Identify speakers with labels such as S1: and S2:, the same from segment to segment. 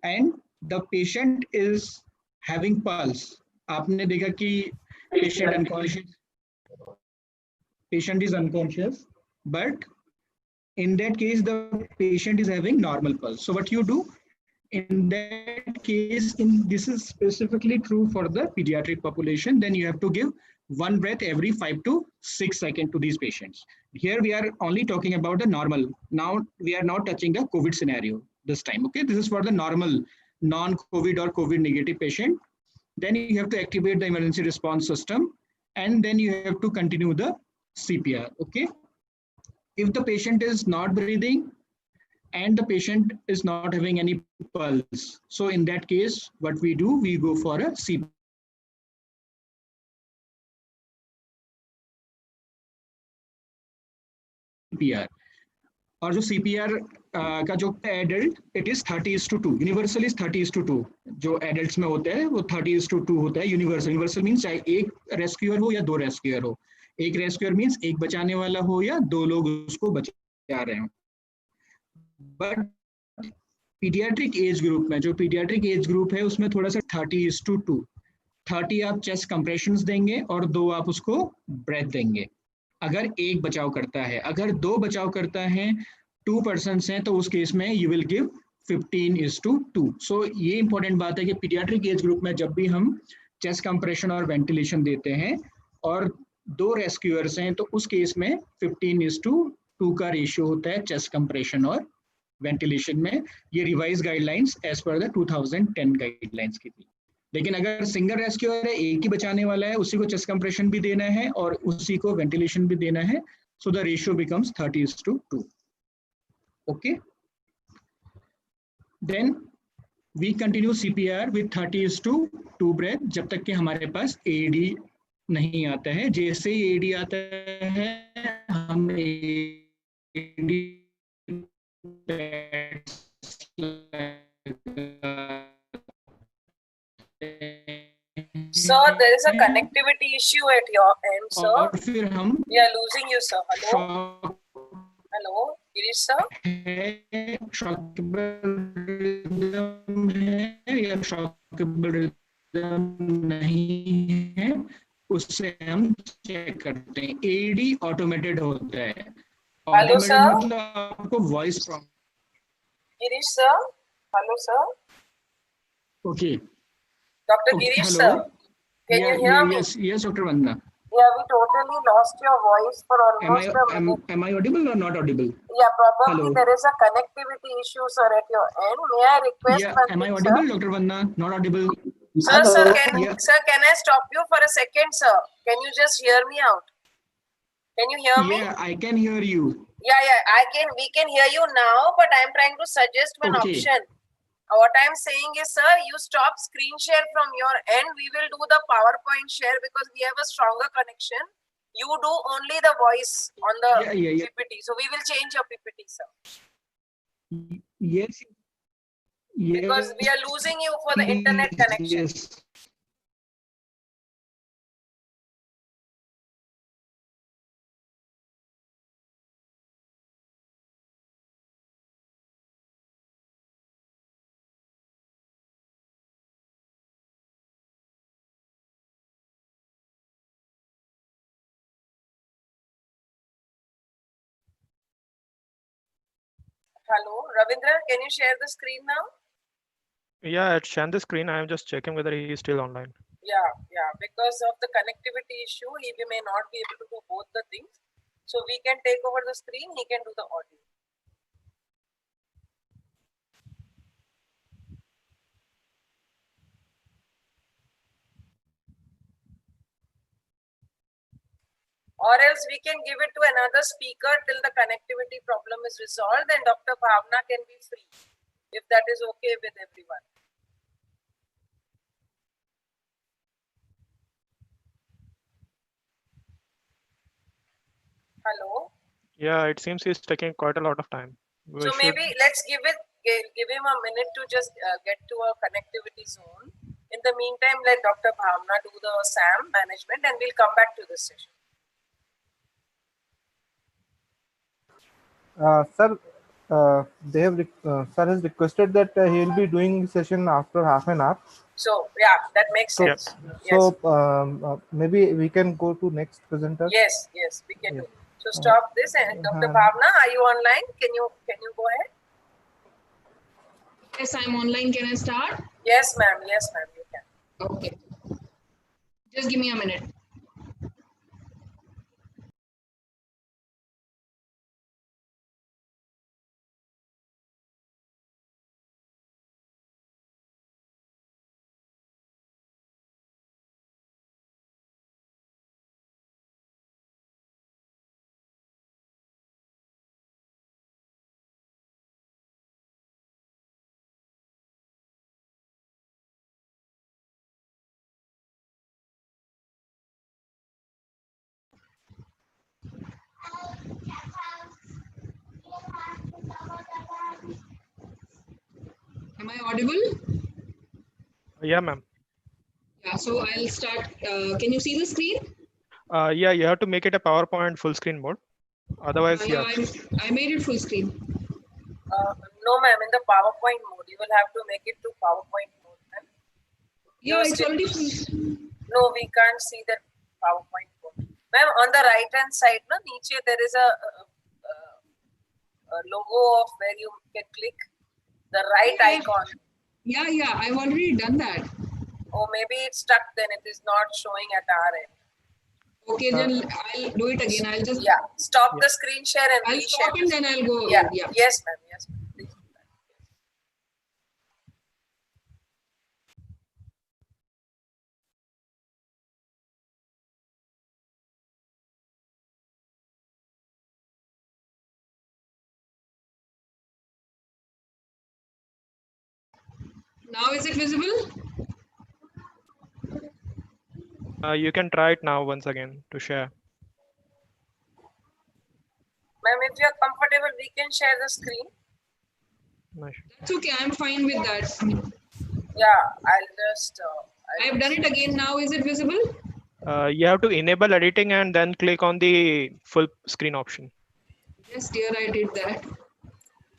S1: and the patient is having pulse. आपने देखा कि patient is unconscious, but in that case the patient is having normal pulse. So what you do in that case, this is specifically true for the pediatric population, then you have to give one breath every 5 to 6 seconds to these patients. Here we are only talking about the normal. Now we are not touching the COVID scenario this time. Okay, this is for the normal non-COVID or COVID negative patient. Then you have to activate the emergency response system, and then you have to continue the CPR. Okay, if the patient is not breathing and the patient is not having any pulse, so in that case what we do, we go for a CPR. और जो CPR का जो adult it is 30:2, universal is 30:2. जो adults में होता है वो 30:2 होता है यूनिवर्सल. यूनिवर्सल मीन्स चाहे एक रेस्क्यूअर हो या दो रेस्क्यूअर हो. एक रेस्क्यूअर मीन्स एक बचाने वाला हो या दो लोग उसको बचा रहे हो. बट पीडियाट्रिक एज ग्रुप में, जो पीडियाट्रिक एज ग्रुप है उसमें थोड़ा सा 30:2. 30 आप चेस्ट कंप्रेशंस देंगे और 2 आप उसको ब्रेथ देंगे अगर एक बचाव करता है. अगर 2 बचाव करता है, 2 पर्सन्स हैं, तो उस केस में यू विल गिव 15:2. सो ये इंपॉर्टेंट बात है कि पीडियाट्रिक एज ग्रुप में जब भी हम चेस्ट कंप्रेशन और वेंटिलेशन देते हैं और 2 रेस्क्यूअर्स हैं, तो उस केस में 15:2 का रेशियो होता है चेस्ट कंप्रेशन और वेंटिलेशन में. ये revise guidelines as per the 2010 guidelines की थी. लेकिन अगर सिंगल रेस्क्यूअर है, एक ही बचाने वाला है, उसी को चेस्ट कंप्रेशन भी देना है और उसी को वेंटिलेशन भी देना है, so the ratio becomes 30:2. Okay, then we continue CPR with 30:2 breath जब तक कि हमारे पास AED नहीं आता है. जैसे ही AED आता है हम AED
S2: Sir, there is a connectivity issue at your end, sir.
S1: और फिर हम
S2: We are losing you, sir. Hello. Hello, Girish sir.
S1: या शॉकेबल नहीं है, उससे हम चेक करते हैं. AED ऑटोमेटेड होता है.
S2: Hello, sir.
S1: मतलब आपको voice problem.
S2: Girish sir. Hello, sir.
S1: Okay.
S2: Dr.
S1: Okay.
S2: Girish
S1: Hello.
S2: sir. Can you hear me?
S1: Yes, Dr. Vandana.
S2: Yeah, we totally lost your voice for almost a minute.
S1: Am I audible or not audible?
S2: Yeah, probably
S1: Hello.
S2: there is a connectivity issue, sir, at your end. May I request?
S1: Yeah, am I audible, sir? Dr. Vandana? Not audible.
S2: Sir, can I stop you for a second, sir? Can you just hear me out? Can you hear me?
S1: Yeah, I can hear you.
S2: Yeah, we can hear you now, but I'm trying to suggest one option. What I'm saying is, sir, you stop screen share from your end. We will do the PowerPoint share because we have a stronger connection. You do only the voice on the PPT. So we will change your PPT, sir.
S1: Yes.
S2: Because we are losing you for the internet connection.
S1: Yes.
S2: Hello, Ravindra, can you share the screen now?
S3: Yeah, it's shared the screen. I am just checking whether he is still online.
S2: Yeah, because of the connectivity issue, he may not be able to do both the things. So we can take over the screen, he can do the audio. Or else we can give it to another speaker till the connectivity problem is resolved, and Dr. Bhavna can be free, if that is okay with everyone. Hello?
S3: Yeah, it seems he's taking quite a lot of time.
S2: So maybe let's give him a minute to just get to a connectivity zone. In the meantime, let Dr. Bhavna do the SAM management and we'll come back to this session.
S4: Sir, They have sir has requested that he will be doing session after half an hour.
S2: So yeah, that makes
S4: So,
S2: sense. Yes.
S4: so maybe we can go to next presenter.
S2: Yes, yes, we can
S4: Yes.
S2: do. So stop this, and Dr. Bhavna, are you online? Can you go ahead?
S5: Yes, I'm online. Can I start?
S2: Yes, ma'am. Yes, ma'am. You can.
S5: Okay. Just give me a minute. Am I audible?
S3: Yeah, ma'am.
S5: Yeah, so I'll start. Can you see the screen?
S3: Yeah, you have to make it a PowerPoint full screen mode. Otherwise,
S5: Yeah,
S3: yeah.
S5: I made it full screen.
S2: No, ma'am. In the PowerPoint mode, you will have to make it to PowerPoint mode. Ma'am.
S5: Yeah, it's
S2: still-
S5: already full.
S2: No, we can't see that PowerPoint mode. Ma'am, on the right hand side, no, niche there is a logo of where you can click the right icon.
S5: Yeah, yeah, I've already done that.
S2: Oh, maybe it's stuck. Then it is not showing at our end.
S5: Okay, then I'll do it again. I'll just
S2: Stop the screen share and
S5: I'll
S2: reshare.
S5: stop and then I'll go.
S2: Yeah.
S5: Yeah.
S2: Yes, ma'am. Yes, ma'am. Please do that.
S5: Now is it visible?
S3: You can try it now once again to share.
S2: Ma'am, if you are comfortable, we can share the screen.
S3: Nice.
S5: That's okay. I'm fine with that.
S2: Yeah, I'll just.
S5: I've done it again. Now is it visible?
S3: You have to enable editing and then click on the full screen option.
S5: Yes, dear, I did that.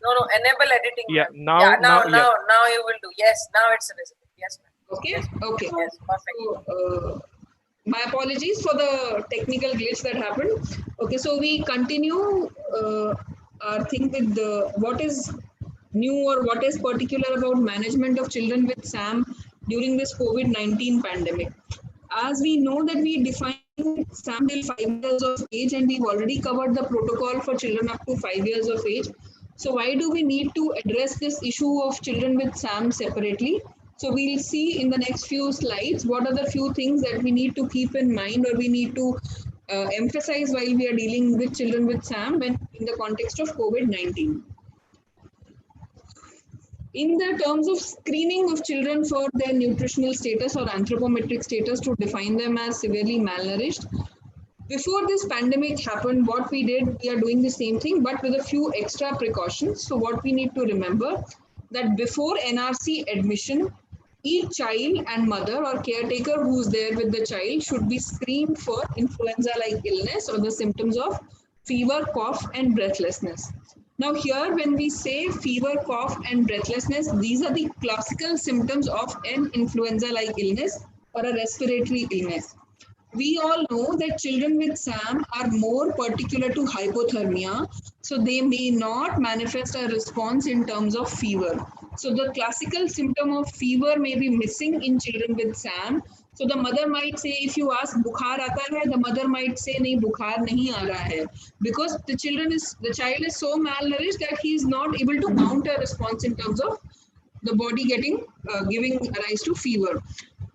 S2: No, enable editing.
S3: Yeah,
S2: ma'am.
S3: now
S2: now you will do. Yes, now it's visible. Yes, ma'am.
S5: Okay.
S2: Yes,
S5: Okay.
S2: yes, perfect.
S5: So, my apologies for the technical glitch that happened. Okay, so we continue our thing with what is new or what is particular about management of children with SAM during this COVID-19 pandemic. As we know that we define SAM till 5 years of age, and we've already covered the protocol for children up to 5 years of age. So why do we need to address this issue of children with SAM separately? So we'll see in the next few slides what are the few things that we need to keep in mind or we need to emphasize while we are dealing with children with SAM when in the context of COVID-19. In the terms of screening of children for their nutritional status or anthropometric status to define them as severely malnourished, before this pandemic happened, what we did, we are doing the same thing, but with a few extra precautions. So what we need to remember that before NRC admission, each child and mother or caretaker who's there with the child should be screened for influenza-like illness or the symptoms of fever, cough, and breathlessness. Now here, when we say fever, cough, and breathlessness, these are the classical symptoms of an influenza-like illness or a respiratory illness. We all know that children with SAM are more particular to hypothermia, so they may not manifest a response in terms of fever. So the classical symptom of fever may be missing in children with SAM. So the mother might say, if you ask bukhar aata hai, the mother might say nahi bukhar nahi aa raha hai, because the child is so malnourished that he is not able to mount a response in terms of the body giving rise to fever.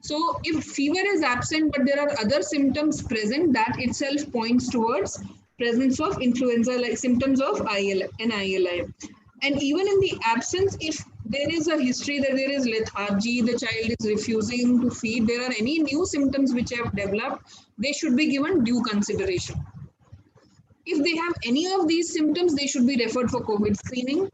S5: So if fever is absent, but there are other symptoms present, that itself points towards presence of influenza-like symptoms of ILI. And even in the absence, if there is a history that there is lethargy, the child is refusing to feed, there are any new symptoms which have developed, they should be given due consideration. If they have any of these symptoms, they should be referred for COVID screening.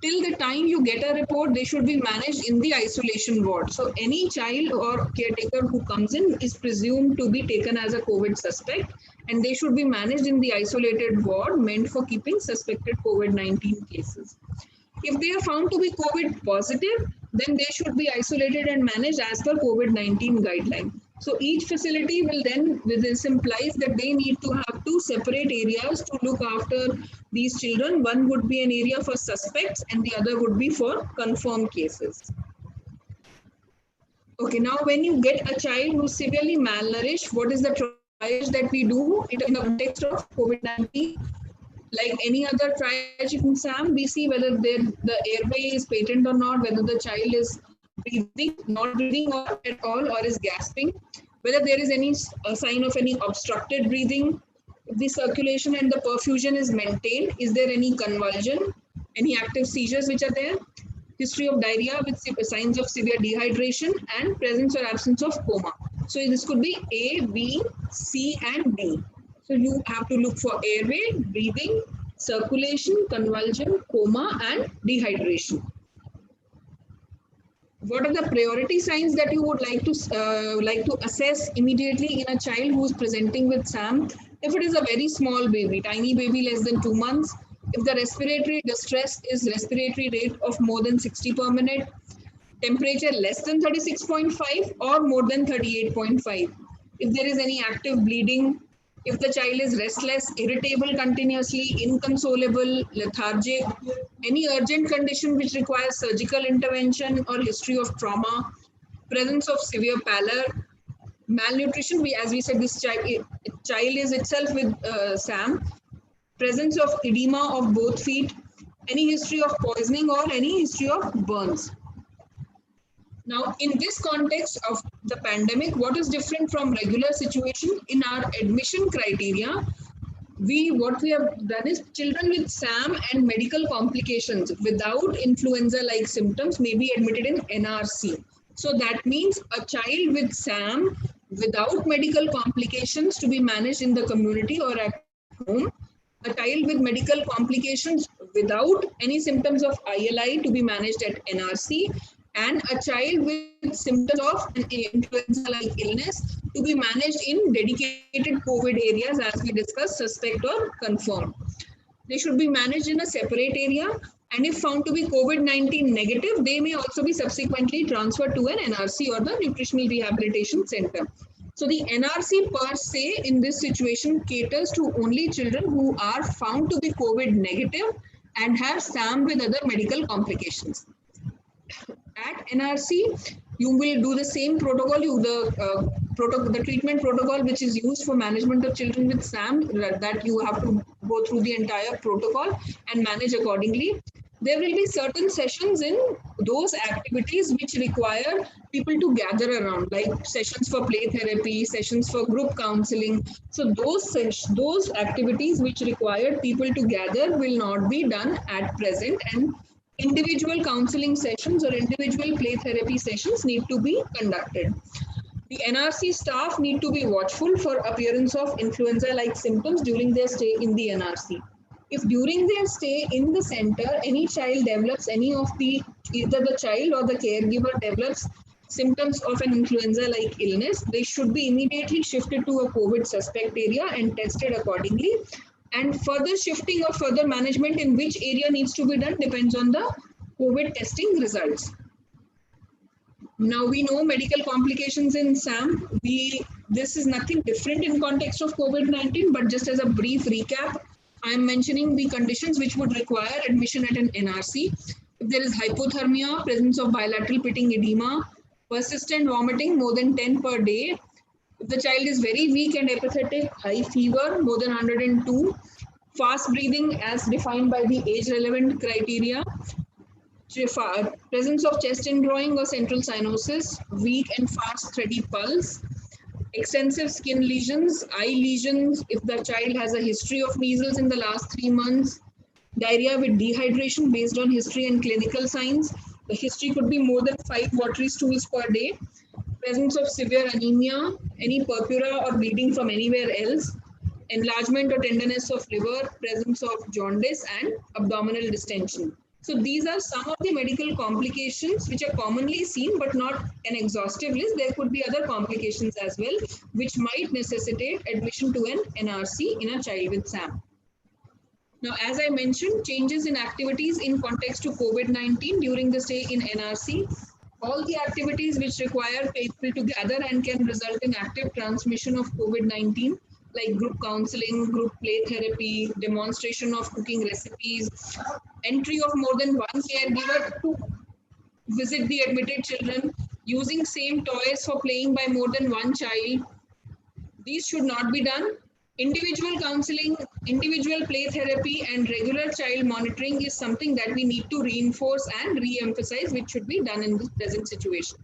S5: Till the time you get a report, they should be managed in the isolation ward. So any child or caretaker who comes in is presumed to be taken as a COVID suspect and they should be managed in the isolated ward meant for keeping suspected COVID-19 cases. If they are found to be COVID positive, then they should be isolated and managed as per COVID-19 guideline. So each facility will then, this implies that they need to have two separate areas to look after these children. One would be an area for suspects and the other would be for confirmed cases. Okay, now when you get a child who's severely malnourished, what is the triage that we do in the context of COVID-19? Like any other triage in SAM, we see whether the airway is patent or not, whether the child is breathing, not breathing at all, or is gasping, whether there is any sign of any obstructed breathing, if the circulation and the perfusion is maintained, is there any convulsion, any active seizures which are there, history of diarrhea with signs of severe dehydration, and presence or absence of coma. So this could be A, B, C, and D. So you have to look for airway, breathing, circulation, convulsion, coma, and dehydration. What are the priority signs that you would like to assess immediately in a child who is presenting with SAM? If it is a very small baby, tiny baby less than 2 months, if the respiratory distress is respiratory rate of more than 60 per minute, temperature less than 36.5 or more than 38.5, if there is any active bleeding, if the child is restless, irritable continuously, inconsolable, lethargic, any urgent condition which requires surgical intervention or history of trauma, presence of severe pallor, malnutrition, as we said, this child is itself with SAM, presence of edema of both feet, any history of poisoning or any history of burns. Now, in this context of the pandemic, what is different from regular situation? In our admission criteria, what we have done is children with SAM and medical complications without influenza-like symptoms may be admitted in NRC. So that means a child with SAM without medical complications to be managed in the community or at home, a child with medical complications without any symptoms of ILI to be managed at NRC, and a child with symptoms of an influenza-like illness to be managed in dedicated COVID areas, as we discussed, suspect or confirmed. They should be managed in a separate area, and if found to be COVID-19 negative, they may also be subsequently transferred to an NRC or the Nutritional Rehabilitation Center. So the NRC per se in this situation caters to only children who are found to be COVID negative and have SAM with other medical complications. At NRC, you will do the same protocol, the treatment protocol which is used for management of children with SAM, that you have to go through the entire protocol and manage accordingly. There will be certain sessions in those activities which require people to gather around, like sessions for play therapy, sessions for group counseling. So those activities which require people to gather will not be done at present, and individual counseling sessions or individual play therapy sessions need to be conducted. The NRC staff need to be watchful for appearance of influenza-like symptoms during their stay in the NRC. If during their stay in the center, any child develops either the child or the caregiver develops symptoms of an influenza-like illness, they should be immediately shifted to a COVID suspect area and tested accordingly. And further shifting or further management in which area needs to be done depends on the COVID testing results. Now we know medical complications in SAM. This is nothing different in context of COVID-19, but just as a brief recap, I am mentioning the conditions which would require admission at an NRC. If there is hypothermia, presence of bilateral pitting edema, persistent vomiting more than 10 per day, if the child is very weak and apathetic, high fever more than 102, fast breathing as defined by the age-relevant criteria, presence of chest indrawing or central cyanosis, weak and fast thready pulse, extensive skin lesions, eye lesions, if the child has a history of measles in the last 3 months, diarrhea with dehydration based on history and clinical signs. The history could be more than 5 watery stools per day, presence of severe anemia, any purpura or bleeding from anywhere else, enlargement or tenderness of liver, presence of jaundice and abdominal distension. So these are some of the medical complications which are commonly seen, but not an exhaustive list. There could be other complications as well, which might necessitate admission to an NRC in a child with SAM. Now, as I mentioned, changes in activities in context to COVID-19 during the stay in NRC. All the activities which require people to gather and can result in active transmission of COVID-19, like group counseling, group play therapy, demonstration of cooking recipes, entry of more than one caregiver to visit the admitted children, using same toys for playing by more than one child. These should not be done. Individual counseling, individual play therapy, and regular child monitoring is something that we need to reinforce and re-emphasize, which should be done in this present situation.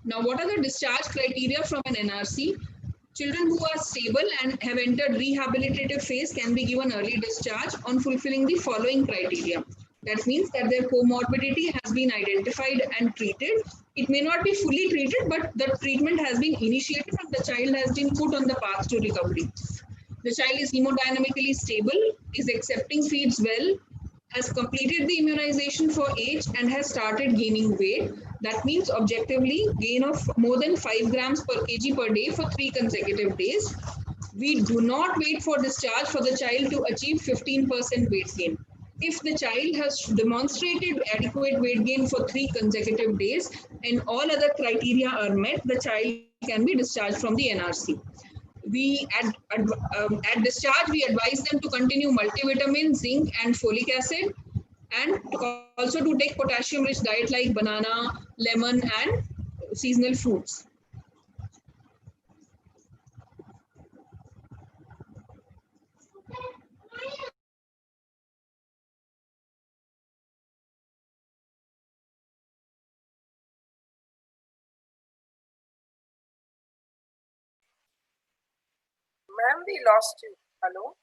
S5: Now, what are the discharge criteria from an NRC? Children who are stable and have entered rehabilitative phase can be given early discharge on fulfilling the following criteria. That means that their comorbidity has been identified and treated. It may not be fully treated, but the treatment has been initiated and the child has been put on the path to recovery. The child is hemodynamically stable, is accepting feeds well, has completed the immunization for age and has started gaining weight. That means objectively gain of more than 5 grams per kg per day for 3 consecutive days. We do not wait for discharge for the child to achieve 15% weight gain. If the child has demonstrated adequate weight gain for 3 consecutive days and all other criteria are met, the child can be discharged from the NRC. We at discharge, we advise them to continue multivitamin, zinc, and folic acid, and also to take potassium-rich diet like banana, lemon, and seasonal fruits.
S2: Ma'am, we lost you. Hello?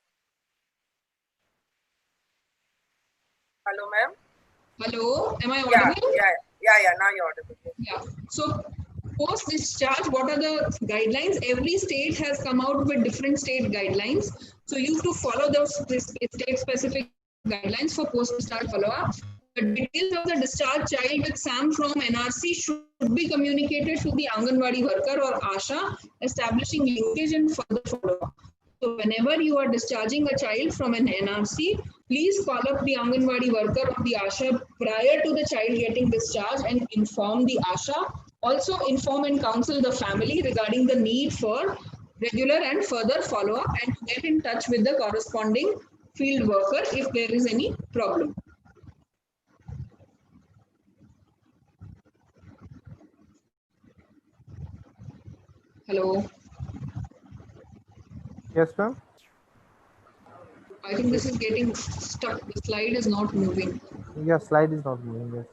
S2: Hello, ma'am?
S5: Hello, am I audible?
S2: Yeah, now you're audible.
S5: Yeah. So post-discharge, what are the guidelines? Every state has come out with different state guidelines. So you have to follow those state-specific guidelines for post-discharge follow-up. The details of the discharged child with SAM from NRC should be communicated to the Anganwadi worker or ASHA, establishing linkage and further follow-up. So whenever you are discharging a child from an NRC, please call up the Anganwadi worker or the ASHA prior to the child getting discharged and inform the ASHA. Also inform and counsel the family regarding the need for regular and further follow-up and get in touch with the corresponding field worker if there is any problem. Hello.
S4: Yes, ma'am.
S5: I think this is getting stuck. The slide is not moving.
S4: Yeah, slide is not moving. Yes.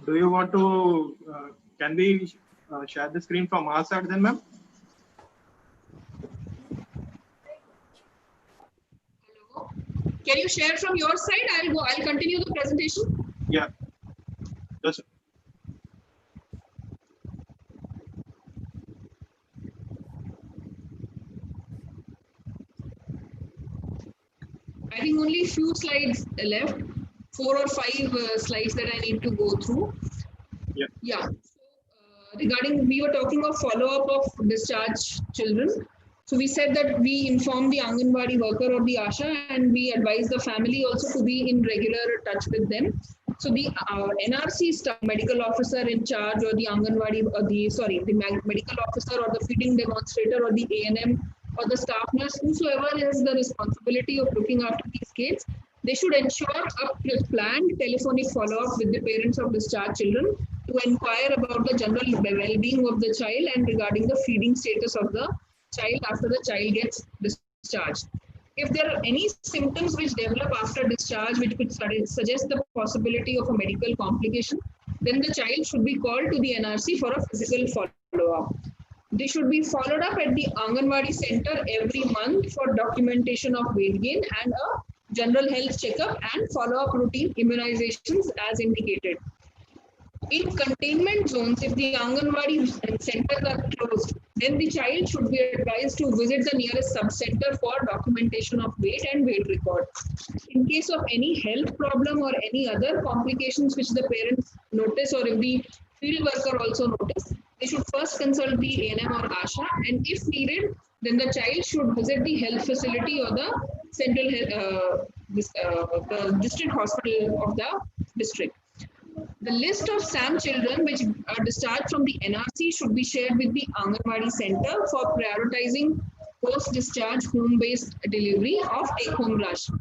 S3: Do you want to, can we share the screen from our side then, ma'am?
S5: Hello. Can you share from your side? I'll continue the presentation.
S3: Yeah. Yes.
S5: I think only few slides left, 4 or 5 slides that I need to go through.
S3: Yeah.
S5: Yeah. So, regarding, we were talking of follow-up of discharged children. So we said that we inform the Anganwadi worker or the ASHA and we advise the family also to be in regular touch with them. So the NRC staff, medical officer in charge or the Anganwadi or the medical officer or the feeding demonstrator or the ANM or the staff nurse, whosoever has the responsibility of looking after these kids, they should ensure a planned telephonic follow-up with the parents of discharged children to inquire about the general well-being of the child and regarding the feeding status of the child after the child gets discharged. If there are any symptoms which develop after discharge which could suggest the possibility of a medical complication, then the child should be called to the NRC for a physical follow-up. They should be followed up at the Anganwadi center every month for documentation of weight gain and a general health checkup and follow-up routine immunizations as indicated. In containment zones, if the Anganwadi centers are closed, then the child should be advised to visit the nearest sub-center for documentation of weight and weight record. In case of any health problem or any other complications which the parents notice, or if the field worker also notice, they should first consult the ANM or ASHA, and if needed, then the child should visit the health facility or the central the district hospital of the district. The list of SAM children which are discharged from the NRC should be shared with the Anganwadi center for prioritizing post-discharge home-based delivery of take-home ration.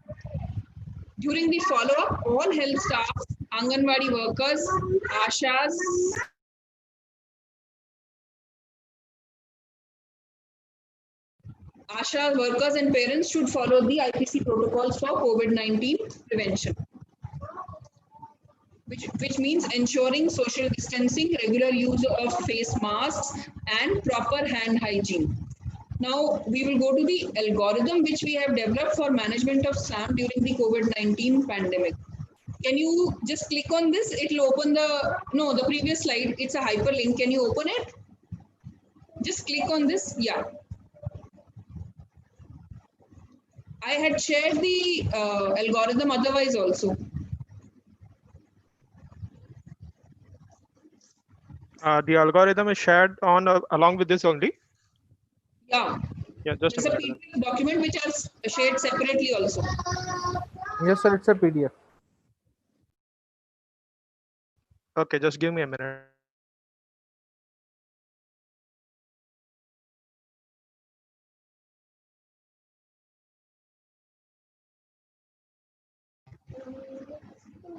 S5: During the follow-up, all health staff, Anganwadi workers, ASHAs, ASHA workers and parents should follow the IPC protocols for COVID-19 prevention. Which means ensuring social distancing, regular use of face masks, and proper hand hygiene. Now, we will go to the algorithm which we have developed for management of SAM during the COVID-19 pandemic. Can you just click on this? It will open the previous slide. It's a hyperlink. Can you open it? Just click on this. Yeah. I had shared the algorithm otherwise also.
S6: The algorithm is shared on along with this only.
S5: Yeah.
S6: Yeah, just
S5: it's a PDF document which is shared separately also.
S4: Yes, sir. It's a PDF.
S6: Okay, just give me a minute.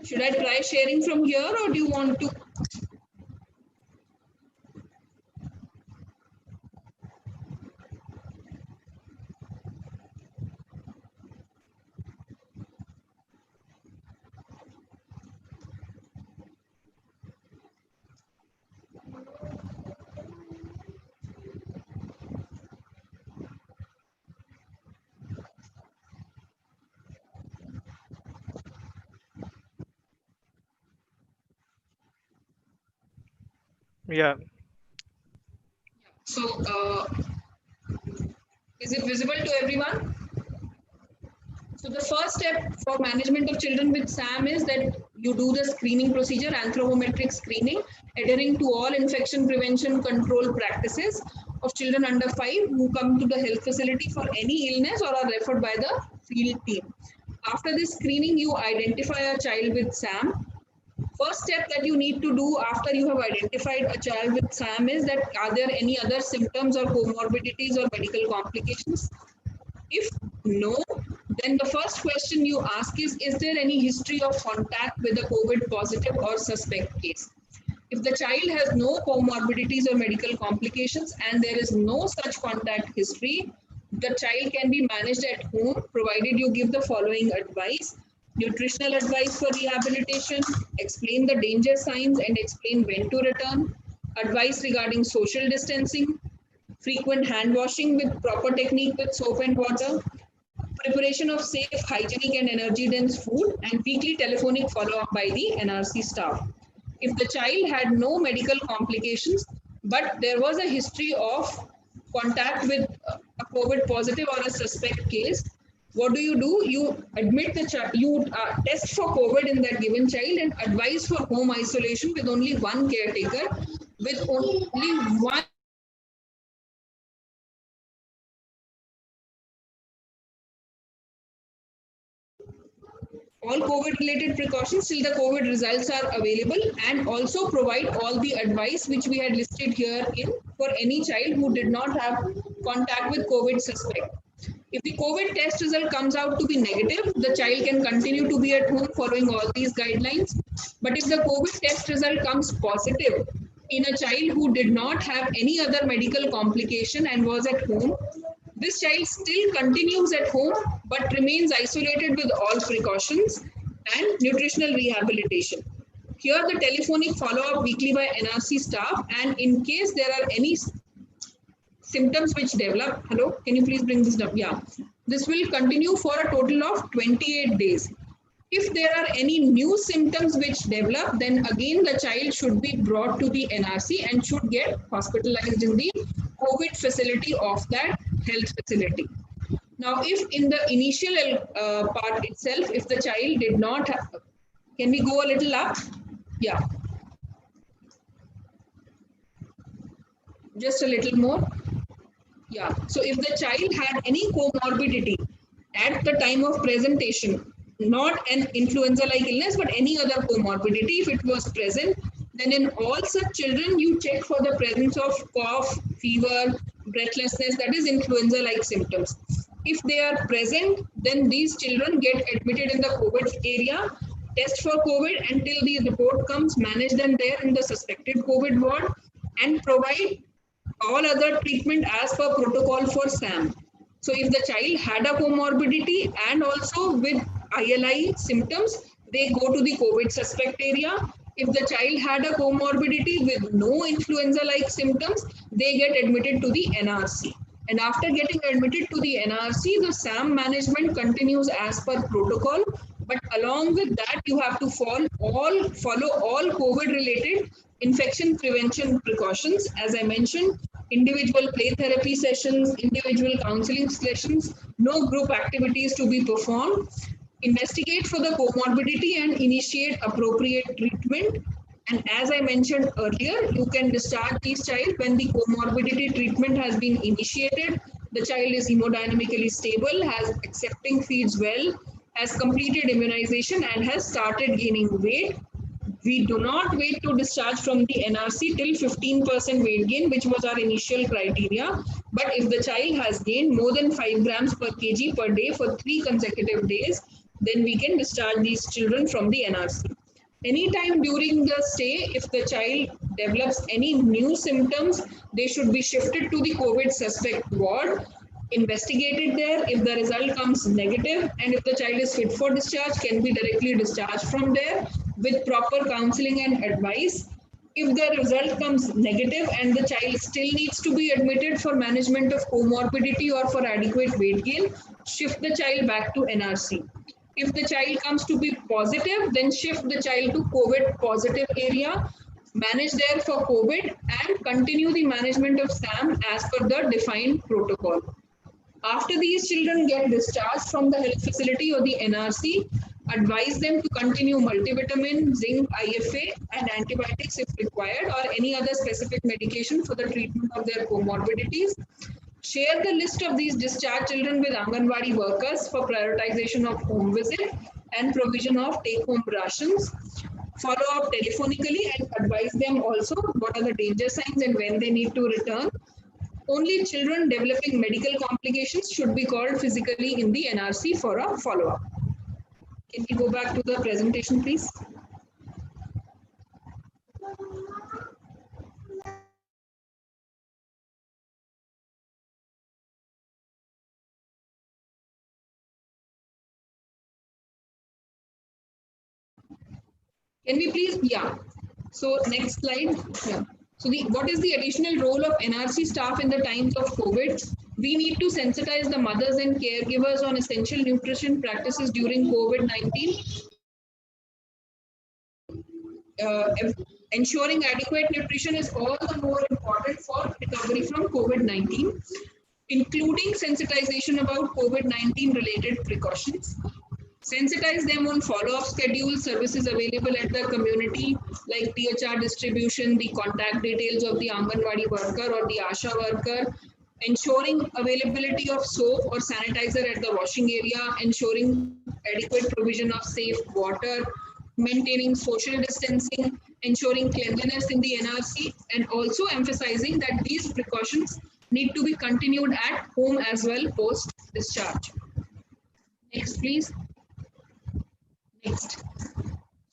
S5: Should I try sharing from here, or do you want to?
S6: Yeah.
S5: So, is it visible to everyone? So the first step for management of children with SAM is that you do the screening procedure, anthropometric screening, adhering to all infection prevention control practices of children under 5 who come to the health facility for any illness or are referred by the field team. After this screening, you identify a child with SAM. First step that you need to do after you have identified a child with SAM is that are there any other symptoms or comorbidities or medical complications? If no, then the first question you ask is there any history of contact with a COVID positive or suspect case? If the child has no comorbidities or medical complications and there is no such contact history, the child can be managed at home provided you give the following advice: nutritional advice for rehabilitation, explain the danger signs and explain when to return, advice regarding social distancing, frequent hand washing with proper technique with soap and water, preparation of safe, hygienic and energy dense food, and weekly telephonic follow-up by the NRC staff. If the child had no medical complications, but there was a history of contact with a COVID positive or a suspect case, what do? You admit the child, you test for COVID in that given child and advise for home isolation with only one caretaker, with only one all COVID related precautions till the COVID results are available, and also provide all the advice which we had listed here in for any child who did not have contact with COVID suspect. If the COVID test result comes out to be negative, the child can continue to be at home following all these guidelines. But if the COVID test result comes positive in a child who did not have any other medical complication and was at home, this child still continues at home but remains isolated with all precautions and nutritional rehabilitation. Here the telephonic follow-up weekly by NRC staff, and in case there are any symptoms which develop, hello, can you please bring this up? Yeah, this will continue for a total of 28 days. If there are any new symptoms which develop, then again the child should be brought to the NRC and should get hospitalized in the COVID facility of that health facility. Now, if in the initial part itself, if the child did not have, can we go a little up? Yeah. Just a little more. Yeah. So if the child had any comorbidity at the time of presentation, not an influenza-like illness, but any other comorbidity, if it was present, then in all such children, you check for the presence of cough, fever, breathlessness, that is influenza-like symptoms. If they are present, then these children get admitted in the COVID area, test for COVID until the report comes, manage them there in the suspected COVID ward, and provide all other treatment as per protocol for SAM. So if the child had a comorbidity and also with ILI symptoms, they go to the COVID suspect area. If the child had a comorbidity with no influenza-like symptoms, they get admitted to the NRC. And after getting admitted to the NRC, the SAM management continues as per protocol. But along with that, you have to follow all COVID-related infection prevention precautions. As I mentioned, individual play therapy sessions, individual counseling sessions, no group activities to be performed. Investigate for the comorbidity and initiate appropriate treatment. And as I mentioned earlier, you can discharge this child when the comorbidity treatment has been initiated, the child is hemodynamically stable, has accepting feeds well, has completed immunization and has started gaining weight. We do not wait to discharge from the NRC till 15% weight gain, which was our initial criteria. But if the child has gained more than 5 grams per kg per day for 3 consecutive days, then we can discharge these children from the NRC. Anytime during the stay, if the child develops any new symptoms, they should be shifted to the COVID suspect ward, investigated there. If the result comes negative and if the child is fit for discharge, can be directly discharged from there with proper counseling and advice. If the result comes negative and the child still needs to be admitted for management of comorbidity or for adequate weight gain, shift the child back to NRC. If the child comes to be positive, then shift the child to COVID positive area, manage there for COVID and continue the management of SAM as per the defined protocol. After these children get discharged from the health facility or the NRC, advise them to continue multivitamin, zinc, IFA and antibiotics if required or any other specific medication for the treatment of their comorbidities. Share the list of these discharged children with Anganwadi workers for prioritization of home visit and provision of take-home rations. Follow up telephonically and advise them also what are the danger signs and when they need to return. Only children developing medical complications should be called physically in the NRC for a follow-up. Can we go back to the presentation, please? Can we please, yeah. So next slide, yeah. So what is the additional role of NRC staff in the times of COVID? We need to sensitize the mothers and caregivers on essential nutrition practices during COVID-19. Ensuring adequate nutrition is all the more important for recovery from COVID-19, including sensitization about COVID-19 related precautions. Sensitize them on follow-up schedules, services available at the community like THR distribution, the contact details of the Anganwadi worker or the ASHA worker, ensuring availability of soap or sanitizer at the washing area, ensuring adequate provision of safe water, maintaining social distancing, ensuring cleanliness in the NRC, and also emphasizing that these precautions need to be continued at home as well post-discharge. Next, please. Next.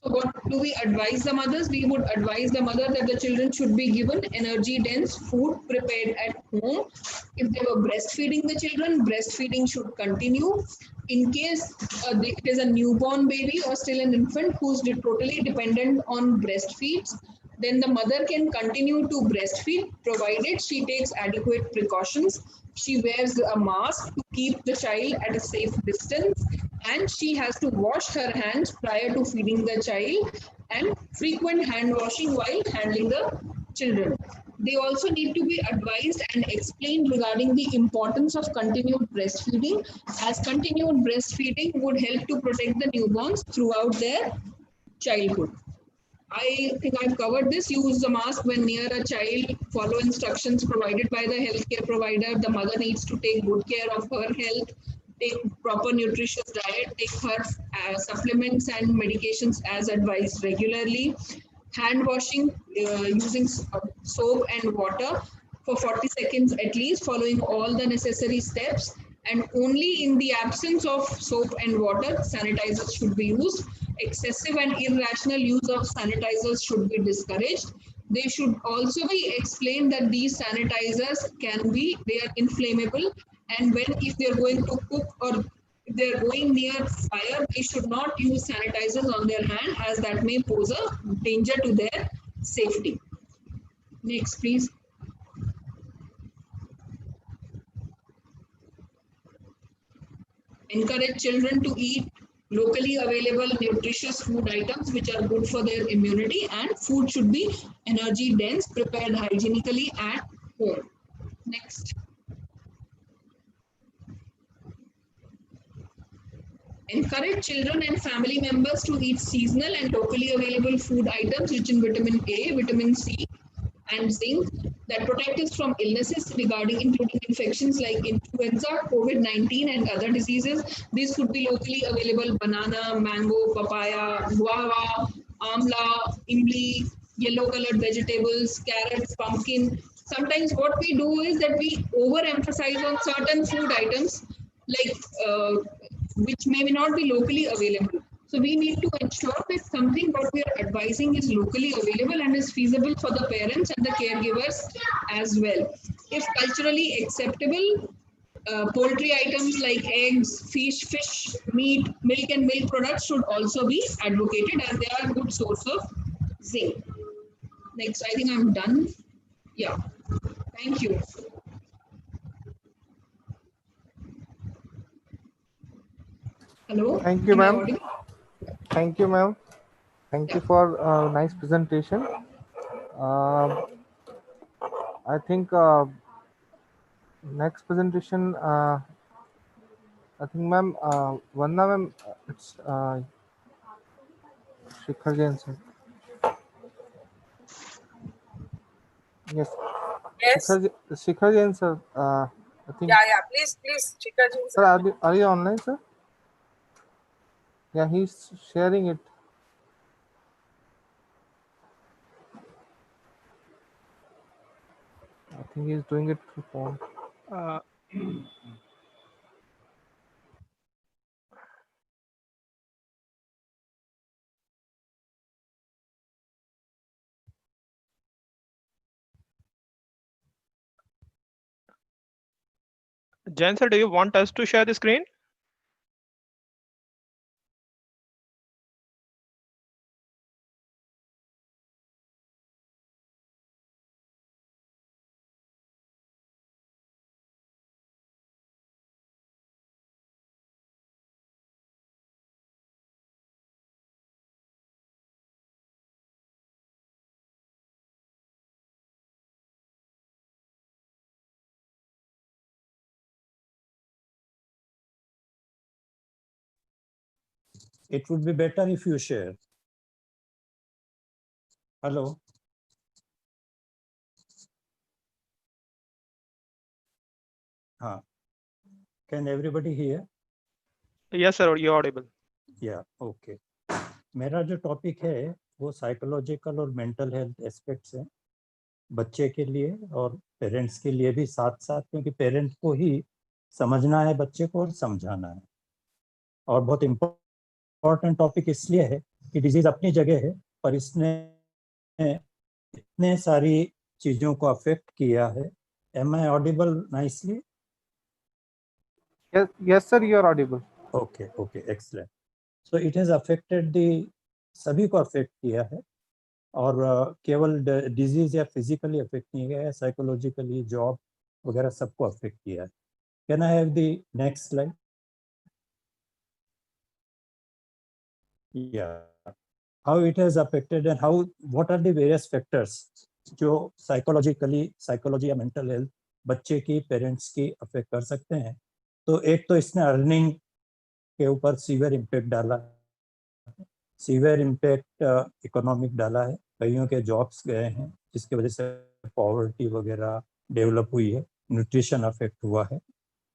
S5: So what do we advise the mothers? We would advise the mother that the children should be given energy-dense food prepared at home. If they were breastfeeding the children, breastfeeding should continue. In case it is a newborn baby or still an infant who's totally dependent on breastfeeds, then the mother can continue to breastfeed provided she takes adequate precautions. She wears a mask to keep the child at a safe distance, and she has to wash her hands prior to feeding the child, and frequent hand washing while handling the children. They also need to be advised and explained regarding the importance of continued breastfeeding, as continued breastfeeding would help to protect the newborns throughout their childhood. I think I've covered this. Use the mask when near a child. Follow instructions provided by the healthcare provider. The mother needs to take good care of her health, take proper nutritious diet, take her supplements and medications as advised regularly. Hand washing using soap and water for 40 seconds at least, following all the necessary steps. And only in the absence of soap and water, sanitizers should be used. Excessive and irrational use of sanitizers should be discouraged. They should also be explained that these sanitizers they are inflammable, and if they're going to cook or if they're going near fire, they should not use sanitizers on their hand, as that may pose a danger to their safety. Next, please. Encourage children to eat locally available nutritious food items which are good for their immunity, and food should be energy dense, prepared hygienically at home. Next. Encourage children and family members to eat seasonal and locally available food items rich in vitamin A, vitamin C, and zinc that protect us from illnesses including infections like influenza, COVID-19, and other diseases. These could be locally available banana, mango, papaya, guava, amla, imli, yellow colored vegetables, carrots, pumpkin. Sometimes what we do is that we overemphasize on certain food items like which may not be locally available. So we need to ensure that something what we are advising is locally available and is feasible for the parents and the caregivers as well. If culturally acceptable, poultry items like eggs, fish, meat, milk and milk products should also be advocated, as they are a good source of zinc. Next, I think I'm done. Yeah, thank you. Hello.
S4: Thank you, ma'am. Thank you, ma'am. Thank you for a nice presentation. I think next presentation, I think, ma'am, Vanna, ma'am, it's Shikhar Jain, sir. Yes.
S2: Yes.
S4: Shikhar Jain, sir. I think.
S2: Yeah. Please, Shikhar Jain,
S4: sir. Are you online, sir? Yeah, he's sharing it. I think he's doing it through phone.
S6: Jen sir, do you want us to share the screen?
S7: It would be better if you share. Hello. Can everybody hear?
S6: Yes, sir. You're audible.
S7: Yeah. Okay. मेरा जो topic है वो psychological और mental health aspects है बच्चे के लिए और पेरेंट्स के लिए भी साथ साथ, क्योंकि पेरेंट्स को ही समझना है बच्चे को और समझाना है। और बहुत इम्पोर्टेंट टॉपिक इसलिए है कि डिजीज अपनी जगह है, पर इसने इतने सारी चीजों को अफेक्ट किया है। Am I audible nicely?
S4: Yes, sir, you are audible.
S7: Okay okay excellent. So it has affected the, सभी को अफेक्ट किया है, और केवल डिजीज या फिजिकली अफेक्ट नहीं किया है, साइकोलॉजिकली, जॉब वगैरह सबको अफेक्ट किया है. Can I have the next slide? Yeah, how it has affected and how, what are the various factors जो साइकोलॉजी या मेंटल हेल्थ बच्चे की, पेरेंट्स की अफेक्ट कर सकते हैं. तो एक तो इसने अर्निंग के ऊपर सीवियर इम्पैक्ट डाला, सीवियर इम्पैक्ट इकोनॉमिक डाला है. कईयों के जॉब्स गए हैं जिसकी वजह से पॉवर्टी वगैरह डेवलप हुई है, न्यूट्रिशन अफेक्ट हुआ है.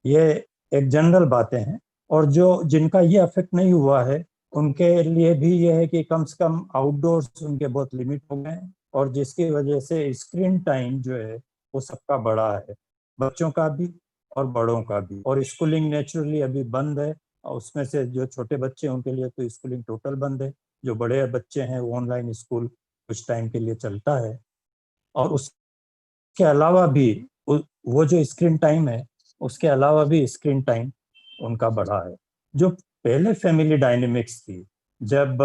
S7: ये एक जनरल बातें हैं. और जो जिनका ये अफेक्ट नहीं हुआ है उनके लिए भी ये है कि कम से कम आउटडोर्स उनके बहुत लिमिट हो गए हैं, और जिसकी वजह से स्क्रीन टाइम जो है वो सबका बड़ा है, बच्चों का भी और बड़ों का भी. और स्कूलिंग नेचुरली अभी बंद है, और उसमें से जो छोटे बच्चे हैं उनके लिए तो स्कूलिंग टोटल बंद है. जो बड़े बच्चे हैं वो ऑनलाइन स्कूल कुछ टाइम के लिए चलता है. और उसके अलावा भी वो जो स्क्रीन टाइम है, उसके अलावा भी स्क्रीन टाइम उनका बढ़ा है. जो पहले फैमिली डायनेमिक्स थी, जब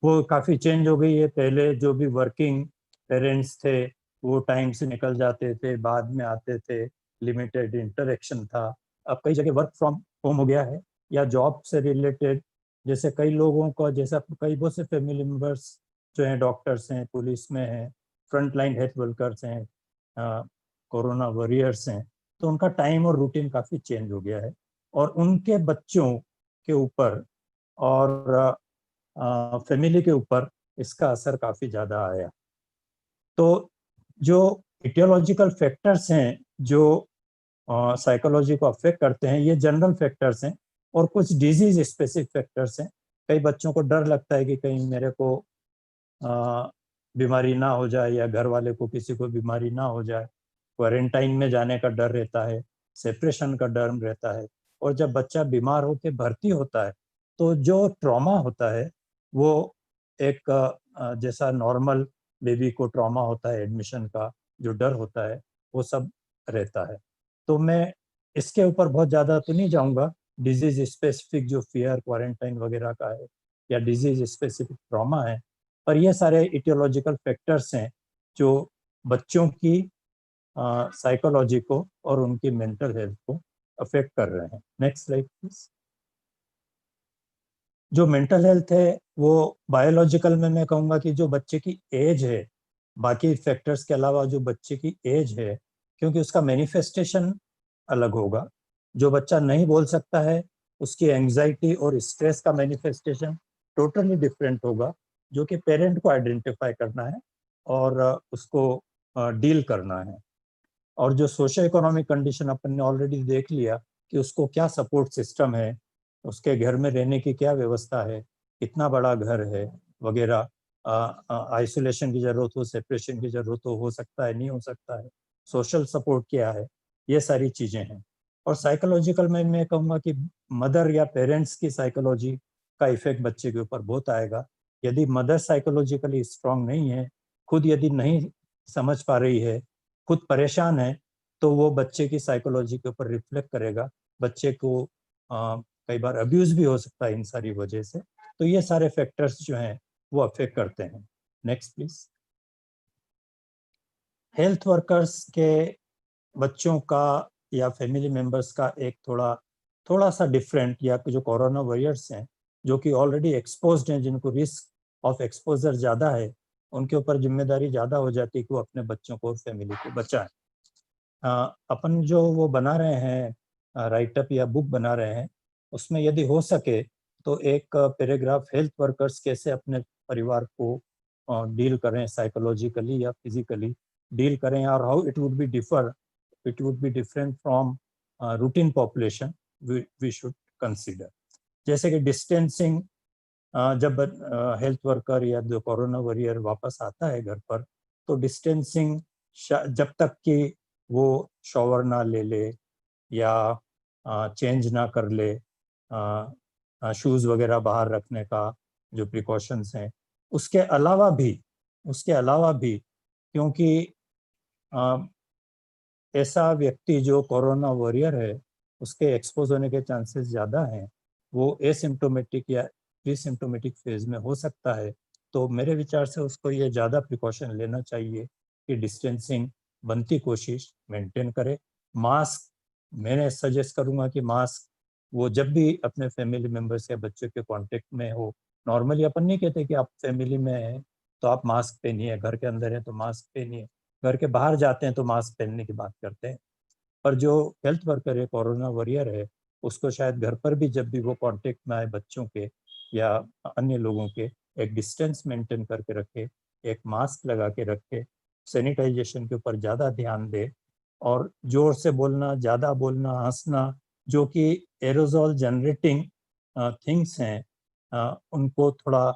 S7: वो काफ़ी चेंज हो गई है. पहले जो भी वर्किंग पेरेंट्स थे वो टाइम से निकल जाते थे, बाद में आते थे, लिमिटेड इंटरेक्शन था. अब कई जगह वर्क फ्रॉम होम हो गया है, या जॉब से रिलेटेड, जैसे कई लोगों को, जैसा कई बहुत से फैमिली मेम्बर्स जो हैं डॉक्टर्स हैं, पुलिस में हैं, फ्रंट लाइन हेल्थ वर्कर्स हैं, कोरोना वॉरियर्स हैं, तो उनका टाइम और रूटीन काफ़ी चेंज हो गया है. और उनके बच्चों के ऊपर और फैमिली के ऊपर इसका असर काफ़ी ज़्यादा आया. तो जो इटियोलॉजिकल फैक्टर्स हैं जो साइकोलॉजी को अफेक्ट करते हैं, ये जनरल फैक्टर्स हैं, और कुछ डिजीज स्पेसिफिक फैक्टर्स हैं. कई बच्चों को डर लगता है कि कहीं मेरे को बीमारी ना हो जाए, या घर वाले को किसी को बीमारी ना हो जाए. क्वारंटाइन में जाने का डर रहता है, सेपरेशन का डर रहता है. और जब बच्चा बीमार होकर भर्ती होता है तो जो ट्रॉमा होता है वो एक जैसा नॉर्मल बेबी को ट्रॉमा होता है, एडमिशन का जो डर होता है वो सब रहता है. तो मैं इसके ऊपर बहुत ज़्यादा तो नहीं जाऊंगा. डिजीज स्पेसिफिक जो फियर क्वारंटाइन वगैरह का है, या डिजीज स्पेसिफिक ट्रॉमा है, पर ये सारे इटियोलॉजिकल फैक्टर्स हैं जो बच्चों की साइकोलॉजी को और उनकी मेंटल हेल्थ को अफेक्ट कर रहे हैं. Next slide please. जो मेंटल हेल्थ है वो बायोलॉजिकल में मैं कहूँगा कि जो बच्चे की एज है, बाकी फैक्टर्स के अलावा जो बच्चे की एज है, क्योंकि उसका मैनिफेस्टेशन अलग होगा. जो बच्चा नहीं बोल सकता है उसकी एंजाइटी और स्ट्रेस का मैनिफेस्टेशन टोटली डिफरेंट होगा, जो कि पेरेंट को आइडेंटिफाई करना है और उसको डील करना है. और जो सोशो इकोनॉमिक कंडीशन अपन ने ऑलरेडी देख लिया कि उसको क्या सपोर्ट सिस्टम है, उसके घर में रहने की क्या व्यवस्था है, कितना बड़ा घर है वगैरह, आइसोलेशन की जरूरत हो, सेपरेशन की जरूरत हो सकता है, नहीं हो सकता है, सोशल सपोर्ट क्या है, ये सारी चीज़ें हैं. और साइकोलॉजिकल में मैं कहूँगा कि मदर या पेरेंट्स की साइकोलॉजी का इफेक्ट बच्चे के ऊपर बहुत आएगा. यदि मदर साइकोलॉजिकली स्ट्रांग नहीं है, खुद यदि नहीं समझ पा रही है, खुद परेशान है, तो वो बच्चे की साइकोलॉजी के ऊपर रिफ्लेक्ट करेगा. बच्चे को कई बार अब्यूज भी हो सकता है इन सारी वजह से. तो ये सारे फैक्टर्स जो हैं वो अफेक्ट करते हैं. Next please. हेल्थ वर्कर्स के बच्चों का या फैमिली मेंबर्स का एक थोड़ा सा डिफरेंट, या जो कोरोना वॉरियर्स हैं जो कि ऑलरेडी एक्सपोज्ड हैं, जिनको रिस्क ऑफ एक्सपोजर ज़्यादा है, उनके ऊपर जिम्मेदारी ज़्यादा हो जाती है कि वो अपने बच्चों को और फैमिली को बचाएं. अपन जो वो बना रहे हैं राइटअप या बुक बना रहे हैं, उसमें यदि हो सके तो एक पैराग्राफ हेल्थ वर्कर्स कैसे अपने परिवार को डील करें, साइकोलॉजिकली या फिजिकली डील करें, और how it would be different from routine population we should consider. जैसे कि डिस्टेंसिंग, जब हेल्थ वर्कर या जो कोरोना वॉरियर वापस आता है घर पर, तो डिस्टेंसिंग जब तक कि वो शॉवर ना ले ले या चेंज ना कर ले, शूज़ वगैरह बाहर रखने का जो प्रिकॉशंस हैं, उसके अलावा भी क्योंकि ऐसा व्यक्ति जो कोरोना वॉरियर है उसके एक्सपोज होने के चांसेस ज़्यादा हैं, वो एसिम्टोमेटिक या प्रीसिम्टोमेटिक फेज में हो सकता है, तो मेरे विचार से उसको ये ज़्यादा प्रिकॉशन लेना चाहिए कि डिस्टेंसिंग बनती कोशिश मेंटेन करे। मास्क मैंने सजेस्ट करूँगा कि मास्क वो जब भी अपने फैमिली मेम्बर्स या बच्चों के कांटेक्ट में हो, नॉर्मली अपन नहीं कहते कि आप फैमिली में हैं तो आप मास्क पहनिए, घर के अंदर है तो मास्क पहनिए, घर के बाहर जाते हैं तो मास्क पहनने की बात करते हैं। पर जो हेल्थ वर्कर है, कोरोना वॉरियर है, उसको शायद घर पर भी जब भी वो कांटेक्ट में आए बच्चों के या अन्य लोगों के, एक डिस्टेंस मेंटेन करके रखे, एक मास्क लगा के रखे, सैनिटाइजेशन के ऊपर ज़्यादा ध्यान दे, और जोर से बोलना, ज़्यादा बोलना, हंसना, जो कि एरोजोल जनरेटिंग थिंग्स हैं, उनको थोड़ा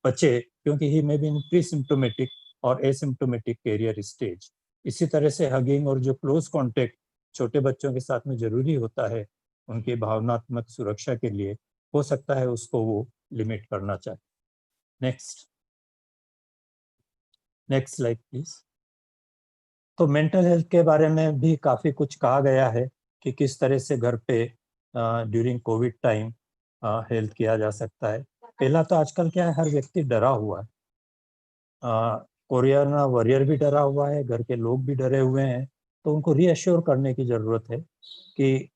S7: बचे, क्योंकि he may be in pre symptomatic और एसिम्टोमेटिक कैरियर स्टेज। इसी तरह से हगिंग और जो क्लोज कांटेक्ट छोटे बच्चों के साथ में जरूरी होता है उनकी भावनात्मक सुरक्षा के लिए, हो सकता है उसको वो लिमिट करना चाहे। Next slide please. तो मेंटल हेल्थ के बारे में भी काफ़ी कुछ कहा गया है कि किस तरह से घर पे ड्यूरिंग कोविड टाइम हेल्थ किया जा सकता है। पहला तो आजकल क्या है, हर व्यक्ति डरा हुआ है, कोरोना वॉरियर भी डरा हुआ है, घर के लोग भी डरे हुए हैं, तो उनको रीअश्योर करने की ज़रूरत है कि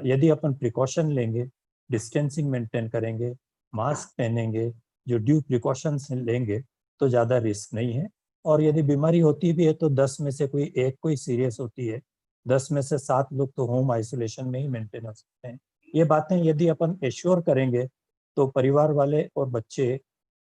S7: यदि अपन प्रिकॉशन लेंगे, डिस्टेंसिंग मेंटेन करेंगे, मास्क पहनेंगे, जो ड्यू प्रिकॉशंस लेंगे, तो ज़्यादा रिस्क नहीं है। और यदि बीमारी होती भी है तो 10 में से कोई एक कोई सीरियस होती है, 10 में से 7 लोग तो होम आइसोलेशन में ही मेंटेन हो सकते हैं। ये बातें यदि अपन एश्योर करेंगे तो परिवार वाले और बच्चे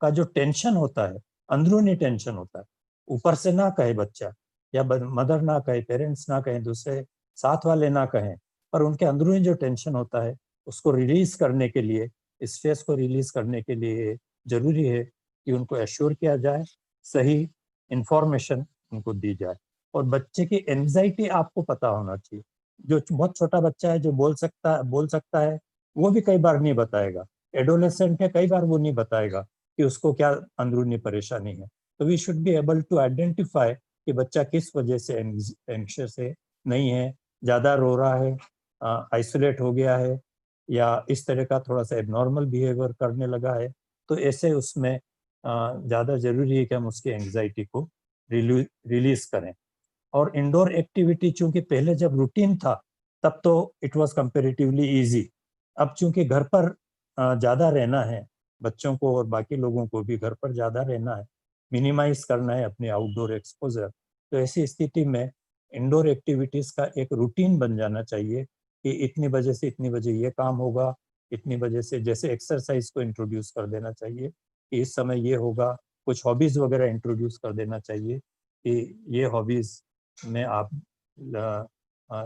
S7: का जो टेंशन होता है, अंदरूनी टेंशन होता है, ऊपर से ना कहे बच्चा या मदर ना कहे, पेरेंट्स ना कहें, दूसरे साथ वाले ना कहें, पर उनके अंदरूनी जो टेंशन होता है उसको रिलीज करने के लिए, स्ट्रेस को रिलीज करने के लिए जरूरी है कि उनको एश्योर किया जाए, सही इंफॉर्मेशन उनको दी जाए। और बच्चे की एंजाइटी आपको पता होना चाहिए। जो बहुत छोटा बच्चा है जो बोल सकता है वो भी कई बार नहीं बताएगा, एडोलेसेंट है कई बार वो नहीं बताएगा कि उसको क्या अंदरूनी परेशानी है। तो we should be able to identify कि बच्चा किस वजह से एंग्शियस है, नहीं है, ज़्यादा रो रहा है, आइसोलेट हो गया है, या इस तरह का थोड़ा सा एबनॉर्मल बिहेवियर करने लगा है। तो ऐसे उसमें ज़्यादा ज़रूरी है कि हम उसकी एंग्जाइटी को रिलीज करें। और इंडोर एक्टिविटी चूंकि पहले जब रूटीन था तब तो इट वाज कंपैरेटिवली इजी, अब चूंकि घर पर ज़्यादा रहना है, बच्चों को और बाकी लोगों को भी घर पर ज़्यादा रहना है, मिनिमाइज करना है अपने आउटडोर एक्सपोजर, तो ऐसी स्थिति में इंडोर एक्टिविटीज़ का एक रूटीन बन जाना चाहिए कि इतनी बजे से इतनी बजे ये काम होगा, इतनी बजे से, जैसे एक्सरसाइज को इंट्रोड्यूस कर देना चाहिए कि इस समय ये होगा, कुछ हॉबीज़ वगैरह इंट्रोड्यूस कर देना चाहिए कि ये हॉबीज़ में आप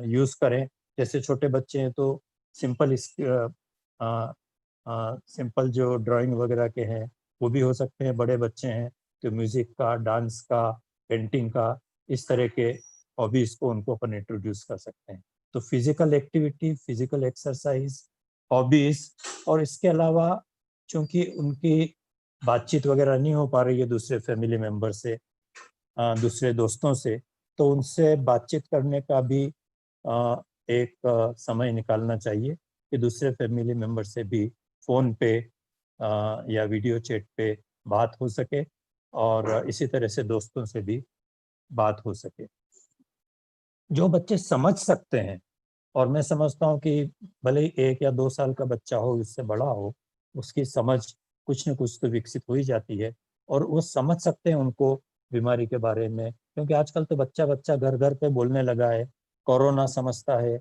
S7: यूज़ करें। जैसे छोटे बच्चे हैं तो सिंपल सिंपल जो ड्राइंग वगैरह के हैं वो भी हो सकते हैं, बड़े बच्चे हैं तो म्यूज़िक का, डांस का, पेंटिंग का, इस तरह के हॉबीज़ को उनको अपन इंट्रोड्यूस कर सकते हैं। तो physical activity, physical exercise, hobbies, और इसके अलावा चूँकि उनकी बातचीत वगैरह नहीं हो पा रही है दूसरे फैमिली मेम्बर से, दूसरे दोस्तों से, तो उनसे बातचीत करने का भी एक समय निकालना चाहिए कि दूसरे फैमिली मेम्बर से भी फ़ोन पे या वीडियो चैट पे बात हो सके, और इसी तरह से दोस्तों से भी बात हो सके। जो बच्चे समझ सकते हैं, और मैं समझता हूँ कि भले ही 1 या 2 साल का बच्चा हो, इससे बड़ा हो, उसकी समझ कुछ न कुछ तो विकसित हो ही जाती है, और वो समझ सकते हैं उनको बीमारी के बारे में, क्योंकि आजकल तो बच्चा बच्चा घर घर पे बोलने लगा है, कोरोना समझता है,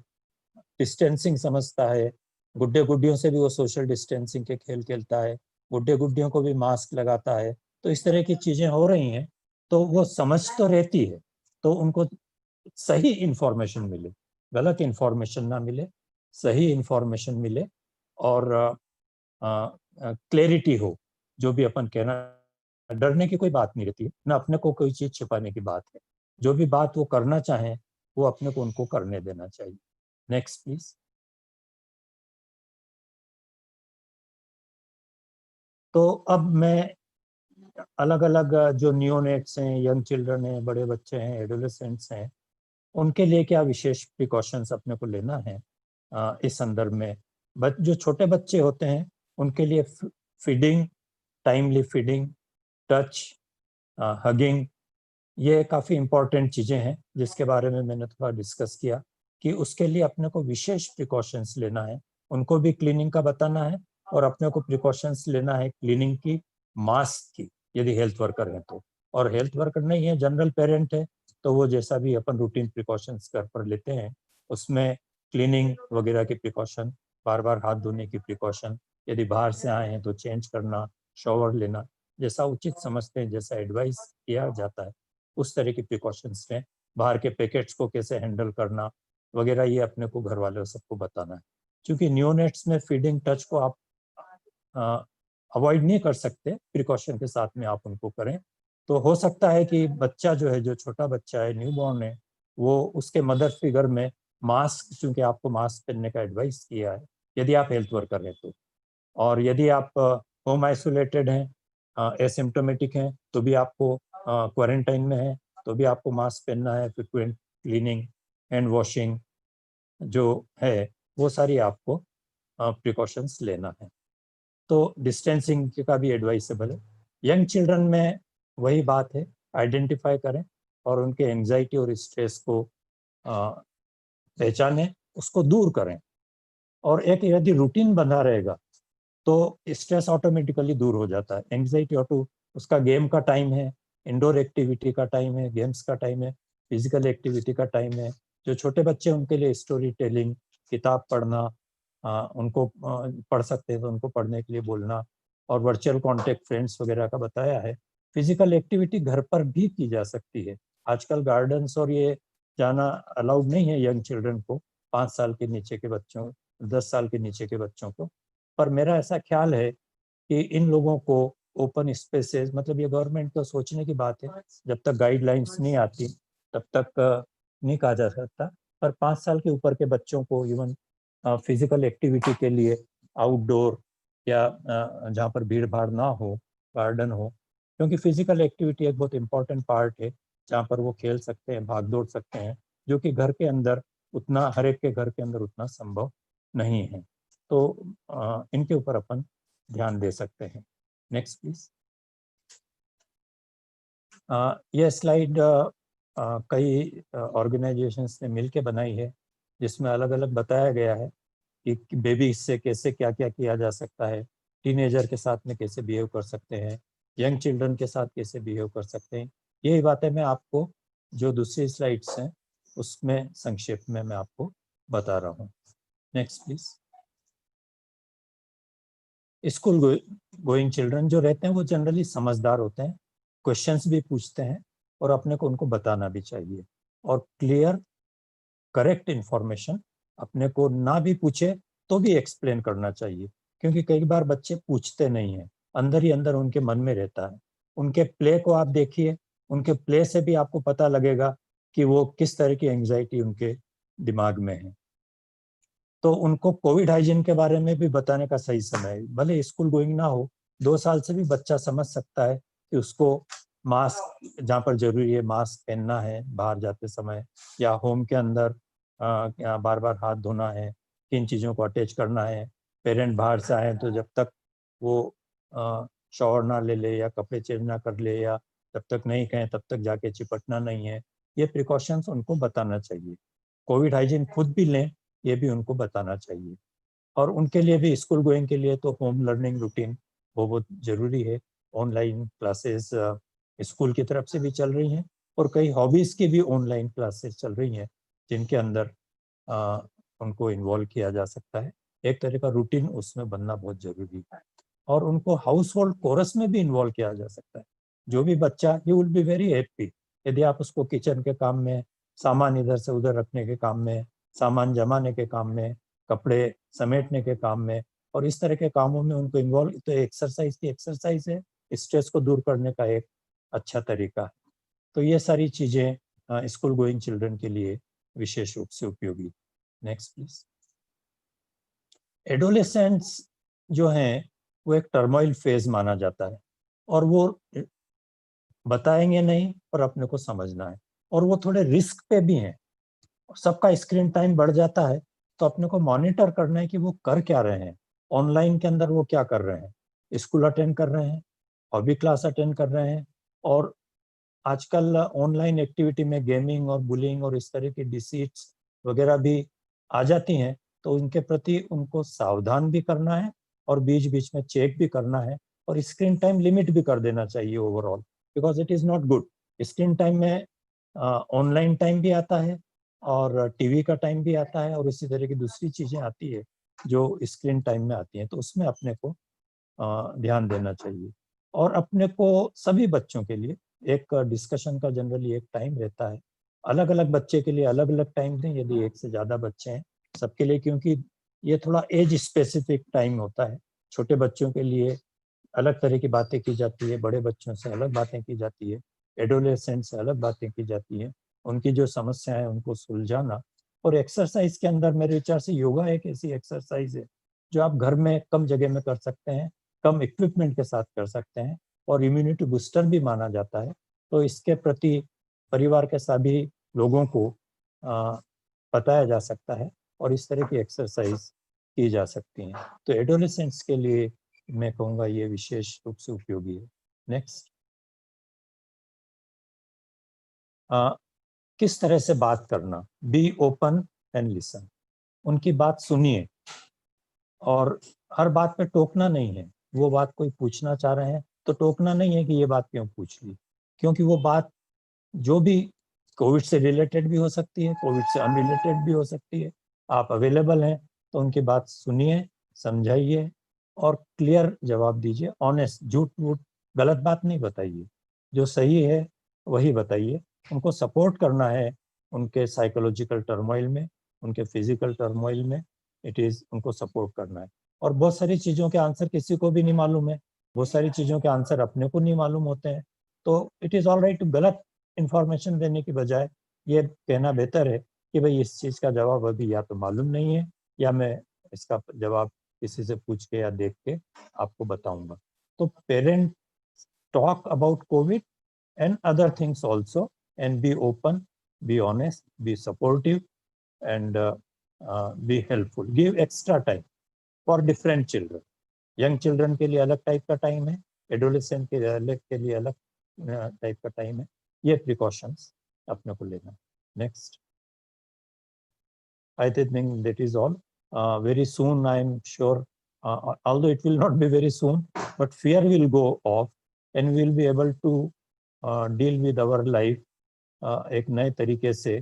S7: डिस्टेंसिंग समझता है, गुड्डे गुड्डियों से भी वो सोशल डिस्टेंसिंग के खेल खेलता है, गुड्डे गुड्डियों को भी मास्क लगाता है। तो इस तरह की चीज़ें हो रही हैं, तो वो समझ तो रहती है, तो उनको सही इंफॉर्मेशन मिले, गलत इंफॉर्मेशन ना मिले, सही इंफॉर्मेशन मिले, और क्लैरिटी हो। जो भी अपन कहना, डरने की कोई बात नहीं रहती है ना, अपने को कोई चीज छिपाने की बात है। जो भी बात वो करना चाहें वो अपने को उनको करने देना चाहिए। Next please. तो अब मैं अलग अलग जो नियोनेट्स हैं, यंग चिल्ड्रन हैं, बड़े बच्चे हैं, एडोलेसेंट्स हैं, उनके लिए क्या विशेष प्रिकॉशंस अपने को लेना है इस संदर्भ में। जो छोटे बच्चे होते हैं उनके लिए feeding, timely feeding, touch, hugging, ये काफ़ी इम्पोर्टेंट चीज़ें हैं जिसके बारे में मैंने थोड़ा डिस्कस किया कि उसके लिए अपने को विशेष प्रिकॉशंस लेना है। उनको भी क्लीनिंग का बताना है और अपने को प्रिकॉशंस लेना है क्लीनिंग की, मास्क की यदि हेल्थ वर्कर हैं तो, और हेल्थ वर्कर नहीं है, जनरल पेरेंट है, तो वो जैसा भी अपन रूटीन प्रिकॉशंस घर पर लेते हैं उसमें क्लीनिंग वगैरह की प्रिकॉशन, बार बार हाथ धोने की प्रिकॉशन, यदि बाहर से आए हैं तो चेंज करना, शॉवर लेना, जैसा उचित समझते हैं, जैसा एडवाइस किया जाता है उस तरह की प्रिकॉशंस लें। बाहर के पैकेट्स को कैसे हैंडल करना वगैरह ये अपने को घर वालों सबको बताना है। क्योंकि न्यूनेट्स में फीडिंग, टच को आप अवॉइड नहीं कर सकते, प्रिकॉशन के साथ में आप उनको करें। तो हो सकता है कि बच्चा जो है, जो छोटा बच्चा है, न्यूबॉर्न है, वो उसके मदर फिगर में मास्क, चूंकि आपको मास्क पहनने का एडवाइस किया है यदि आप हेल्थ वर्कर हैं तो, और यदि आप होम आइसोलेटेड हैं, एसिम्टोमेटिक हैं, तो भी आपको क्वारंटाइन में है तो भी आपको मास्क पहनना है। फ्रिक्वेंट क्लीनिंग, हैंड वॉशिंग जो है वो सारी आपको प्रिकॉशंस लेना है। तो डिस्टेंसिंग का भी एडवाइसेबल है। यंग चिल्ड्रन में वही बात है, आइडेंटिफाई करें और उनके एंजाइटी और स्ट्रेस को पहचानें, उसको दूर करें, और एक यदि रूटीन बना रहेगा तो स्ट्रेस ऑटोमेटिकली दूर हो जाता है। एंजाइटी ऑटो, उसका गेम का टाइम है, इंडोर एक्टिविटी का टाइम है, गेम्स का टाइम है, फिजिकल एक्टिविटी का टाइम है। जो छोटे बच्चे उनके लिए स्टोरी टेलिंग, किताब पढ़ना, उनको पढ़ सकते हैं तो उनको पढ़ने के लिए बोलना, और वर्चुअल कॉन्टेक्ट फ्रेंड्स वगैरह का बताया है। फिजिकल एक्टिविटी घर पर भी की जा सकती है। आजकल गार्डन्स और ये जाना अलाउड नहीं है यंग चिल्ड्रन को, 5 साल के नीचे के बच्चों, 10 साल के नीचे के बच्चों को। पर मेरा ऐसा ख्याल है कि इन लोगों को ओपन स्पेसेस, मतलब ये गवर्नमेंट को सोचने की बात है, जब तक गाइडलाइंस नहीं आती तब तक नहीं कहा जा सकता। पर 5 साल के ऊपर के बच्चों को इवन फिजिकल एक्टिविटी के लिए आउटडोर या जहाँ पर भीड़ भाड़ ना हो, गार्डन हो, क्योंकि फिजिकल एक्टिविटी एक बहुत इंपॉर्टेंट पार्ट है जहाँ पर वो खेल सकते हैं, भाग दौड़ सकते हैं, जो कि घर के अंदर उतना, हर एक के घर के अंदर उतना संभव नहीं है। तो इनके ऊपर अपन ध्यान दे सकते हैं। Next please. यह स्लाइड कई ऑर्गेनाइजेशंस ने मिलकर बनाई है, जिसमें अलग अलग बताया गया है कि बेबी से कैसे क्या क्या किया जा सकता है, टीनेजर के साथ में कैसे बिहेव कर सकते हैं, यंग चिल्ड्रन के साथ कैसे बिहेव कर सकते हैं। यही बातें मैं आपको जो दूसरी स्लाइड्स हैं उसमें संक्षेप में मैं आपको बता रहा हूँ। Next please. School going children जो रहते हैं वो जनरली समझदार होते हैं, क्वेश्चंस भी पूछते हैं और अपने को उनको बताना भी चाहिए, और क्लियर करेक्ट इंफॉर्मेशन अपने को ना भी पूछे तो भी एक्सप्लेन करना चाहिए, क्योंकि कई बार बच्चे पूछते नहीं हैं, अंदर ही अंदर उनके मन में रहता है। उनके प्ले को आप देखिए, उनके प्ले से भी आपको पता लगेगा कि वो किस तरह की एंजाइटी उनके दिमाग में है। तो उनको कोविड हाइजीन के बारे में भी बताने का सही समय है। भले स्कूल गोइंग ना हो, 2 साल से भी बच्चा समझ सकता है कि उसको मास्क, जहाँ पर जरूरी है मास्क पहनना है बाहर जाते समय, या होम के अंदर बार बार हाथ धोना है, किन चीज़ों को अटैच करना है। पेरेंट बाहर से आए तो जब तक वो शॉवर ना ले ले या कपड़े चेंज ना कर ले, या जब तक नहीं कहें तब तक जाके चिपटना नहीं है, ये प्रिकॉशंस उनको बताना चाहिए। कोविड हाइजीन खुद भी लें, ये भी उनको बताना चाहिए। और उनके लिए भी, स्कूल गोइंग के लिए तो होम लर्निंग रूटीन वो बहुत जरूरी है। ऑनलाइन क्लासेस स्कूल की तरफ से भी चल रही हैं, और कई हॉबीज की भी ऑनलाइन क्लासेस चल रही हैं जिनके अंदर उनको इन्वॉल्व किया जा सकता है। एक तरह का रूटीन उसमें बनना बहुत जरूरी है, और उनको हाउस होल्ड कोरस में भी इन्वॉल्व किया जा सकता है। जो भी बच्चा, he will be very happy यदि आप उसको किचन के काम में, सामान इधर से उधर रखने के काम में, सामान जमाने के काम में, कपड़े समेटने के काम में, और इस तरह के कामों में उनको इन्वॉल्व, तो एक्सरसाइज की एक्सरसाइज है, स्ट्रेस को दूर करने का एक अच्छा तरीका है। तो ये सारी चीज़ें स्कूल गोइंग चिल्ड्रन के लिए विशेष रूप से उपयोगी। Next please. एडोलेसेंट्स जो हैं वो एक टर्मोइल फेज माना जाता है, और वो बताएंगे नहीं और अपने को समझना है, और वो थोड़े रिस्क पे भी हैं। सबका स्क्रीन टाइम बढ़ जाता है, तो अपने को मॉनिटर करना है कि वो कर क्या रहे हैं, ऑनलाइन के अंदर वो क्या कर रहे हैं, स्कूल अटेंड कर रहे हैं, हॉबी क्लास अटेंड कर रहे हैं, और आजकल ऑनलाइन एक्टिविटी में गेमिंग और बुलिंग और इस तरह की डिसीट्स वगैरह भी आ जाती हैं, तो उनके प्रति उनको सावधान भी करना है और बीच बीच में चेक भी करना है, और स्क्रीन टाइम लिमिट भी कर देना चाहिए overall, because it is not good. Screen time में ऑनलाइन टाइम भी आता है और टीवी का टाइम भी आता है और इसी तरह की दूसरी चीज़ें आती है जो स्क्रीन टाइम में आती हैं, तो उसमें अपने को ध्यान देना चाहिए। और अपने को सभी बच्चों के लिए एक डिस्कशन का जनरली एक टाइम रहता है, अलग अलग बच्चे के लिए अलग अलग टाइम दें, यदि एक से ज़्यादा बच्चे हैं सबके लिए, क्योंकि ये थोड़ा एज स्पेसिफिक टाइम होता है। छोटे बच्चों के लिए अलग तरह की बातें की जाती है, बड़े बच्चों से अलग बातें की जाती है, एडोलेसेंट से अलग बातें की जाती है, उनकी जो समस्या है उनको सुलझाना। और एक्सरसाइज के अंदर मेरे विचार से योगा एक ऐसी एक्सरसाइज है जो आप घर में कम जगह में कर सकते हैं, कम इक्विपमेंट के साथ कर सकते हैं, और इम्यूनिटी बूस्टर भी माना जाता है। तो इसके प्रति परिवार के सभी लोगों को बताया जा सकता है और इस तरह की एक्सरसाइज की जा सकती हैं। तो एडोलेसेंट्स के लिए मैं कहूँगा ये विशेष रूप से उपयोगी है। नेक्स्ट, किस तरह से बात करना, बी ओपन एंड लिसन, उनकी बात सुनिए और हर बात पे टोकना नहीं है। वो बात कोई पूछना चाह रहे हैं तो टोकना नहीं है कि ये बात क्यों पूछ ली, क्योंकि वो बात जो भी कोविड से रिलेटेड भी हो सकती है, कोविड से अनरिलेटेड भी हो सकती है। आप अवेलेबल हैं तो उनकी बात सुनिए, समझाइए और क्लियर जवाब दीजिए, ऑनेस्ट, झूठ वूठ गलत बात नहीं बताइए, जो सही है वही बताइए। उनको सपोर्ट करना है उनके साइकोलॉजिकल टर्मोइल में, उनके फिजिकल टर्मोइल में, इट इज़ उनको सपोर्ट करना है। और बहुत सारी चीज़ों के आंसर किसी को भी नहीं मालूम है, बहुत सारी चीज़ों के आंसर अपने को नहीं मालूम होते हैं, तो इट इज़ ऑल राइट गलत इंफॉर्मेशन देने की बजाय ये कहना बेहतर है कि भाई इस चीज़ का जवाब अभी या तो मालूम नहीं है या मैं इसका जवाब किसी से पूछ के या देख के आपको बताऊंगा। तो parent talk about Covid and other things also, and be open, be honest, be supportive, and be helpful. Give extra time for different children. Young children के लिए अलग टाइप का टाइम है, एडोलेसेंट के लिए अलग टाइप का टाइम है। ये प्रिकॉशंस अपने को लेना। Next, I think that is all. Very soon, I am sure, although it will not be very soon, but fear will go off and we will be able to deal with our life एक नए तरीके से,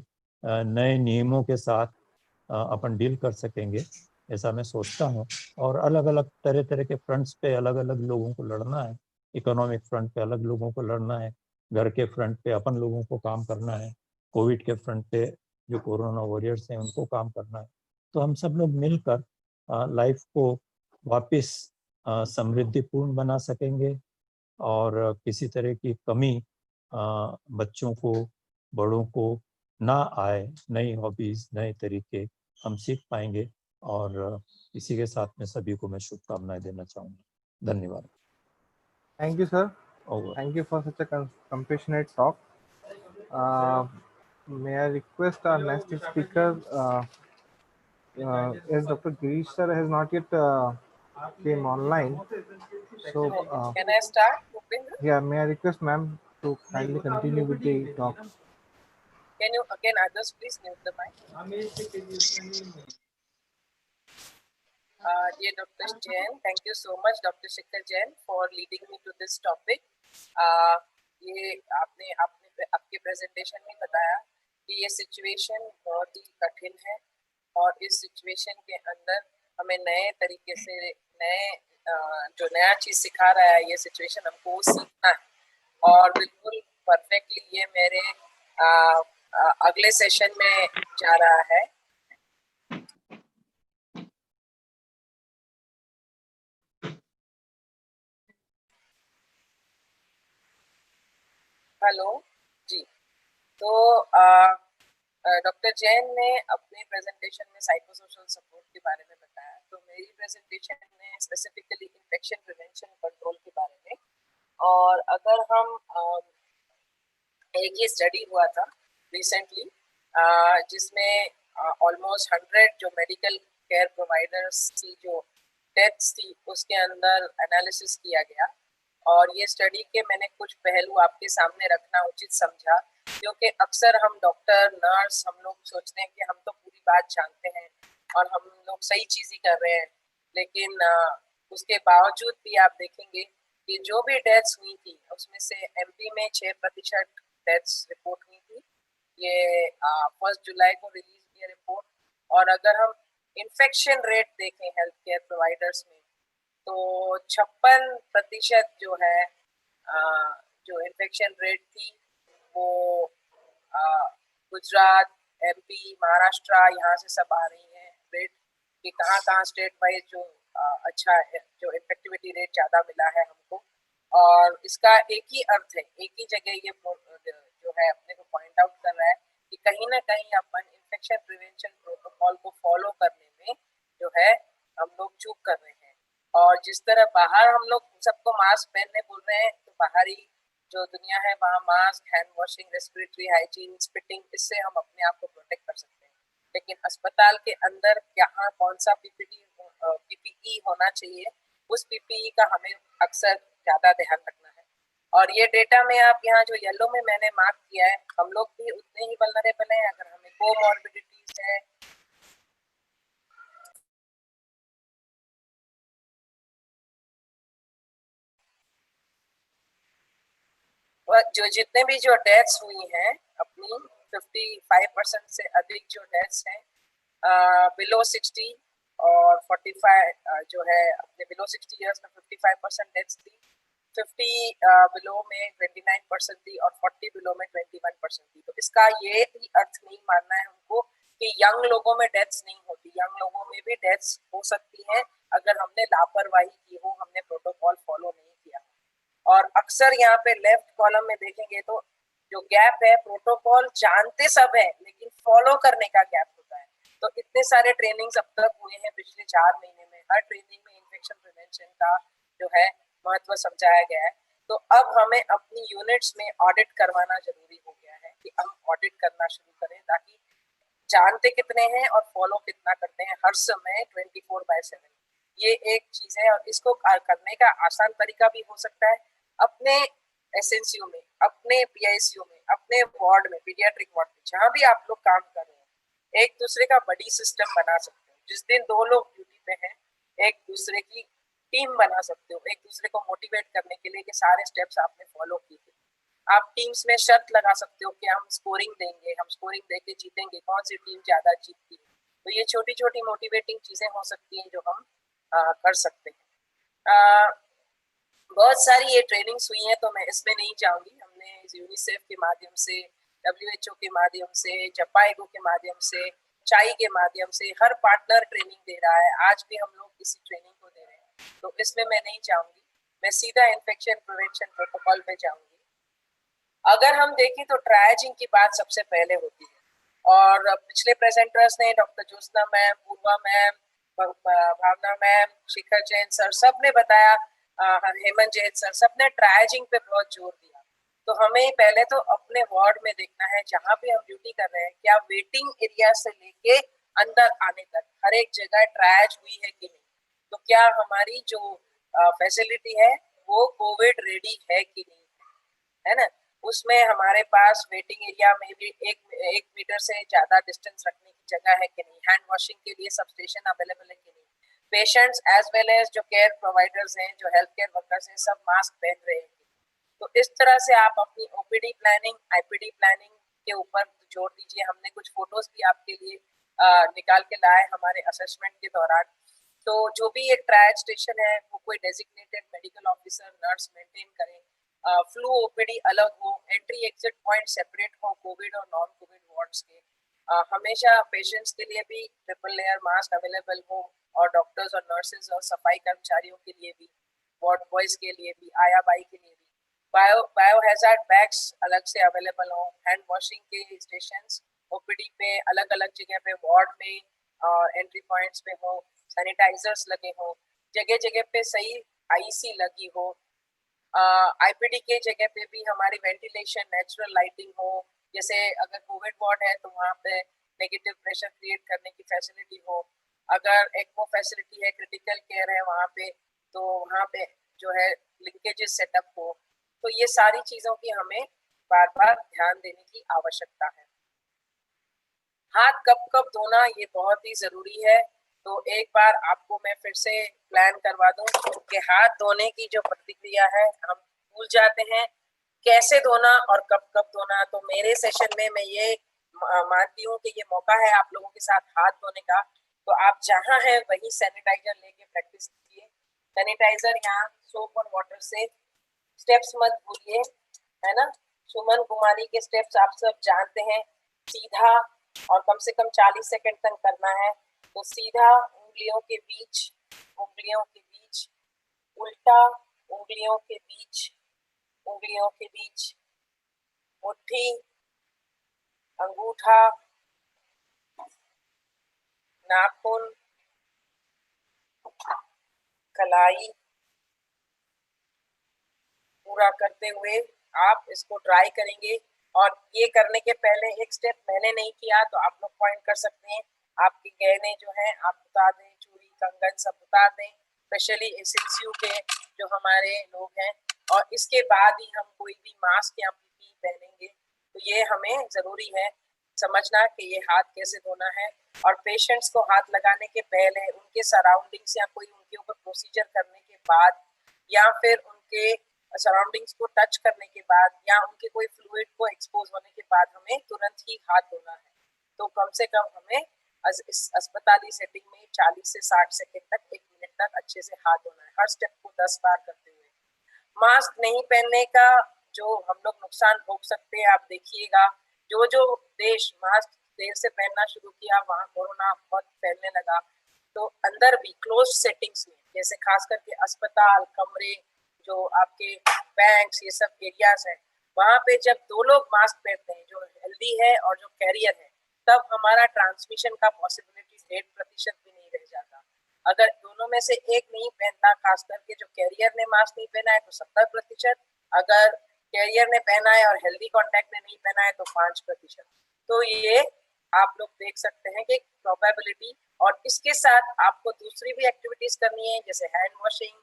S7: नए नियमों के साथ अपन deal कर सकेंगे, ऐसा मैं सोचता हूँ। और अलग अलग तरह तरह के फ्रंट्स पे अलग अलग लोगों को लड़ना है। इकोनॉमिक फ्रंट पे अलग लोगों को लड़ना है, घर के फ्रंट पे अपन लोगों को काम करना है, कोविड के फ्रंट पे जो कोरोना वॉरियर्स हैं उनको काम करना है। तो हम सब लोग मिलकर लाइफ को वापस समृद्धिपूर्ण बना सकेंगे और किसी तरह की कमी बच्चों को, बड़ों को ना आए। नई हॉबीज, नए तरीके हम सीख पाएंगे और इसी के साथ में सभी को मैं शुभकामनाएं देना चाहूँगा। धन्यवाद।
S4: Thank you, sir.
S7: Over.
S4: Thank you for such a compassionate talk. May I request our next speaker, as Dr. Girish sir has not yet came online. So,
S2: Can I start, Bhupendra?
S4: yeah, may I request ma'am to kindly continue with the talk.
S2: Can you again, others, please mute the mic. Dear Dr. Jain, thank you so much, Dr. Shikhar Jain, for leading me to this topic. ये आपके presentation में बताया कि ये situation बहुत ही कठिन है और इस सिचुएशन के अंदर हमें नए तरीके से जो नया चीज सिखा रहा है ये सिचुएशन हमको सीखना है। और बिल्कुल परफेक्टली ये मेरे अगले सेशन में जा रहा है। हेलो जी, तो डॉक्टर जैन ने अपने प्रेजेंटेशन में साइकोसोशल सपोर्ट के बारे में बताया, तो मेरी प्रेजेंटेशन में स्पेसिफिकली इन्फेक्शन प्रिवेंशन कंट्रोल के बारे में। और अगर हम एक ही स्टडी हुआ था रिसेंटली जिसमें ऑलमोस्ट 100 जो मेडिकल केयर प्रोवाइडर्स की जो डेथ्स थी उसके अंदर एनालिसिस किया गया। और ये स्टडी के मैंने कुछ पहलू आपके सामने रखना उचित समझा, क्योंकि अक्सर हम डॉक्टर नर्स हम लोग सोचते हैं कि हम तो पूरी बात जानते हैं और हम लोग सही चीज़ ही कर रहे हैं, लेकिन उसके बावजूद भी आप देखेंगे कि जो भी डेथ्स हुई थी उसमें से एमपी में 6% डेथ्स रिपोर्ट हुई थी। ये 1 जुलाई को रिलीज हुई रिपोर्ट। और अगर हम इन्फेक्शन रेट देखें हेल्थ केयर प्रोवाइडर्स में तो 56% जो है जो इन्फेक्शन रेट थी वो गुजरात, एमपी, महाराष्ट्र यहाँ से सब आ रही हैं रेट कि कहाँ स्टेट वाइज जो अच्छा है, जो इफेक्टिविटी रेट ज़्यादा मिला है हमको। और इसका एक ही अर्थ है, एक ही जगह ये जो है अपने को पॉइंट आउट कर रहा है कि कहीं ना कहीं अपन इन्फेक्शन प्रिवेंशन प्रोटोकॉल को फॉलो करने में जो है हम लोग चूक कर रहे हैं। और जिस तरह बाहर हम लोग सबको मास्क पहनने बोल रहे हैं, तो बाहरी जो दुनिया है वहाँ mask, hand washing, respiratory hygiene, spitting, इससे हम अपने आप को प्रोटेक्ट कर सकते हैं। लेकिन अस्पताल के अंदर यहाँ कौन सा पीपीई होना चाहिए, उस पीपीई का हमें अक्सर ज़्यादा ध्यान रखना है। और ये डेटा में आप यहाँ जो येलो में मैंने मार्क किया है, हम लोग भी उतने ही वल्नरेबल हैं। अगर हमें कोमॉर्बिडिटीज है, जो जितने भी जो डेथ्स हुई हैं अपनी 55% से अधिक जो डेथ्स हैं बिलो 60 और 45 जो है अपने बिलो 60 ईयर्स में 55% डेथ्स थी, 50 बिलो में 29% थी और 40 बिलो में 21% थी। तो इसका ये ही अर्थ नहीं मानना है हमको कि यंग लोगों में डेथ्स नहीं होती, यंग लोगों में भी डेथ्स हो सकती हैं अगर हमने लापरवाही की हो, हमने प्रोटोकॉल फॉलो नहीं किया। और अक्सर यहाँ पे लेफ्ट कॉलम में देखेंगे तो जो गैप है, प्रोटोकॉल जानते सब है लेकिन फॉलो करने का गैप होता है। तो इतने सारे ट्रेनिंग्स अब तक हुए हैं पिछले 4 महीने में, हर ट्रेनिंग में इन्फेक्शन प्रिवेंशन का जो है महत्व समझाया गया है। तो अब हमें अपनी यूनिट्स में ऑडिट करवाना जरूरी हो गया है कि हम ऑडिट करना शुरू करें, ताकि जानते कितने हैं और फॉलो कितना करते हैं हर समय 24/7। ये एक चीज है। और इसको करने का आसान तरीका भी हो सकता है, अपने एसएनसीयू में, अपने पीआईसीयू में, अपने वार्ड में, पीडियाट्रिक वार्ड में, जहाँ भी आप लोग काम कर रहे हैं, एक दूसरे का बडी सिस्टम बना सकते हो। जिस दिन 2 लोग ड्यूटी पे हैं, एक दूसरे की टीम बना सकते हो, एक दूसरे को मोटिवेट करने के लिए कि सारे स्टेप्स आपने फॉलो किए। आप टीम्स में शर्त लगा सकते हो कि हम स्कोरिंग देंगे, हम स्कोरिंग देके जीतेंगे, कौन सी टीम ज्यादा जीतती है। तो ये छोटी छोटी मोटिवेटिंग चीजें हो सकती हैं जो हम कर सकते हैं। बहुत सारी ये ट्रेनिंग्स हुई हैं तो मैं इसमें नहीं जाऊंगी। हमने यूनिसेफ के माध्यम से, WHO के माध्यम से, जपाएगो के माध्यम से, चाई के माध्यम से हर पार्टनर ट्रेनिंग दे रहा है। आज भी हम लोग इसी ट्रेनिंग को दे रहे हैं, तो इसमें मैं नहीं जाऊंगी। मैं सीधा इन्फेक्शन प्रिवेंशन प्रोटोकॉल पे जाऊंगी। अगर हम देखें तो ट्रायजिंग की बात सबसे पहले होती है। और पिछले प्रेजेंटर्स ने, डॉक्टर ज्योत्सना मैम, पूर्वा मैम, भावना मैम, शिखर जैन सर, सब ने बताया, हेमंत जैन सर, सब ने ट्रायजिंग पे बहुत जोर दिया। तो हमें पहले तो अपने वार्ड में देखना है, जहाँ भी हम ड्यूटी कर रहे हैं, क्या वेटिंग एरिया से लेके अंदर आने तक हर एक जगह ट्रायज हुई है कि नहीं। तो क्या हमारी जो फैसिलिटी है वो कोविड रेडी है कि नहीं, है ना। उसमें हमारे पास वेटिंग एरिया में भी एक मीटर से ज्यादा डिस्टेंस रखने की जगह है कि नहीं, हैंड वॉशिंग के लिए सब स्टेशन अवेलेबल है कि नहीं, पेशेंट्स एज वेल एज जो केयर प्रोवाइडर्स हैं, जो हेल्थ केयर वर्कर्स हैं, सब मास्क पहन रहे हैं। तो इस तरह से आप अपनी ओपीडी प्लानिंग, आईपीडी प्लानिंग के ऊपर जोड़ दीजिए। हमने कुछ फोटोज भी आपके लिए निकाल के लाए हमारे असेसमेंट के दौरान। तो जो भी एक ट्रायल स्टेशन है वो कोई designated medical officer, nurse maintain करें। फ्लू ओपीडी अलग हो, एंट्री एग्जिट पॉइंट सेपरेट हो कोविड और नॉन कोविड वार्ड्स के। हमेशा पेशेंट्स के लिए भी ट्रिपल लेयर मास्क अवेलेबल हो, और डॉक्टर्स और नर्सेज और सफाई कर्मचारियों के लिए भी, वार्ड बॉयज के लिए भी, आया बाई के लिए भी बायोहैजार्ड बैग्स अलग से अवेलेबल हो, हैंड वॉशिंग के स्टेशंस ओपीडी पे अलग अलग जगह पे, वार्ड में और एंट्री पॉइंट्स पे हो, सैनिटाइजर्स लगे हो, जगह जगह पे सही आईसी लगी हो, आईपीडी के जगह पे भी हमारी वेंटिलेशन, नेचुरल लाइटिंग हो, जैसे अगर कोविड वार्ड है तो वहाँ पे नेगेटिव प्रेशर क्रिएट करने की फैसिलिटी हो, अगर एक्मो फैसिलिटी है, क्रिटिकल केयर है वहाँ पे, तो वहाँ पे जो है लिंकेजेस सेटअप हो। तो ये सारी चीज़ों की हमें बार बार ध्यान देने की आवश्यकता है। हाथ कब कब धोना ये बहुत ही ज़रूरी है। तो एक बार आपको मैं फिर से प्लान करवा दूं कि हाथ धोने की जो प्रतिक्रिया है हम भूल जाते हैं, कैसे धोना और कब कब धोना। तो मेरे सेशन में मैं ये मानती हूँ कि ये मौका है आप लोगों के साथ हाथ धोने का। तो आप जहाँ हैं वहीं सैनिटाइजर लेके प्रैक्टिस कीजिए। सैनिटाइजर यहाँ सोप और वाटर से, स्टेप्स मत भूलिए, है ना। सुमन कुमारी के स्टेप्स आप सब जानते हैं, सीधा और कम से कम 40 सेकंड तक करना है। तो सीधा उंगलियों के बीच, उंगलियों के बीच, उल्टा उंगलियों के बीच, उंगलियों के बीच, मुट्ठी, अंगूठा, नाखून, कलाई, पूरा करते हुए आप इसको ट्राई करेंगे। और ये करने के पहले एक स्टेप मैंने नहीं किया तो आप लोग पॉइंट कर सकते हैं। आपके गहने जो हैं आप उतार दें, चूड़ी कंगन सब उतार दें, स्पेशली एसएनसीयू के जो हमारे लोग हैं। और इसके बाद ही हम कोई भी मास्क या पीपीई पहनेंगे। तो ये हमें ज़रूरी है समझना कि ये हाथ कैसे धोना है। और पेशेंट्स को हाथ लगाने के पहले, उनके सराउंडिंग्स या कोई उनके ऊपर प्रोसीजर करने के बाद, या फिर उनके सराउंडिंग्स को टच करने के बाद, या उनके कोई फ्लूइड को एक्सपोज होने के बाद हमें तुरंत ही हाथ धोना है। तो कम से कम हमें इस अस्पताली सेटिंग में 40 से 60 सेकंड तक, 1 मिनट तक अच्छे से हाथ धोना है, हर स्टेप को 10 बार करते हुए। मास्क नहीं पहनने का जो हम लोग नुकसान भोग सकते हैं आप देखिएगा। जो जो देश मास्क देर से पहनना शुरू किया वहाँ कोरोना बहुत फैलने लगा। तो अंदर भी क्लोज सेटिंग्स में, जैसे खास करके अस्पताल, कमरे, जो आपके बैंक्स, ये सब एरियाज हैं, वहाँ पे जब 2 लोग मास्क पहनते हैं, जो हेल्दी है और जो कैरियर है, तब हमारा ट्रांसमिशन का पॉसिबिलिटी 1.5% भी नहीं रह जाता। अगर दोनों में से एक नहीं पहनता, खास करके जो कैरियर ने मास्क नहीं पहना है तो 70%, अगर कैरियर ने पहना है और हेल्दी कॉन्टैक्ट ने नहीं पहना है तो 5%। तो ये आप लोग देख सकते हैं कि प्रोबेबिलिटी। और इसके साथ आपको दूसरी भी एक्टिविटीज करनी है, जैसे हैंड वॉशिंग,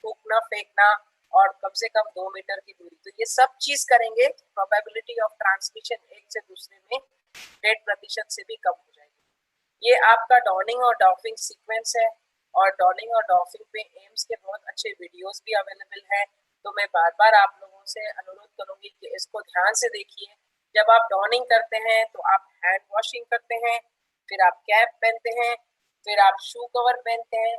S2: थूकना फेंकना, और कम से कम 2 मीटर की दूरी। तो ये सब चीज करेंगे, प्रोबेबिलिटी ऑफ ट्रांसमिशन एक से दूसरे में 1.5% से भी कम हो जाएगी। ये आपका डॉनिंग और डॉफिंग सीक्वेंस है, और डॉनिंग और डॉफिंग पे एम्स के बहुत अच्छे वीडियोस भी अवेलेबल है। तो मैं बार बार आप लोगों से अनुरोध करूंगी कि इसको ध्यान से देखिए। जब आप डॉनिंग करते हैं तो आप हैंड वॉशिंग करते हैं, फिर आप कैप पहनते हैं, फिर आप शू कवर पहनते हैं,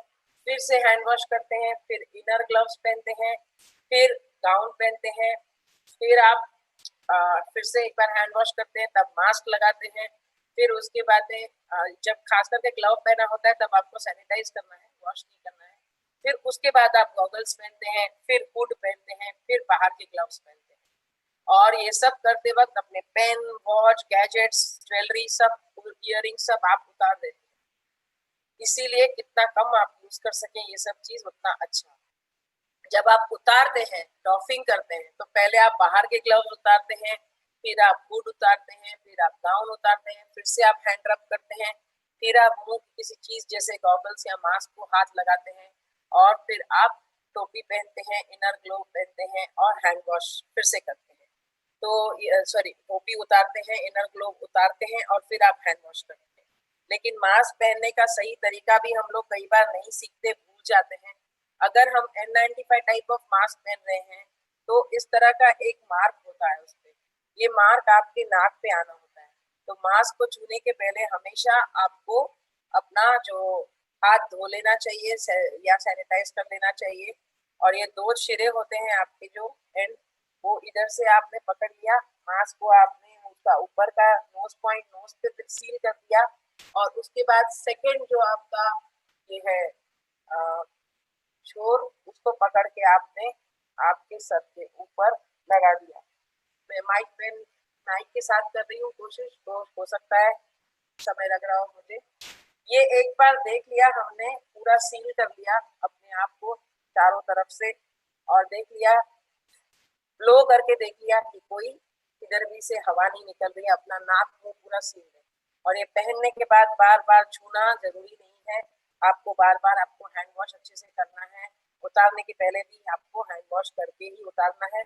S2: फिर से हैंड वॉश करते हैं, फिर इनर ग्लव्स पहनते हैं, फिर गाउन पहनते हैं, फिर आप फिर से एक बार हैंड वॉश करते हैं, तब मास्क लगाते हैं। फिर उसके बाद में जब खास करके ग्लव पहना होता है तब आपको सैनिटाइज करना है, वॉश नहीं करना है। फिर उसके बाद आप गॉगल्स पहनते हैं, फिर हुड पहनते हैं, फिर बाहर के ग्लव्स पहनते हैं। और ये सब करते वक्त अपने पेन, वॉच, गैजेट्स, ज्वेलरी सब, इयररिंग सब आप उतार देते हैं। इसीलिए कितना कम आप यूज कर सकें ये सब चीज उतना अच्छा। जब आप उतारते हैं, डॉफिंग करते हैं, तो पहले आप बाहर के ग्लव्स उतारते हैं, फिर आप हुड उतारते हैं, फिर आप गाउन उतारते हैं, फिर से आप हैंड रब करते हैं, फिर आप मुंह की किसी चीज जैसे गॉगल्स या मास्क को हाथ लगाते हैं, और फिर आप टोपी पहनते हैं, इनर ग्लोव पहनते हैं, और हैंड वॉश फिर से करते हैं। तो सॉरी, टोपी उतारते हैं, इनर ग्लोव उतारते हैं, और फिर आप हैंड वॉश करते हैं। लेकिन मास्क पहनने का सही तरीका भी हम लोग कई बार नहीं सीखते, भूल जाते हैं। अगर हम N95 टाइप ऑफ मास्क पहन रहे हैं तो इस तरह का एक मार्क होता है उस पे, ये मार्क आपके नाक पे आना होता है। तो मास्क को छूने के पहले हमेशा आपको अपना जो हाथ धो लेना चाहिए या सैनिटाइज कर लेना चाहिए। और ये 2 सिरे होते हैं आपके जो एंड, वो इधर से आपने पकड़ लिया, मास्क को आपने उसका ऊपर का नोज पॉइंट नोज पे सील कर दिया, और उसके बाद सेकंड जो आपका ये है छोर, उसको पकड़ के आपने आपके सर के ऊपर लगा दिया। मैं माइक के साथ कर रही हूँ कोशिश, तो हो सकता है समय लग रहा हो मुझे। ये एक बार देख लिया हमने, पूरा सील कर लिया अपने आप को चारों तरफ से, और देख लिया, ब्लो करके देख लिया कि कोई किधर भी से हवा नहीं निकल रही है, अपना नाक मुंह पूरा सील है। और ये पहनने के बाद बार बार छूना जरूरी नहीं है, आपको बार बार आपको हैंड वॉश अच्छे से करना है। उतारने के पहले भी आपको हैंड वॉश करके ही उतारना है।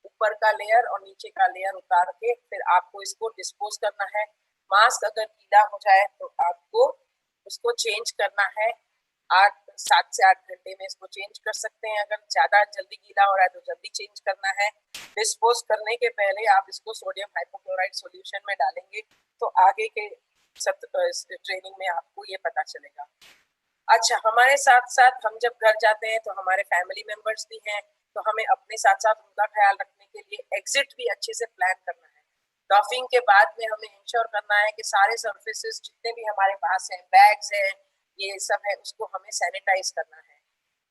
S2: ऊपर का लेयर और नीचे का लेयर उतार के फिर आपको इसको डिस्पोज करना है। मास्क अगर गीला हो जाए तो आपको उसको चेंज करना है। 7 से 8 घंटे में इसको चेंज कर सकते हैं। अगर ज्यादा जल्दी गीला हो रहा है तो जल्दी चेंज करना है। डिस्पोज करने के पहले आप इसको सोडियम हाइपोक्लोराइड सॉल्यूशन में डालेंगे तो आगे के ट्रेनिंग में आपको ये पता चलेगा। अच्छा, हमारे साथ साथ हम जब घर जाते हैं तो हमारे फैमिली मेंबर्स भी हैं, तो हमें अपने साथ साथ उनका ख्याल रखने के लिए एग्जिट भी अच्छे से प्लान करना है। डॉफिंग के बाद में हमें इंश्योर करना है कि सारे सर्फेसेस जितने भी हमारे पास हैं, बैग्स हैं, ये सब है, उसको हमें सैनिटाइज करना है।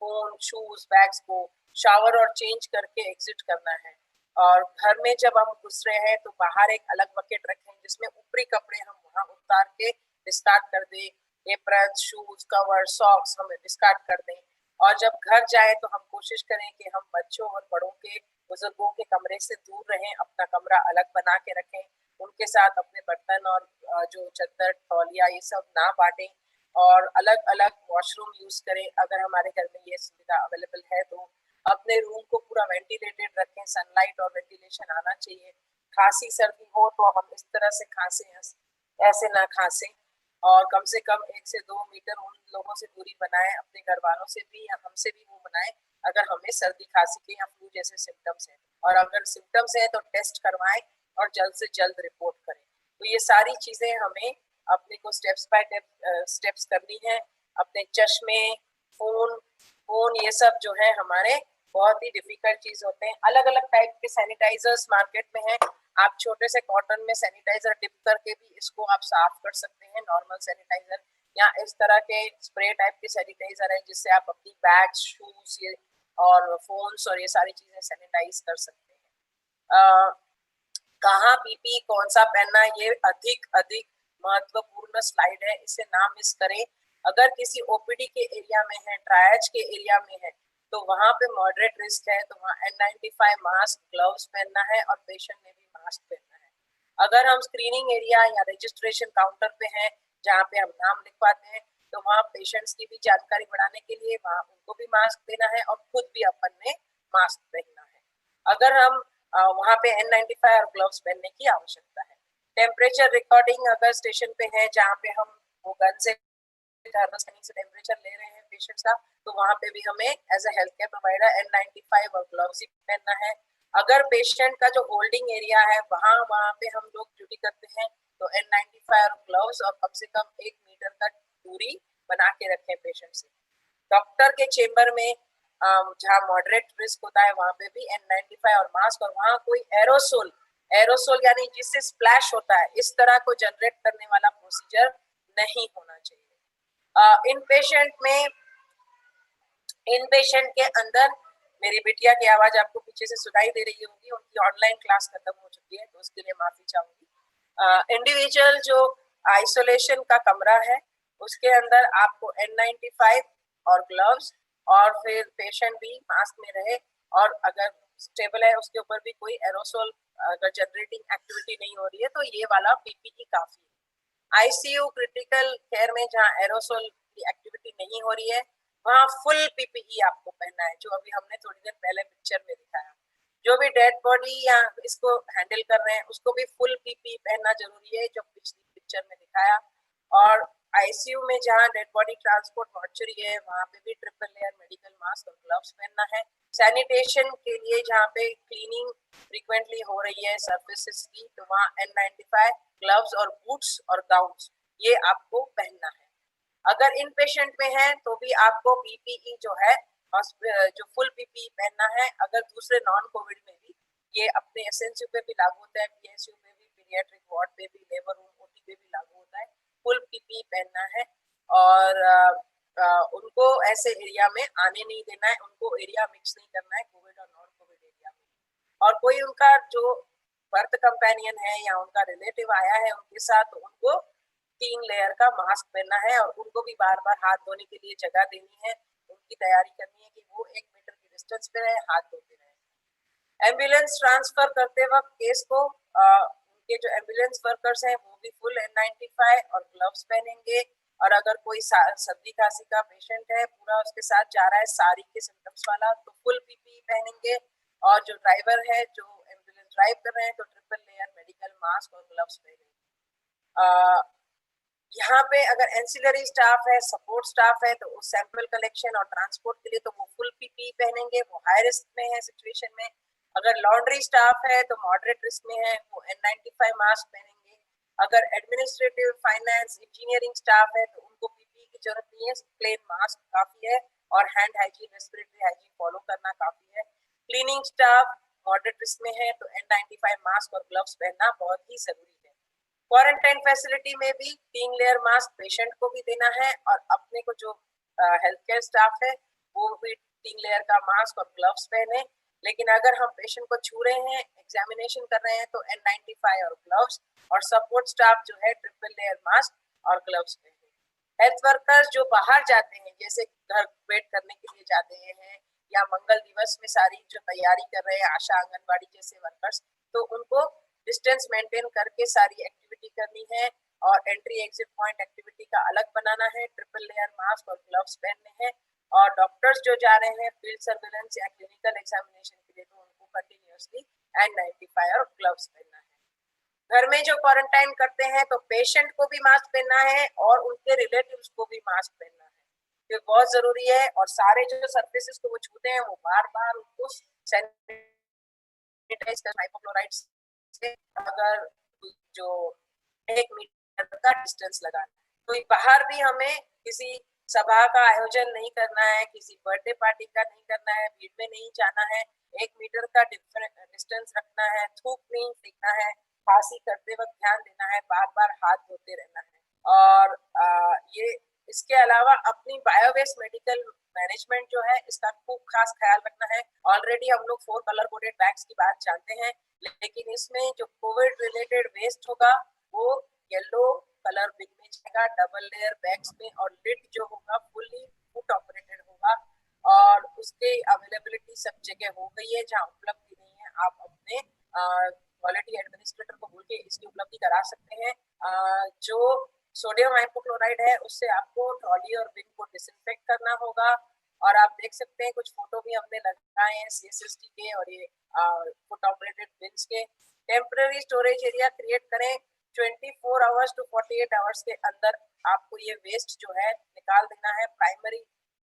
S2: फोन, शूज, बैग्स को शावर और चेंज करके एग्जिट करना है। और घर में जब हम घुस रहे हैं तो बाहर एक अलग बकेट रखें जिसमें ऊपरी कपड़े हम वहां उतार के डिस्कार्ड कर दें। एप्रन, शूज, कवर, सॉक्स हमें डिस्कार्ड कर दें। और जब घर जाए तो हम कोशिश करें कि हम बच्चों और बड़ों के, बुजुर्गों के कमरे से दूर रहें, अपना कमरा अलग बना के रखें, उनके साथ अपने बर्तन और जो चद्दर, तौलिया ये सब ना बांटें, और अलग अलग वॉशरूम यूज करें अगर हमारे घर में ये सुविधा अवेलेबल है तो। अपने रूम को पूरा वेंटिलेटेड रखें, सनलाइट और वेंटिलेशन आना चाहिए। खांसी सर्दी हो तो हम इस तरह से खांसे, ऐसे ना खांसें। और कम से कम 1 से 2 मीटर उन लोगों से दूरी बनाएं, अपने घर वालों से भी या हमसे भी वो बनाएं अगर हमें सर्दी खांसी के या फ्लू जैसे सिम्टम्स हैं। और अगर सिम्टम्स हैं तो टेस्ट करवाएं और जल्द से जल्द रिपोर्ट करें। तो ये सारी चीजें हमें अपने को स्टेप्स बाय स्टेप्स करनी है। अपने चश्मे, फोन ये सब जो है हमारे बहुत ही डिफिकल्ट चीज होते हैं। अलग अलग टाइप के सैनिटाइजर्स मार्केट में हैं। आप छोटे से कॉटन में सैनिटाइजर डिप करके भी इसको आप साफ कर सकते हैं, नॉर्मल सैनिटाइजर, या इस तरह के स्प्रे टाइप के सैनिटाइजर है जिससे आप अपनी बैग्स, शूज ये और फोन्स और ये सारी चीजें सैनिटाइज कर सकते हैं। कहाँ पीपी कौन सा पहनना, ये अधिक महत्वपूर्ण स्लाइड है, इसे ना मिस करें। अगर किसी ओपीडी के एरिया में है, ट्रायज के एरिया में है, तो वहां पे मॉडरेट रिस्क है, तो वहाँ N95 मास्क, ग्लव्स पहनना है और पेशेंट ने भी मास्क पहनना है। अगर हम स्क्रीनिंग एरिया या रजिस्ट्रेशन काउंटर पे हैं जहाँ पे हम नाम लिखवाते हैं, तो वहाँ पेशेंट्स की भी जानकारी बढ़ाने के लिए वहाँ उनको भी मास्क देना है और खुद भी अपन ने मास्क पहनना है। अगर हम वहाँ पे N95 और ग्लव्स पहनने की आवश्यकता है। टेम्परेचर रिकॉर्डिंग अगर स्टेशन पे है जहाँ पे हम वो गन से थर्मोस्कैनिंग से टेम्परेचर ले रहे हैं पेशेंट्स का, तो वहाँ पे भी हमें as a health care provider N95 और ग्लव्स ही पहनना है। अगर पेशेंट का जो होल्डिंग एरिया है वहाँ पे हम लोग ड्यूटी करते हैं तो N95 और ग्लव्स और कम से कम 1 मीटर का दूरी बना के रखें पेशेंट से। डॉक्टर के चेम्बर में जहाँ मॉडरेट रिस्क होता है वहाँ पे भी N95 और मास्क, और वहाँ कोई एरोसोल यानी जिससे स्प्लैश होता है, इस तरह को जनरेट करने वाला प्रोसीजर नहीं होना चाहिए। इनपेशेंट के अंदर मेरी बिटिया की आवाज आपको पीछे से सुनाई दे रही होगी, उनकी ऑनलाइन क्लास खत्म हो चुकी है तो उसके लिए माफी चाहूंगी। इंडिविजुअल जो आइसोलेशन का कमरा है उसके अंदर आपको N95 और ग्लव्स, और फिर पेशेंट भी मास्क में रहे, और अगर स्टेबल है उसके ऊपर भी कोई एरोसोल अगर जनरेटिंग एक्टिविटी नहीं हो रही है तो ये वाला पीपीई काफी है। आईसीयू क्रिटिकल केयर में जहाँ एरोसोल की एक्टिविटी नहीं हो रही है वहाँ फुल पीपीई आपको पहनना है, जो अभी हमने थोड़ी देर पहले पिक्चर में दिखाया। जो भी डेड बॉडी या इसको हैंडल कर रहे हैं उसको भी फुल पीपीई पहनना जरूरी है, जो पिछली पिक्चर में दिखाया। और आईसीयू में जहाँ डेड बॉडी ट्रांसपोर्ट मॉर्चरी है वहाँ पे भी ट्रिपल लेयर मेडिकल मास्क और ग्लव्स पहनना है। सैनिटेशन के लिए जहाँ पे क्लीनिंग फ्रीक्वेंटली हो रही है सर्फेसेस की, तो वहाँ N95, ग्लव्स और बूट्स और गाउन्स ये आपको पहनना है। अगर इन पेशेंट में है तो भी आपको पीपीई जो है जो फुल पीपीई पहनना है। अगर दूसरे नॉन कोविड में भी ये अपने एसएनसीयू पे भी लागू होता है, पीएसयू में भी, पीडियाट्रिक वार्ड पे भी, लेबर रूम ओटी पे भी लागू होता है। फुल पीपीई पहनना है और उनको ऐसे एरिया में आने नहीं देना है, उनको एरिया मिक्स नहीं करना है कोविड और नॉन कोविड एरिया में। और कोई उनका जो बर्थ कंपेनियन है या उनका रिलेटिव आया है उनके साथ, तो उनको 3 लेयर का मास्क पहनना है और उनको भी बार बार हाथ धोने के लिए जगह देनी है। उनकी तैयारी करनी है कि वो 1 मीटर की डिस्टेंस पे रहे, हाथ धोते रहे। एम्बुलेंस ट्रांसफर करते वक्त केस को उनके जो एम्बुलेंस वर्कर्स हैं वो भी फुल N95 और ग्लव्स पहनेंगे। और अगर कोई सर्दी खांसी का पेशेंट है, पूरा उसके साथ जा रहा है सारी के सिम्टम्स वाला, तो फुल PPE पहनेंगे। और जो ड्राइवर है, जो एम्बुलेंस ड्राइव कर रहे हैं, तो ट्रिपल लेयर मेडिकल मास्क और ग्लव्स पहनेंगे। यहाँ पे अगर एंसिलरी स्टाफ है, सपोर्ट स्टाफ है, तो सैंपल कलेक्शन और ट्रांसपोर्ट के लिए तो वो फुल PPE पहनेंगे, वो हाई रिस्क में है सिचुएशन में। अगर लॉन्ड्री स्टाफ है तो मॉडरेट रिस्क में है, वो N95 मास्क पहनेंगे। अगर एडमिनिस्ट्रेटिव, फाइनेंस, इंजीनियरिंग स्टाफ है तो उनको PPE की जरूरत नहीं है, प्लेन मास्क काफी है और hand hygiene, respiratory hygiene follow करना काफी है। क्लीनिंग स्टाफ मॉडरेट रिस्क में है तो N95 मास्क और ग्लव्स पहनना बहुत ही जरूरी है। क्वारंटाइन फैसिलिटी में भी 3 लेयर मास्क पेशेंट को भी देना है और अपने को जो हेल्थ केयर स्टाफ है वो भी 3 लेयर का मास्क और ग्लव्स पहने। लेकिन अगर हम पेशेंट को छू रहे हैं, एग्जामिनेशन कर रहे हैं, तो N95 और ग्लव्स, और सपोर्ट स्टाफ जो है ट्रिपल लेयर मास्क और ग्लव्स पहने। हेल्थ वर्कर्स जो बाहर जाते हैं, जैसे घर वेट करने के लिए जाते हैं या मंगल दिवस में सारी जो तैयारी कर रहे हैं, आशा, आंगनबाड़ी जैसे वर्कर्स, तो उनको डिस्टेंस मेंटेन करके सारी एक्टिविटी करनी है और एंट्री एग्जिट पॉइंट एक्टिविटी का अलग बनाना है, ट्रिपल लेयर मास्क और ग्लव्स पहनने हैं। और डॉक्टर्स जो जा रहे हैं फील्ड सर्वेलेंस या क्लिनिकल एग्जामिनेशन के लिए, तो उनको कंटिन्यूअसली N95 और ग्लव्स पहनना है। घर में जो क्वारंटाइन करते हैं तो पेशेंट को भी मास्क पहनना है और उनके रिलेटिव्स को भी मास्क पहनना है, ये बहुत जरूरी है। और सारे जो सर्फेसेस को वो छूते हैं वो बार बार उनको सैनिटाइज करना, हाइपोक्लोराइड से अगर जो 1 मीटर का डिस्टेंस लगाना है। तो बाहर भी हमें किसी सभा का आयोजन नहीं करना है, किसी बर्थडे पार्टी का नहीं करना है, भीड़ में नहीं जाना है, 1 मीटर का डिस्टेंस रखना है, थूक नहीं फेंकना है, खांसी करते वक्त ध्यान देना है, बार बार हाथ धोते रहना है। और ये इसके अलावा अपनी बायोवेस्ट मेडिकल मैनेजमेंट जो है इसका खूब खास ख्याल रखना है। ऑलरेडी हम लोग 4 कलर कोडेड बैग्स की बात जानते हैं, लेकिन इसमें जो कोविड रिलेटेड वेस्ट होगा वो येलो कलर बिन में जाएगा, डबल लेयर बैग्स में, और लिड जो होगा फुल्ली फुट ऑपरेटेड होगा। और उसकी अवेलेबिलिटी सब जगह हो गई है, जहाँ उपलब्ध नहीं है आप अपने क्वालिटी एडमिनिस्ट्रेटर को बोल के इसकी उपलब्धि करा सकते हैं। जो सोडियम हाइपोक्लोराइड है उससे आपको ट्रॉली और बिन को डिसइंफेक्ट करना होगा। और आप देख सकते हैं कुछ फोटो भी हमने लगाए हैं CSST के और ये फुट ऑपरेटेड बिन्स के। टेम्पररी स्टोरेज एरिया क्रिएट करें, 24 आवर्स टू 48 आवर्स के अंदर आपको ये वेस्ट जो है निकाल देना है।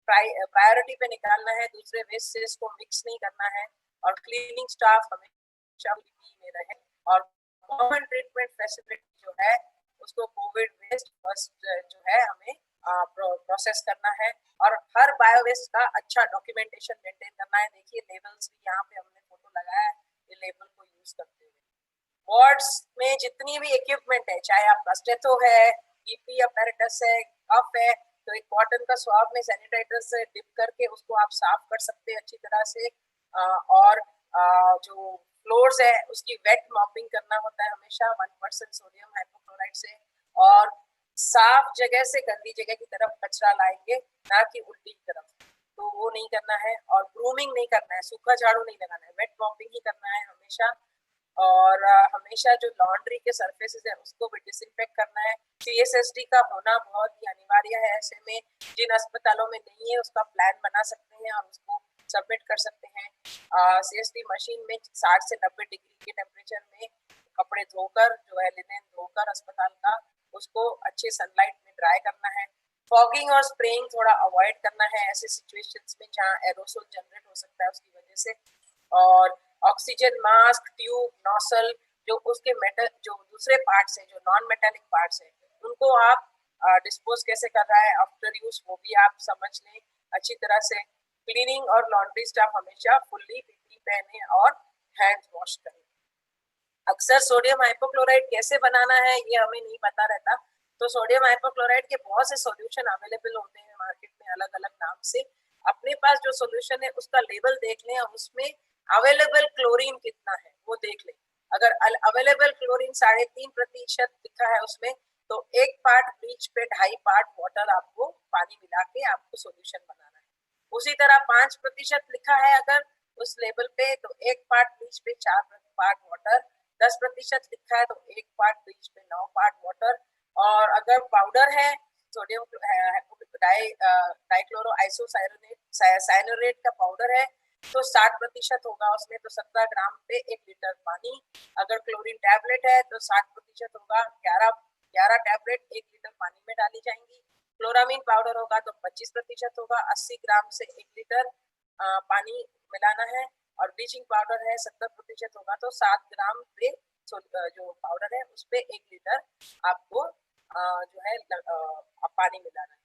S2: प्रायोरिटी पे निकालना है, दूसरे वेस्ट से इसको मिक्स नहीं करना है। और क्लीनिंग स्टाफ हमेशा में रहे। और कॉमन ट्रीटमेंट फैसिलिटी जो है उसको कोविड वेस्ट फर्स्ट जो है हमें प्रोसेस करना है। और हर बायो वेस्ट का अच्छा डॉक्यूमेंटेशन मेंटेन करना है। देखिए लेबल्स भी यहाँ पे हमने फोटो लगाया है, ये लेबल को यूज करते हुए। वार्ड्स में जितनी भी इक्विपमेंट है, चाहे आपका स्टेथो है, EP अपैरेटस है, कफ है, तो एक कॉटन का स्वाब में सैनिटाइजर से डिप करके उसको आप साफ कर सकते हैं अच्छी तरह से। और जो फ्लोर्स है उसकी वेट मॉपिंग करना होता है हमेशा 1% सोडियम हाइपोक्लोराइड से। और साफ जगह से गंदी जगह की तरफ कचरा लाएंगे, ना कि उल्टी की तरफ, तो वो नहीं करना है। और ग्रूमिंग नहीं करना है, सूखा झाड़ू नहीं लगाना है, वेट मॉपिंग ही करना है हमेशा। और हमेशा जो लॉन्ड्री के सरफेसेस है उसको भी डिसइंफेक्ट करना है। CSST का होना बहुत ही अनिवार्य है। ऐसे में जिन अस्पतालों में नहीं है उसका प्लान बना सकते हैं और उसको सबमिट कर सकते हैं। CST मशीन में 60 से 90 डिग्री के टेम्परेचर में कपड़े धोकर जो है लिनेन धोकर अस्पताल का उसको अच्छे सनलाइट में ड्राई करना है। फॉगिंग और स्प्रेइंग थोड़ा अवॉइड करना है ऐसे सिचुएशंस में जहाँ एरोसोल जनरेट हो सकता है उसकी वजह से। और ऑक्सीजन मास्क, ट्यूब, नॉसल जो उसके मेटल जो दूसरे पार्ट्स हैं, जो नॉन मेटेलिक पार्ट्स हैं, उनको आप डिस्पोज कैसे कर रहा है आफ्टर यूज वो भी आप समझ लें अच्छी तरह से। क्लीनिंग और लॉन्ड्री स्टाफ हमेशा फुल्ली PPE पहने और हैंड वॉश करें। अक्सर सोडियम हाइपोक्लोराइड कैसे बनाना है ये हमें नहीं पता रहता, तो सोडियम हाइपोक्लोराइड के बहुत से सॉल्यूशन अवेलेबल होते हैं मार्केट में अलग अलग नाम से। अपने पास जो सॉल्यूशन है उसका लेबल देख लें और उसमें अवेलेबल क्लोरीन कितना है वो देख लें। अगर अवेलेबल क्लोरीन 3.5% लिखा है उसमें, तो 1 पार्ट ब्लीच पे 2.5 पार्ट वाटर आपको पानी मिला के आपको सॉल्यूशन बनाना है। उसी तरह 5% लिखा है अगर, उस लेबल पे, तो 1 पार्ट ब्लीच पे 4 पार्ट वाटर, 10% लिखा है तो 1 पार्ट ब्लीच पे 9 पार्ट वाटर। और अगर पाउडर है सोडियम डाइक्लोरो आइसोसाइनुरेट का पाउडर है तो 60% होगा उसमें, तो 17 ग्राम पे 1 लीटर पानी। अगर क्लोरीन टैबलेट है तो 60% होगा, 11 टैबलेट 1 लीटर पानी में डाली जाएंगी। क्लोरामीन पाउडर होगा तो 25% होगा, 80 ग्राम से 1 लीटर पानी मिलाना है। और ब्लीचिंग पाउडर है 70% होगा तो 7 ग्राम पे जो पाउडर है उस पे 1 लीटर आपको जो है पानी मिलाना है।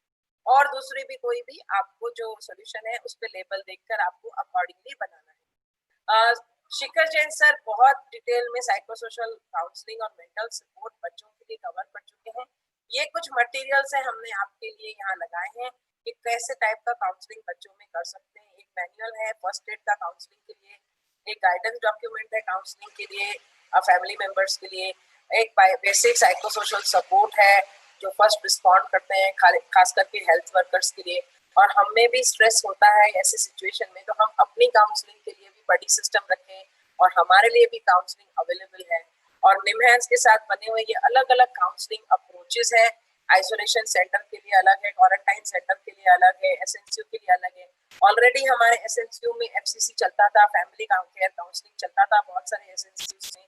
S2: और दूसरी भी कोई भी आपको जो सोल्यूशन है उस पे लेबल देखकर आपको अकॉर्डिंगली बनाना है। शिखर जैन सर बहुत डिटेल में साइकोसोशल काउंसलिंग और मेंटल सपोर्ट बच्चों के लिए कवर कर चुके हैं। ये कुछ मटेरियल्स है हमने आपके लिए यहाँ लगाए हैं कि कैसे टाइप का काउंसलिंग बच्चों में कर सकते हैं। एक मैनुअल है फर्स्ट एड का काउंसलिंग के लिए, एक गाइडेंस डॉक्यूमेंट है काउंसलिंग के लिए फैमिली मेंबर्स के लिए, एक बेसिक साइकोसोशल सपोर्ट है जो फर्स्ट रिस्पॉन्ड करते हैं खास करके हेल्थ वर्कर्स के लिए। और हमें भी स्ट्रेस होता है ऐसे सिचुएशन में, तो हम अपनी काउंसलिंग के लिए भी बड़ी सिस्टम रखें और हमारे लिए भी काउंसलिंग अवेलेबल है। और निमहैंस के साथ बने हुए ये अलग अलग काउंसलिंग अप्रोचेस है। आइसोलेशन सेंटर के लिए अलग है, क्वारंटाइन सेंटर के लिए अलग है, एसएनसीयू के लिए अलग है। ऑलरेडी हमारे एसएनसीयू में एफसीसी चलता था, फैमिली केयर काउंसलिंग चलता था बहुत सारे एसएनसीयू में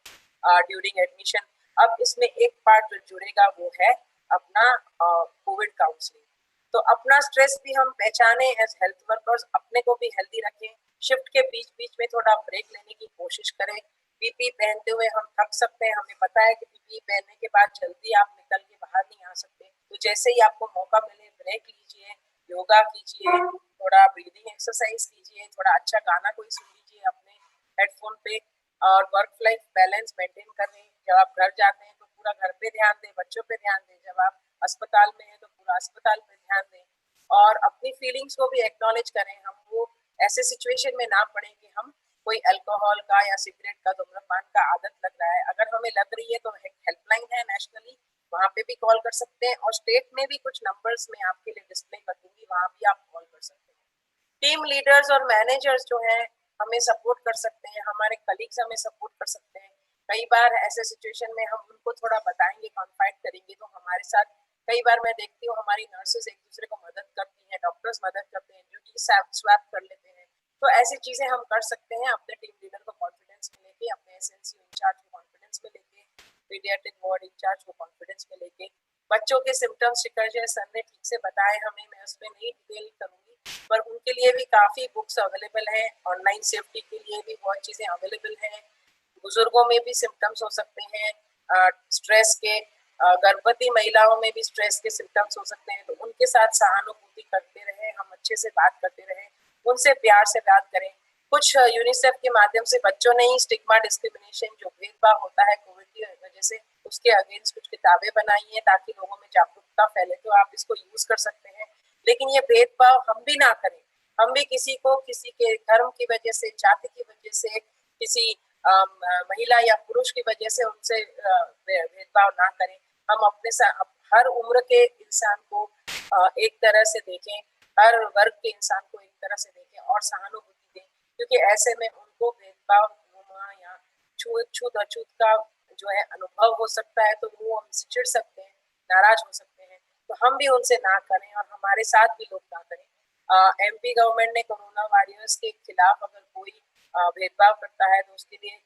S2: ड्यूरिंग एडमिशन। अब इसमें एक पार्ट जो जुड़ेगा वो है अपना कोविड काउंसलिंग। तो अपना स्ट्रेस भी हम पहचाने एज हेल्थ वर्कर्स, अपने को भी हेल्दी रखें। शिफ्ट के बीच बीच में थोड़ा ब्रेक लेने की कोशिश करें। पीपी पहनते हुए हम थक सकते हैं, हमें पता है कि पीपी पहनने के बाद जल्दी आप निकल के बाहर नहीं आ सकते, तो जैसे ही आपको मौका मिले ब्रेक लीजिए, योगा कीजिए, थोड़ा ब्रीदिंग एक्सरसाइज कीजिए, थोड़ा अच्छा गाना कोई सुन लीजिए अपने हेडफोन पे। और वर्क लाइफ बैलेंस मेंटेन करें। जब आप घर जाते हैं तो पूरा घर पे ध्यान दें, बच्चों पे ध्यान दें। जब आप अस्पताल में हैं तो पूरा अस्पताल पे ध्यान दें। और अपनी फीलिंग्स को भी एक्नॉलेज करें। हम वो ऐसे सिचुएशन में ना पड़े कि हम कोई अल्कोहल का या सिगरेट का, धूम्रपान का आदत लग रहा है। अगर हमें लग रही है तो हेल्पलाइन है नेशनली, वहाँ पे भी कॉल कर सकते हैं। और स्टेट में भी कुछ नंबर्स में आपके लिए डिस्प्ले कर दूंगी, वहाँ भी आप कॉल कर सकते हैं। टीम लीडर्स और मैनेजर्स जो हैं हमें सपोर्ट कर सकते हैं, हमारे कलीग्स हमें सपोर्ट कर सकते हैं। कई बार ऐसे सिचुएशन में हम उनको थोड़ा बताएंगे, कॉन्फाइड करेंगे तो हमारे साथ कई बार मैं देखती हूँ हमारी नर्सेज एक दूसरे को मदद करती हैं, डॉक्टर्स मदद करते हैं, ड्यूटी स्वैप कर लेते हैं। तो ऐसी चीजें हम कर सकते हैं अपने टीम लीडर को कॉन्फिडेंस में लेके, अपने एसएनसीयू इंचार्ज को कॉन्फिडेंस में लेके, पीडियाट्रिक वार्ड इंचार्ज को कॉन्फिडेंस में लेके। बच्चों के सिम्टम्स शिखर जय सर ने ठीक से बताए हमें, मैं उसमें नहीं डिटेल करूंगी, पर उनके लिए भी काफी बुक्स अवेलेबल हैं। ऑनलाइन सेफ्टी के लिए भी बहुत चीजें अवेलेबल हैं। बुजुर्गों में भी सिम्टम्स हो सकते हैं स्ट्रेस के, गर्भवती महिलाओं में भी स्ट्रेस के सिम्टम्स हो सकते हैं, तो उनके साथ सहानुभूति करते रहे, हम अच्छे से बात करते रहे, उनसे प्यार से बात करें। कुछ यूनिसेफ के माध्यम से बच्चों ने ही स्टिग्मा डिस्क्रिमिनेशन जो भेदभाव होता है कोविड की वजह से, उसके अगेंस्ट कुछ किताबें बनाई हैं ताकि लोगों में जागरूकता फैले, तो आप इसको यूज कर सकते हैं। लेकिन ये भेदभाव हम भी ना करें, हम भी किसी को किसी के धर्म की वजह से, जाति की वजह से, किसी महिला या पुरुष की वजह से उनसे भेदभाव ना करें। हम अपने साथ हर उम्र के इंसान को एक तरह से देखें, हर वर्ग के इंसान को एक तरह से देखें और सहानुभूति दें, क्योंकि ऐसे में उनको भेदभाव या छूत अछूत का जो है अनुभव हो सकता है, तो वो हमसे चिढ़ सकते हैं, नाराज हो सकते हैं। तो हम भी उनसे ना करें और हमारे साथ भी लोग ना करें। एमपी गवर्नमेंट ने कोरोना वॉरियर्स के खिलाफ अगर कोई भेदभाव करता है तो उसके लिए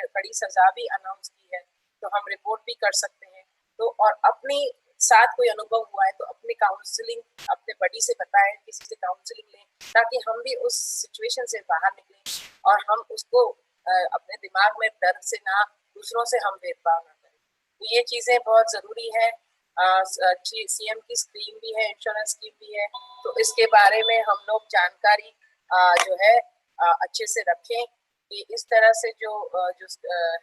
S2: कड़ी सजा भी अनाउंस की है, तो हम रिपोर्ट भी कर सकते हैं। तो और अपनी साथ कोई अनुभव हुआ है तो अपनी काउंसलिंग अपने बड़ी से बताएं, किसी से काउंसलिंग लें, ताकि हम भी उस सिचुएशन से बाहर निकलें और हम उसको अपने दिमाग में डर से ना, दूसरों से हम भेदभाव ना करें। तो ये चीजें बहुत जरूरी है। सीएम की स्कीम भी है, इंश्योरेंस स्कीम भी है, तो इसके बारे में हम लोग जानकारी जो है अच्छे से रखें कि इस तरह से जो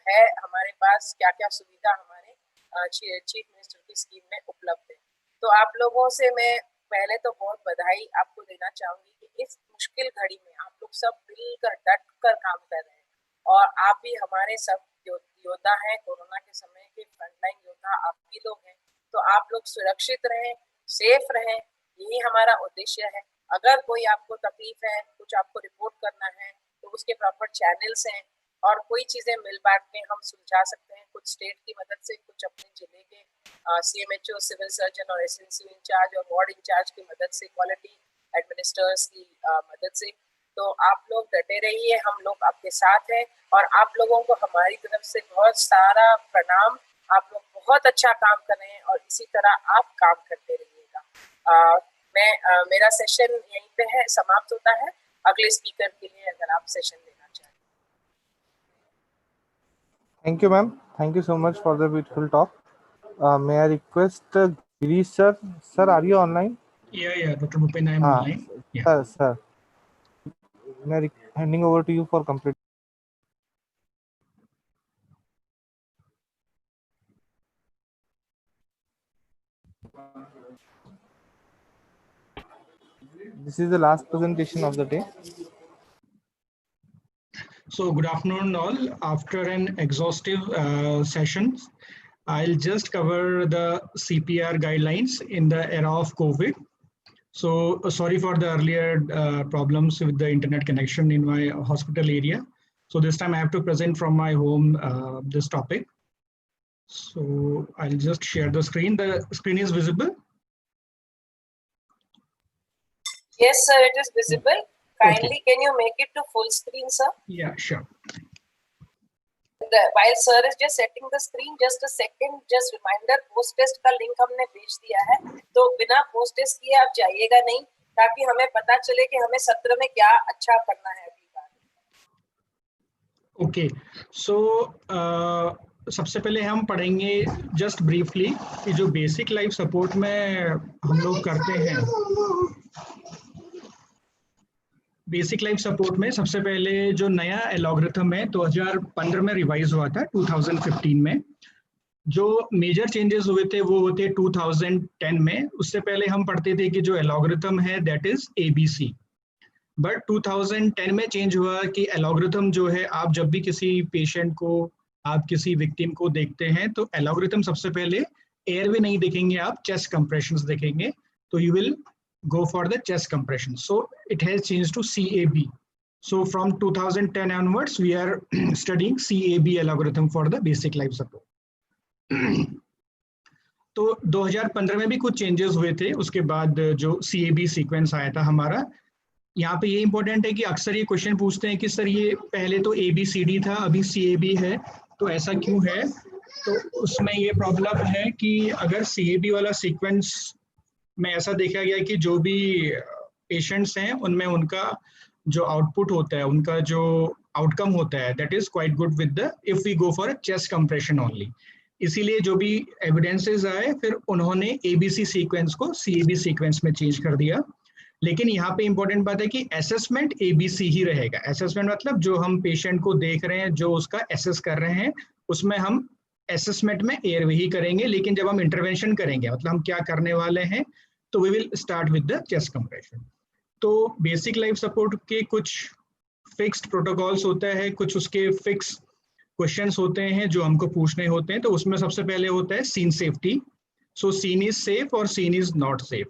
S2: है हमारे पास क्या क्या सुविधा हमारे चीफ मिनिस्टर की स्कीम में उपलब्ध है। तो आप लोगों से मैं पहले तो बहुत बधाई आपको देना चाहूंगी कि इस मुश्किल घड़ी में आप लोग सब मिलकर डट कर काम कर रहे हैं और आप भी हमारे सब योद्धा हैं, कोरोना के समय के फ्रंटलाइन योद्धा आप भी लोग हैं। तो आप लोग सुरक्षित रहें, सेफ रहें, यही हमारा उद्देश्य है। अगर कोई आपको तकलीफ है, कुछ आपको रिपोर्ट करना है, तो उसके प्रॉपर चैनल्स हैं और कोई चीजें मिल बांट में हम सुलझा सकते हैं, कुछ स्टेट की मदद से, कुछ अपने जिले के CMHO, सिविल सर्जन और SNCO इंचार्ज और वार्ड इंचार्ज की मदद से, क्वालिटी एडमिनिस्ट्रेटर्स की मदद से। तो आप लोग डटे रहिए, हम लोग आपके साथ हैं और आप लोगों को हमारी तरफ से बहुत सारा प्रणाम। आप लोग बहुत अच्छा काम कर रहे हैं और इसी तरह आप काम करते रहिएगा। मेरा सेशन यहीं पे है, समाप्त होता है। अगले स्पीकर के लिए अगर आप सेशन देना चाहें।
S4: Thank you, ma'am. Thank you so much for the beautiful talk. May I request Girish sir? Sir, are you online?
S1: Yeah, Dr. Bhupen, I am online. Yeah.
S4: Sir. May I handing over to you for complete. This is the last presentation of the day.
S1: So good afternoon all. After an exhaustive session, I'll just cover the CPR guidelines in the era of COVID. So sorry for the earlier problems with the internet connection in my hospital area. So this time I have to present from my home this topic. So I'll just share the screen. The screen is visible?
S2: Yes, sir, it is visible. Kindly, okay. Can you make it to full screen, sir?
S1: Yeah, sure.
S2: While sir is just setting the screen, just a second, just reminder, post test का link हमने भेज दिया है, तो बिना post test किए आप जाइएगा नहीं, ताकि हमें पता चले कि हमें सत्र में क्या अच्छा करना है अगली बार।
S1: Okay, so सबसे पहले हम पढ़ेंगे just briefly कि जो basic life support में हम लोग करते हैं। बेसिक लाइफ सपोर्ट में सबसे पहले जो नया एलॉग्रिथम है 2015 में रिवाइज हुआ था 2015 में, जो मेजर चेंजेस हुए थे वो होते 2010 में। उससे पहले हम पढ़ते थे कि जो एलॉग्रिथम है दैट इज ABC, बट 2010 में चेंज हुआ कि एलॉग्रिथम जो है, आप जब भी किसी पेशेंट को, आप किसी विक्टिम को देखते हैं तो एलॉग्रिथम सबसे पहले एयरवे नहीं देखेंगे, आप चेस्ट कंप्रेशंस देखेंगे, तो you will go for the chest compression. So it has changed to CAB. So from 2010 onwards, we are studying CAB algorithm for the basic life support. तो 2015 में भी कुछ चेंजेस हुए थे, उसके बाद जो CAB सीक्वेंस आया था हमारा। यहाँ पे ये इंपॉर्टेंट है कि अक्सर ये क्वेश्चन पूछते हैं कि सर ये पहले तो ABCD था, अभी CAB है, तो ऐसा क्यों है? तो उसमें ये प्रॉब्लम है कि अगर CAB वाला सीक्वेंस में ऐसा देखा गया कि जो भी पेशेंट्स हैं उनमें उनका जो आउटपुट होता है, उनका जो आउटकम होता है, that is quite good with the if we go for chest compression only. इसीलिए जो भी एविडेंसेस आए फिर उन्होंने ABC सीक्वेंस को CAB सीक्वेंस में चेंज कर दिया। लेकिन यहाँ पे इंपॉर्टेंट बात है कि असेसमेंट ABC ही रहेगा। असेसमेंट मतलब जो हम पेशेंट को देख रहे हैं, जो उसका एसेस कर रहे हैं, उसमें हम असेसमेंट में एयरवे ही करेंगे। लेकिन जब हम इंटरवेंशन करेंगे, मतलब हम क्या करने वाले हैं, तो we will start with the chest compression. तो बेसिक लाइफ सपोर्ट के कुछ फिक्स्ड प्रोटोकॉल्स होता है, कुछ उसके फिक्स क्वेश्चंस होते हैं जो हमको पूछने होते हैं। तो उसमें सबसे पहले होता है scene safety. So scene is safe और सीन इज नॉट सेफ।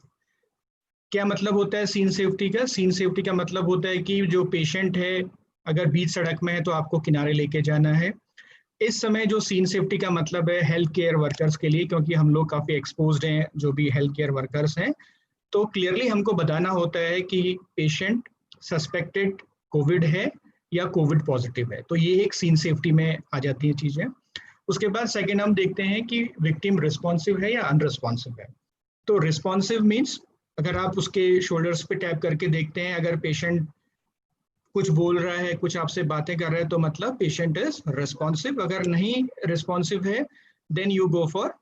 S1: क्या मतलब होता है सीन सेफ्टी का? सीन सेफ्टी का मतलब होता है कि जो पेशेंट है अगर बीच सड़क में है तो आपको किनारे लेके जाना है। इस समय जो सीन सेफ्टी का मतलब है हेल्थ केयर वर्कर्स के लिए, क्योंकि हम लोग काफ़ी एक्सपोज्ड हैं जो भी हेल्थ केयर वर्कर्स हैं, तो क्लियरली हमको बताना होता है कि पेशेंट सस्पेक्टेड कोविड है या कोविड पॉजिटिव है। तो ये एक सीन सेफ्टी में आ जाती है चीज़ें। उसके बाद सेकेंड हम देखते हैं कि विक्टिम रिस्पॉन्सिव है या अनरिस्पॉन्सिव है। तो रिस्पॉन्सिव मीन्स अगर आप उसके शोल्डर्स पे टैप करके देखते हैं, अगर पेशेंट कुछ बोल रहा है, कुछ आपसे बातें कर रहा है, तो मतलब पेशेंट इज रिस्पॉन्सिव। अगर नहीं रिस्पॉन्सिव है then you go for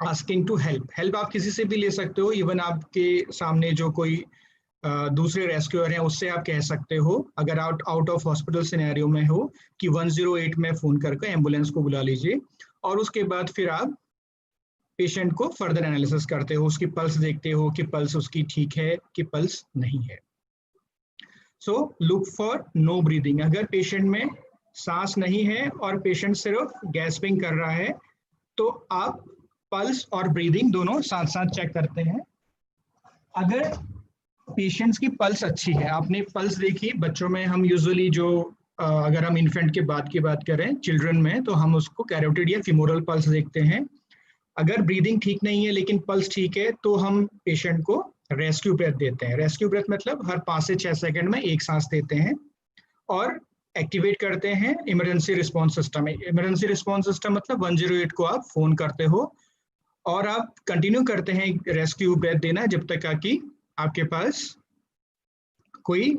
S1: asking to help. Help आप किसी से भी ले सकते हो, इवन आपके सामने जो कोई दूसरे रेस्क्यूअर हैं उससे आप कह सकते हो। अगर आउट ऑफ हॉस्पिटल सिनेरियो में हो कि 108 में फ़ोन करके एम्बुलेंस को बुला लीजिए, और उसके बाद फिर आप पेशेंट को फर्दर एनालिसिस करते हो, उसकी पल्स देखते हो कि पल्स उसकी ठीक है कि पल्स नहीं है। So look for no breathing. अगर पेशेंट में सांस नहीं है और पेशेंट सिर्फ गैस्पिंग कर रहा है, तो आप पल्स और ब्रीदिंग दोनों साथ साथ चेक करते हैं। अगर पेशेंट्स की पल्स अच्छी है, आपने पल्स देखी बच्चों में, हम यूजुअली जो अगर हम इन्फेंट के बाद की बात करें चिल्ड्रन में, तो हम उसको कैरोटिड या फीमोरल पल्स देखते हैं। अगर ब्रीदिंग ठीक नहीं है लेकिन पल्स ठीक है तो हम पेशेंट को रेस्क्यू ब्रेथ देते हैं। रेस्क्यू ब्रेथ मतलब हर 5 से 6 सेकंड में एक सांस देते हैं और एक्टिवेट करते हैं emergency response system. Emergency response system मतलब 108 को आप फोन करते हो और आप कंटिन्यू करते हैं रेस्क्यू ब्रेथ देना जब तक कि आपके पास कोई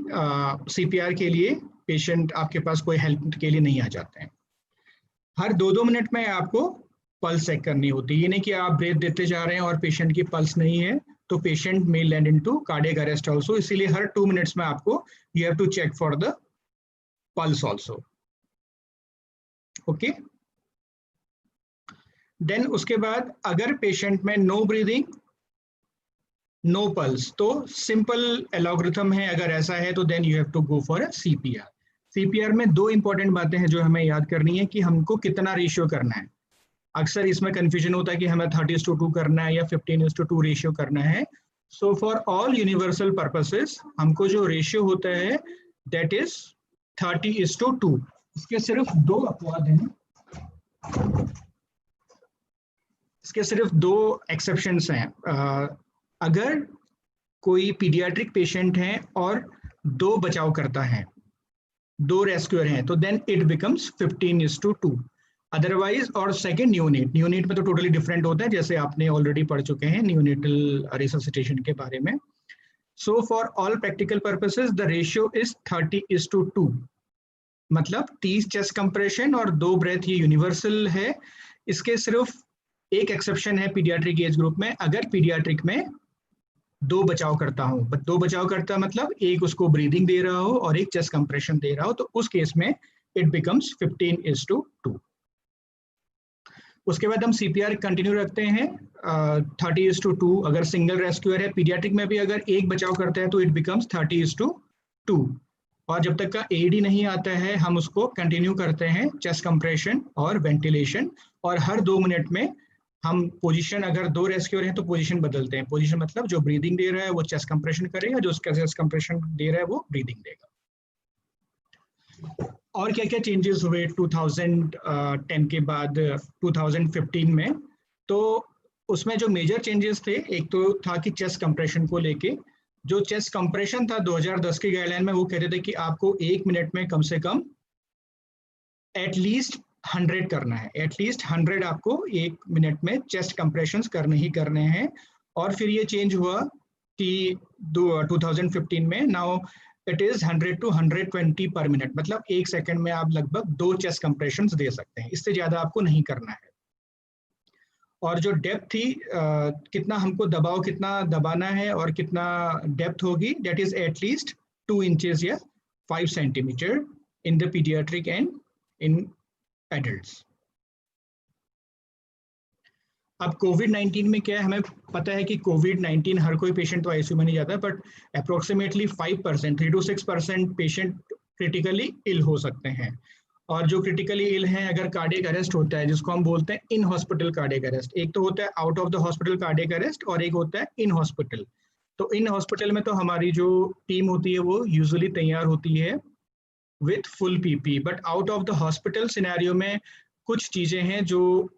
S1: सीपीआर के लिए पेशेंट, आपके पास कोई हेल्प के लिए नहीं आ जाते हैं। हर 2-2 मिनट में आपको पल्स चेक करनी होती है। ये नहीं कि आप ब्रेथ देते जा रहे हैं और पेशेंट की पल्स नहीं है तो patient may land into cardiac arrest also. इसीलिए हर 2 मिनट्स में आपको you have to check for the pulse also. Okay, then उसके बाद अगर पेशेंट में नो ब्रीदिंग नो पल्स, तो सिंपल एल्गोरिथम है, अगर ऐसा है तो then you have to go for a CPR. CPR में 2 इंपॉर्टेंट बातें हैं जो हमें याद करनी है कि हमको कितना रेशियो करना है। अक्सर इसमें कंफ्यूजन होता है कि हमें 30:2 करना है या 15:2 रेशियो करना है। So for all universal purposes हमको जो रेशियो होता है दैट इज 30:2। इसके सिर्फ 2 अपवाद हैं, इसके सिर्फ 2 एक्सेप्शंस हैं। अगर कोई पीडियाट्रिक पेशेंट है और 2 बचाव करता है, 2 रेस्क्यूअर हैं, तो देन इट बिकम्स 15:2। अदरवाइज, और सेकेंड न्यूनेट में तो टोटली डिफरेंट होता है, जैसे आपने ऑलरेडी पढ़ चुके हैं न्यूनेटल रिससिटेशन के बारे में। So for all practical purposes the ratio is 30:2, मतलब 30 चेस्ट कंप्रेशन और 2 ब्रेथ, ये यूनिवर्सल है। इसके सिर्फ एक एक्सेप्शन है पीडियाट्रिक एज ग्रुप में, अगर पीडियाट्रिक में 2 बचाव करता हूँ, 2 बचाव करता मतलब एक उसको ब्रीदिंग दे रहा हो और एक चेस्ट कंप्रेशन दे रहा हो, तो उस केस में इट बिकम्स 15:2। उसके बाद हम सीपीआर कंटिन्यू रखते हैं 30:2। अगर सिंगल रेस्क्यूअर है, पीडियाट्रिक में भी अगर एक बचाव करता है तो इट बिकम्स 30:2। और जब तक का एडी नहीं आता है हम उसको कंटिन्यू करते हैं चेस्ट कंप्रेशन और वेंटिलेशन, और हर 2 मिनट में हम पोजीशन, अगर 2 रेस्क्यूअर हैं तो पोजीशन बदलते हैं। पोजीशन मतलब जो ब्रीदिंग दे रहा है वो चेस्ट कंप्रेशन करेगा, जो चेस्ट कंप्रेशन दे रहा है वो ब्रीदिंग देगा। और क्या क्या चेंजेस हुए 2010 के बाद 2015 में, तो उसमें जो मेजर चेंजेस थे, एक तो था कि चेस्ट कंप्रेशन को लेके, जो चेस्ट कंप्रेशन था 2010 की गाइडलाइन में वो कहते थे कि आपको 1 मिनट में कम से कम एटलीस्ट 100 करना है, एटलीस्ट 100 आपको 1 मिनट में चेस्ट कंप्रेशंस करने ही करने हैं। और फिर ये चेंज हुआ कि 2015 में नाउ इट इज 100 to 120 पर मिनट, मतलब 1 सेकंड में आप लगभग 2 चेस्ट कंप्रेशंस दे सकते हैं, इससे ज्यादा आपको नहीं करना है। और जो डेप्थ थी, कितना हमको दबाव, कितना दबाना है और कितना डेप्थ होगी, दैट इज एटलीस्ट 2 इंचेस या 5 centimetre in the paediatric and in adults. अब कोविड-19 में क्या है, हमें पता है कि कोविड-19 हर कोई पेशेंट तो आईसीयू में नहीं जाता है, but approximately 5%, 3 to 6% patient critically ill हो सकते हैं। और जो क्रिटिकली इल हैं, अगर कार्डियक अरेस्ट होता है, जिसको हम बोलते हैं इन हॉस्पिटल कार्डियक अरेस्ट, एक तो होता है out of the hospital cardiac arrest और एक होता है इन हॉस्पिटल। तो इन हॉस्पिटल में तो हमारी जो टीम होती है वो यूजुअली तैयार होती है with full PP, but out of the hospital scenario में कुछ चीजें हैं जो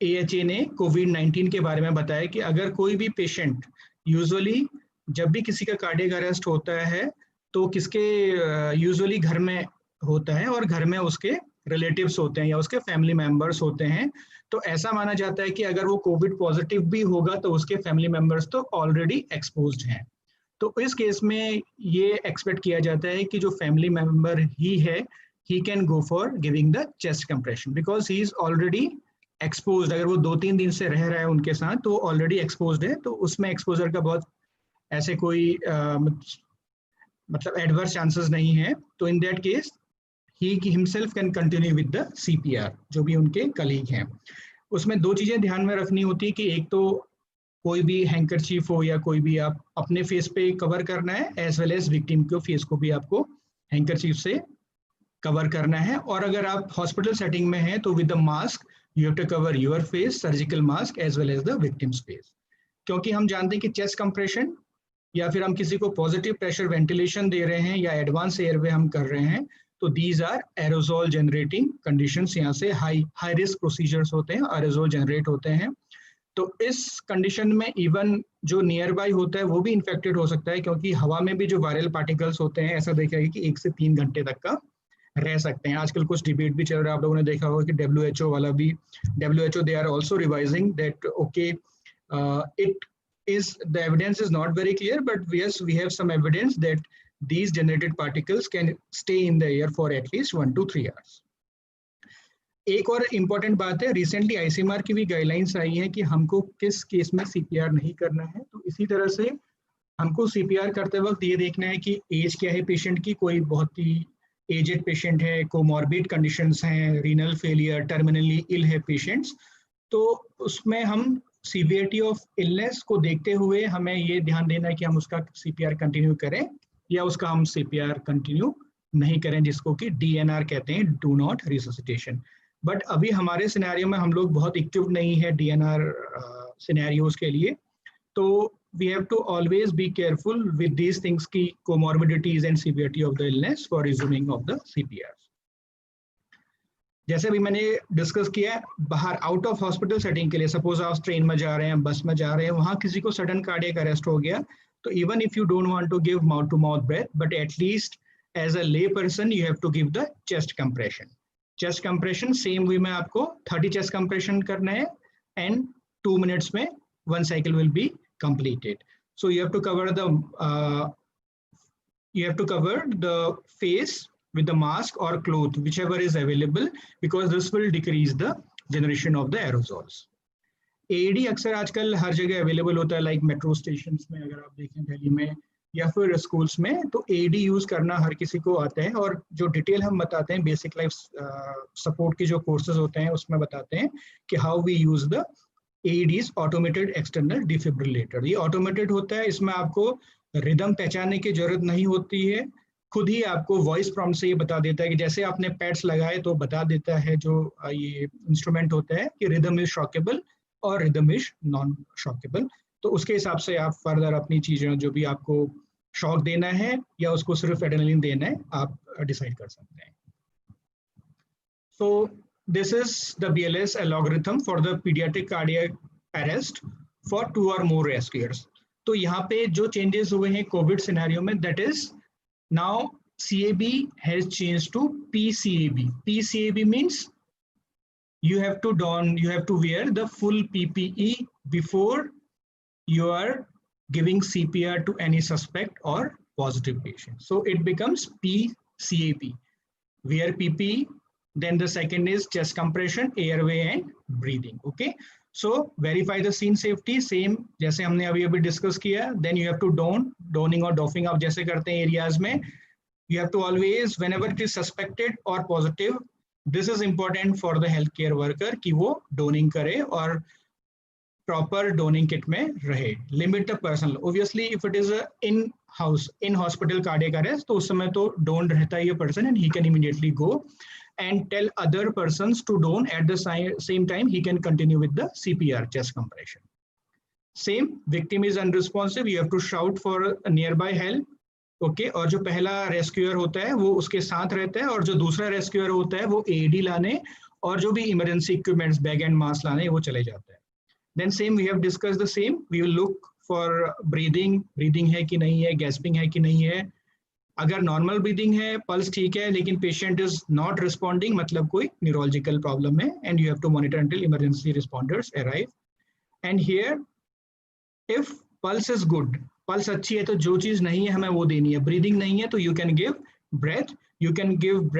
S1: AHA ने कोविड-19 के बारे में बताया कि अगर कोई भी पेशेंट, यूजुअली जब भी किसी का कार्डियक अरेस्ट होता है तो किसके यूजुअली घर में होता है और घर में उसके रिलेटिव्स होते हैं या उसके फैमिली मेंबर्स होते हैं, तो ऐसा माना जाता है कि अगर वो कोविड पॉजिटिव भी होगा तो उसके फैमिली मेंबर्स तो ऑलरेडी एक्सपोज्ड हैं। तो इस केस में ये एक्सपेक्ट किया जाता है कि जो फैमिली मेंबर ही है, he can go for giving the chest compression because he is already exposed. अगर वो 2-3 दिन से रह रहा है उनके साथ तो ऑलरेडी एक्सपोज्ड है, तो उसमें एक्सपोजर का बहुत ऐसे कोई मतलब एडवर्स चांसेस नहीं है। तो in that case he himself can continue with the CPR, जो भी उनके कलीग हैं। उसमें 2 चीजें ध्यान में रखनी होती है कि एक तो कोई भी हैंकरचीफ हो या कोई भी आप अपने फेस पे कवर करना है, एज वेल एज विक्टिम के फेस को भी आपको हैंकरचीफ से कवर करना है। और अगर आप हॉस्पिटल सेटिंग में हैं तो with the mask you have to cover your face, surgical mask as well as the victim's face, क्योंकि हम जानते हैं कि चेस्ट कंप्रेशन या फिर हम किसी को पॉजिटिव प्रेशर वेंटिलेशन दे रहे हैं या एडवांस एयरवे हम कर रहे हैं, तो these are aerosol generating conditions. यहाँ से हाई रिस्क प्रोसीजर्स होते हैं, एरोजोल जनरेट होते हैं। तो इस कंडीशन में इवन जो नियर बाई होता है वो भी इन्फेक्टेड हो सकता है, क्योंकि हवा में भी जो वायरल पार्टिकल्स होते हैं ऐसा देखा है कि 1 से 3 घंटे तक का रह सकते हैं। आजकल कुछ डिबेट भी चल रहा है, आप लोगों ने देखा होगा कि WHO वाला भी, WHO they are also revising that okay it is the evidence is not very clear, but yes, we have some evidence that these generated particles can stay in the air for at least 1 to 3 hours. एक और important बात है, recently ICMR की भी guidelines आई है कि हमको किस केस में CPR नहीं करना है। तो इसी तरह से हमको CPR करते वक्त ये देखना है कि एज क्या है पेशेंट की, कोई बहुत ही एजेड पेशेंट है, कोमॉर्बिड कंडीशंस हैं, रीनल फेलियर, टर्मिनली इल है पेशेंट्स, तो उसमें हम सीवियरिटी ऑफ इलनेस को देखते हुए हमें ये ध्यान देना है कि हम उसका CPR कंटिन्यू करें या उसका हम CPR कंटिन्यू नहीं करें, जिसको कि DNR कहते हैं, डू नॉट रिससिटेशन। बट अभी हमारे सिनेरियो में हम लोग बहुत इक्विप्ड नहीं है DNR सिनेरियोज के लिए, तो we have to always be careful with these things की comorbidities and severity of the illness for resuming of the CPR। जैसे भी मैंने डिस्कस किया, बाहर आउट ऑफ हॉस्पिटल सेटिंग के लिए, सपोज आप ट्रेन में जा रहे हैं, बस में जा रहे हैं, वहां किसी को सडन कार्डियक अरेस्ट हो गया, तो even if you don't want to give mouth to mouth breath, but at least as a lay person you have to give the chest compression. Chest compression same way में आपको 30 chest compression करना है and 2 minutes में 1 cycle will be completed. So you have to cover the face with the mask or cloth, whichever is available, because this will decrease the generation of the aerosols. AED अक्सर आजकल हर जगह available होता है, like metro station में अगर आप देखें दिल्ली में या फिर स्कूल्स में, तो AED यूज करना हर किसी को आता है। और जो डिटेल हम बताते हैं बेसिक लाइफ सपोर्ट के जो कोर्सेज होते हैं उसमें बताते हैं कि how we use the AEDs, automated external defibrillator. ये ऑटोमेटेड होता है, इसमें आपको रिदम पहचानने की जरूरत नहीं होती है, खुद ही आपको वॉइस प्रॉम्प्ट से ये बता देता है कि जैसे आपने पैड्स लगाए तो बता देता है जो ये इंस्ट्रूमेंट होता है कि रिदम इज शॉकेबल और रिदम इज नॉन शॉकेबल। तो उसके हिसाब से आप फर्दर अपनी चीजें जो भी आपको शॉक देना है या उसको सिर्फ एड्रेनलिन देना है आप डिसाइड कर सकते हैं। So this is the BLS algorithm for the paediatric cardiac arrest for 2 or more rescuers। तो यहाँ पे जो चेंजेस हुए हैं कोविड सिनेरियो में, that is now CAB has changed to PCAB. PCAB means you have to wear the full PPE before you are giving CPR to any suspect or positive patient. So it becomes PCAB. Wear PPE. Then the second is chest compression, airway and breathing. Okay. So verify the scene safety, same जैसे हमने अभी discuss किया। Then you have to donning और doffing आप जैसे करते हैं areas में, you have to always whenever it is suspected or positive, this is important for the healthcare worker कि वो donning करे और proper donning kit में रहे। Limit the personal, obviously if it is a in hospital cardiac arrest तो उस समय तो don't रहता है ये person and he can immediately go and tell other persons to don at the same time he can continue with the CPR, chest compression. Same, victim is unresponsive, you have to shout for a nearby help. Okay, और जो पहला rescuer होता है वो उसके साथ रहता है और जो दूसरा रेस्क्यूअर होता है वो AED लाने और जो भी emergency equipments bag and mask लाने वो चले जाते हैं। Then same, we have discussed the same, we will look for breathing है कि नहीं है, gasping है कि नहीं है। अगर नॉर्मल ब्रीदिंग है, पल्स ठीक है, लेकिन पेशेंट इज नॉट रिस्पॉन्डिंग, मतलब कोई न्यूरोलॉजिकल प्रॉब्लम है, and you have to monitor until emergency responders arrive. And here if pulse is good, pulse अच्छी है तो जो चीज नहीं है हमें वो देनी है। ब्रीदिंग नहीं है तो you can give breath, you can give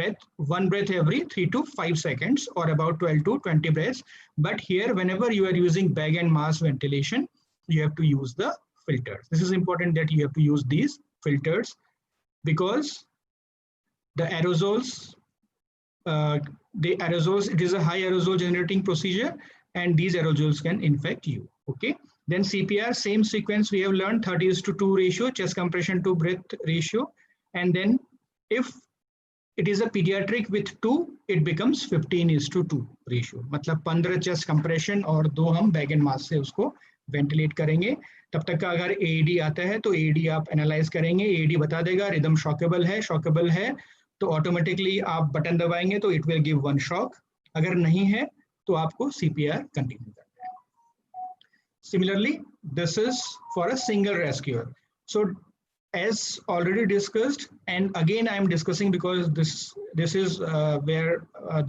S1: one breath every 3 to 5 seconds or about 12 to 20 breaths. But here whenever you are using bag and mask ventilation, you have to use the filters. This is important that you have to use these filters because the aerosols, it is a high aerosol generating procedure and these aerosols can infect you. Okay. Then CPR, same sequence we have learned, 30:2 ratio, chest compression to breath ratio. And then if it is a pediatric with 2, it becomes 15:2 ratio. मतलब 15 chest compression और 2 हम bag and mask से उसको ventilate करेंगे। तब तक का अगर एडी आता है तो एडी आप एनालाइज करेंगे, एडी बता देगा रिदम शॉकेबल है तो ऑटोमेटिकली आप बटन दबाएंगे तो इट विल गिव 1 शॉक, अगर नहीं है तो आपको सीपीआर कंटिन्यू करना है। Similarly this is for a single rescuer. So as already discussed, and again I am discussing because this is where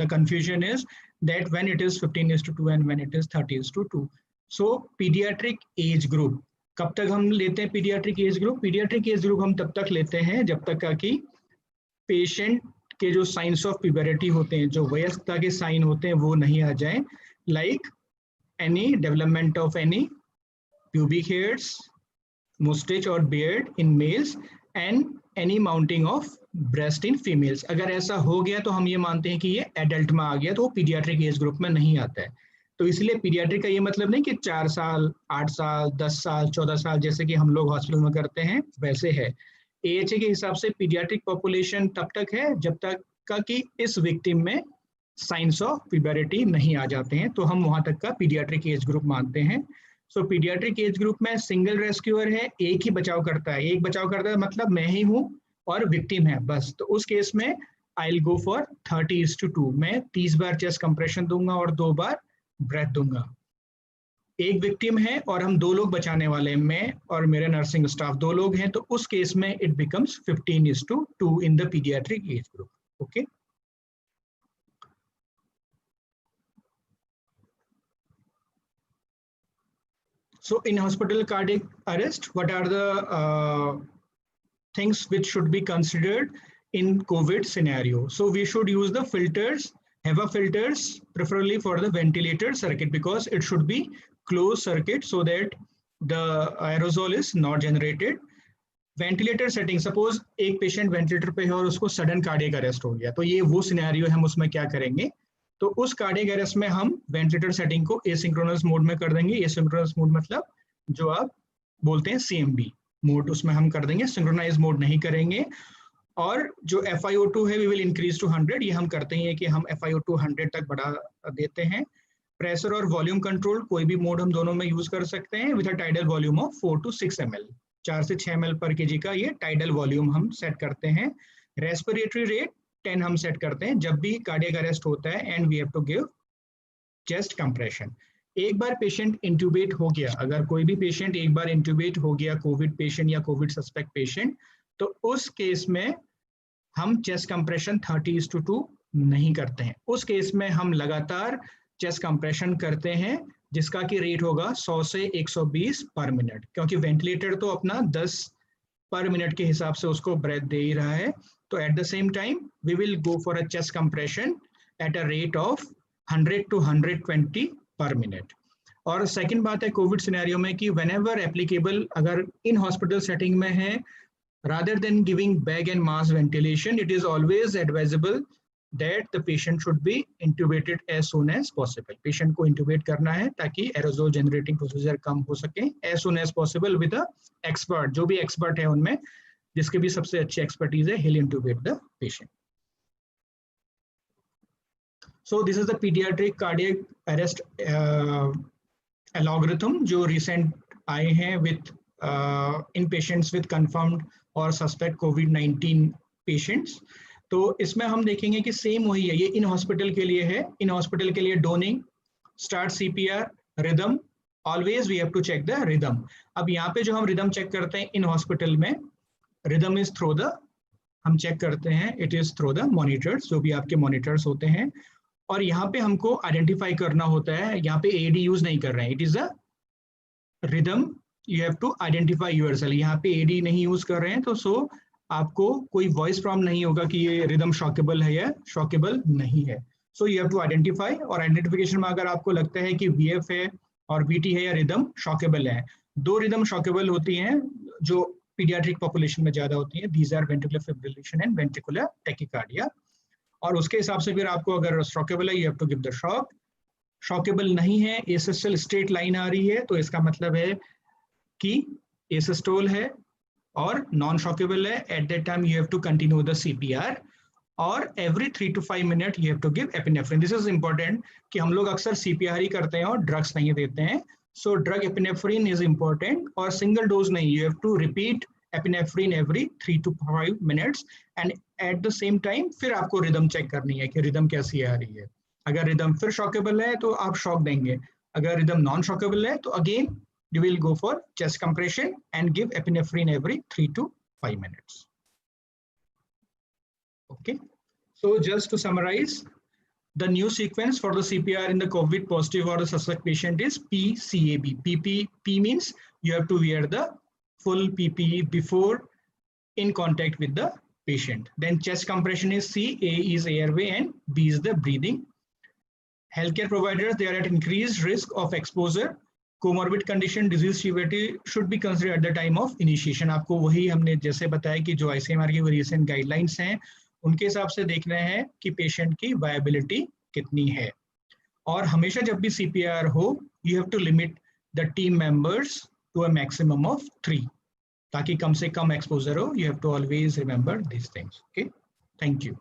S1: the confusion is, that when it is 15:2 and when it is 30:2. So pediatric age group, कब तक हम लेते हैं pediatric age group? Pediatric age group हम तब तक लेते हैं जब तक का कि पेशेंट के जो साइंस ऑफ प्यूबरिटी होते हैं, जो वयस्कता के साइन होते हैं वो नहीं आ जाए, like any development of any pubic hairs, mustache और beard in males and any mounting of breast in females। अगर ऐसा हो गया तो हम ये मानते हैं कि ये एडल्ट में आ गया, तो वो पीडियाट्रिक एज ग्रुप में नहीं आता है। तो इसलिए पीडियाट्रिक का ये मतलब नहीं कि 4 साल 8 साल 10 साल 14 साल जैसे कि हम लोग हॉस्पिटल में करते हैं वैसे है। AHA के हिसाब से पीडियाट्रिक पॉपुलेशन तब तक है जब तक का कि इस विक्टिम में साइंस ऑफ प्यूबरिटी नहीं आ जाते हैं, तो हम वहां तक का पीडियाट्रिक एज ग्रुप मानते हैं। सो पीडियाट्रिक एज ग्रुप में सिंगल रेस्क्यूअर है, एक ही बचाव करता है। एक बचाव करता है मतलब मैं ही हूँ और विक्टिम है बस, तो उस केस में आई विल गो फॉर 30:2। मैं 30 बार चेस्ट कंप्रेशन दूंगा और 2 बार ब्रेथ दूंगा। एक विक्टिम है और हम 2 लोग बचाने वाले हैं, मैं और मेरे नर्सिंग स्टाफ 2 लोग हैं, तो उस केस में it becomes 15:2 in the paediatric age group. Okay, so in hospital cardiac arrest, what are the things which should be considered in COVID scenario? So we should use the filters, HEPA filters, preferably for the ventilator circuit, because it should be closed circuit so that the aerosol is not generated. Ventilator setting, suppose एक patient ventilator पे है और उसको sudden cardiac arrest हो गया, तो ये वो सिनेरियो है, हम उसमें क्या करेंगे? तो उस कार्डियक अरेस्ट में हम वेंटिलेटर सेटिंग को एसिंक्रोनस मोड में कर देंगे। एसिंक्रोनस मोड मतलब जो आप बोलते हैं CMB मोड, उसमें हम कर देंगे, सिंक्रोनाइज मोड नहीं करेंगे। और जो FiO2 है वी विल इंक्रीज टू 100, ये हम करते हैं कि हम FiO2 100 तक बढ़ा देते हैं। प्रेशर और वॉल्यूम कंट्रोल कोई भी मोड हम दोनों में यूज कर सकते हैं with a tidal volume of 4 to 6 ml, 4 से 6 ml पर kg का ये टाइडल वॉल्यूम हम सेट करते हैं। रेस्पिरेटरी रेट 10 हम सेट करते हैं जब भी कार्डियक अरेस्ट होता है, and we have to give chest compression. एक बार पेशेंट इंट्यूबेट हो गया, अगर कोई भी पेशेंट एक बार इंट्यूबेट हो गया, कोविड पेशेंट या कोविड सस्पेक्ट पेशेंट, तो उस केस में हम चेस्ट कंप्रेशन 30:2 नहीं करते हैं। उस केस में हम लगातार चेस्ट कंप्रेशन करते हैं जिसका कि रेट होगा 100 से 120 पर मिनट, क्योंकि वेंटिलेटर तो अपना 10 पर मिनट के हिसाब से उसको ब्रेथ दे ही रहा है। तो at the same time we will go for a chest compression at a rate of 100 to 120 पर मिनट। और सेकंड बात है कोविड सिनेरियो में कि व्हेनेवर एप्लीकेबल, अगर इन हॉस्पिटल सेटिंग में है, rather than giving bag and mask ventilation, it is always advisable that the patient should be intubated as soon as possible. Patient को intubate करना है ताकि aerosol generating procedure कम हो सके, as soon as possible with a expert, जो भी expert है उनमें, जिसके भी सबसे अच्छी expertise है, he'll intubate the patient. So this is the pediatric cardiac arrest algorithm जो recent आए हैं with in patients with confirmed और सस्पेक्ट कोविड-19 पेशेंट्स। तो इसमें हम देखेंगे कि सेम वही है, ये इन हॉस्पिटल के लिए है। इन हॉस्पिटल के लिए donning, start CPR, rhythm, always we have to check the rhythm. अब यहाँ पे जो हम रिदम चेक करते हैं इन हॉस्पिटल में, रिदम इज थ्रू द, हम चेक करते हैं it is through the monitors, जो भी आपके मॉनिटर्स होते हैं। और यहाँ पे हमको आइडेंटिफाई करना होता है, यहाँ पे AED यूज नहीं कर रहे हैं, it is a rhythm, you have to identify yourself. यहाँ पे AED नहीं यूज कर रहे हैं, तो सो आपको कोई वॉइस प्रॉम्प्ट नहीं होगा कि ये रिदम शॉकेबल है या शॉकेबल नहीं है। So you have to identify, और आइडेंटिफिकेशन में अगर आपको लगता है कि VF है और VT है या रिदम शॉकेबल है, 2 रिदम शॉकेबल होती हैं जो पीडियाट्रिक पॉपुलेशन में ज्यादा होती हैं, these are ventricular fibrillation and ventricular tachycardia. और उसके हिसाब से फिर आपको अगर शॉकेबल है, you have to give the shock. Shockable नहीं है, एसिस्टल स्ट्रेट लाइन आ रही है, तो इसका मतलब है कि एसिस्टोल है और नॉन शॉकेबल है, at that time you have to continue the CPR, और एवरी 3 to 5 minute you have to give epinephrine. This is important कि हम लोग अक्सर CPR ही करते हैं और ड्रग्स नहीं देते हैं, So drug epinephrine is important, और single dose नहीं, you have to repeat epinephrine every 3 to 5 minutes, and at the same time फिर आपको रिदम चेक करनी है कि रिदम कैसी आ रही है. अगर रिदम फिर शॉकेबल है तो आप शॉक देंगे, अगर रिदम नॉन शॉकेबल है तो again you will go for chest compression and give epinephrine every 3 to 5 minutes. Okay, so just to summarize, the new sequence for the CPR in the COVID positive or the suspect patient is PCAB. P means you have to wear the full PPE before in contact with the patient. Then chest compression is C, A is airway, and B is the breathing. Healthcare providers, they are at increased risk of exposure. Comorbid condition, disease severity should be considered at the time of initiation. आपको वही हमने जैसे बताया कि जो ICMR की recent guidelines हैं, उनके हिसाब से देखना है कि पेशेंट की वायबिलिटी कितनी है. और हमेशा जब भी CPR हो, you have to limit the team members to a maximum of 3, ताकि कम से कम exposure हो. You have to always remember these things. Okay, thank you.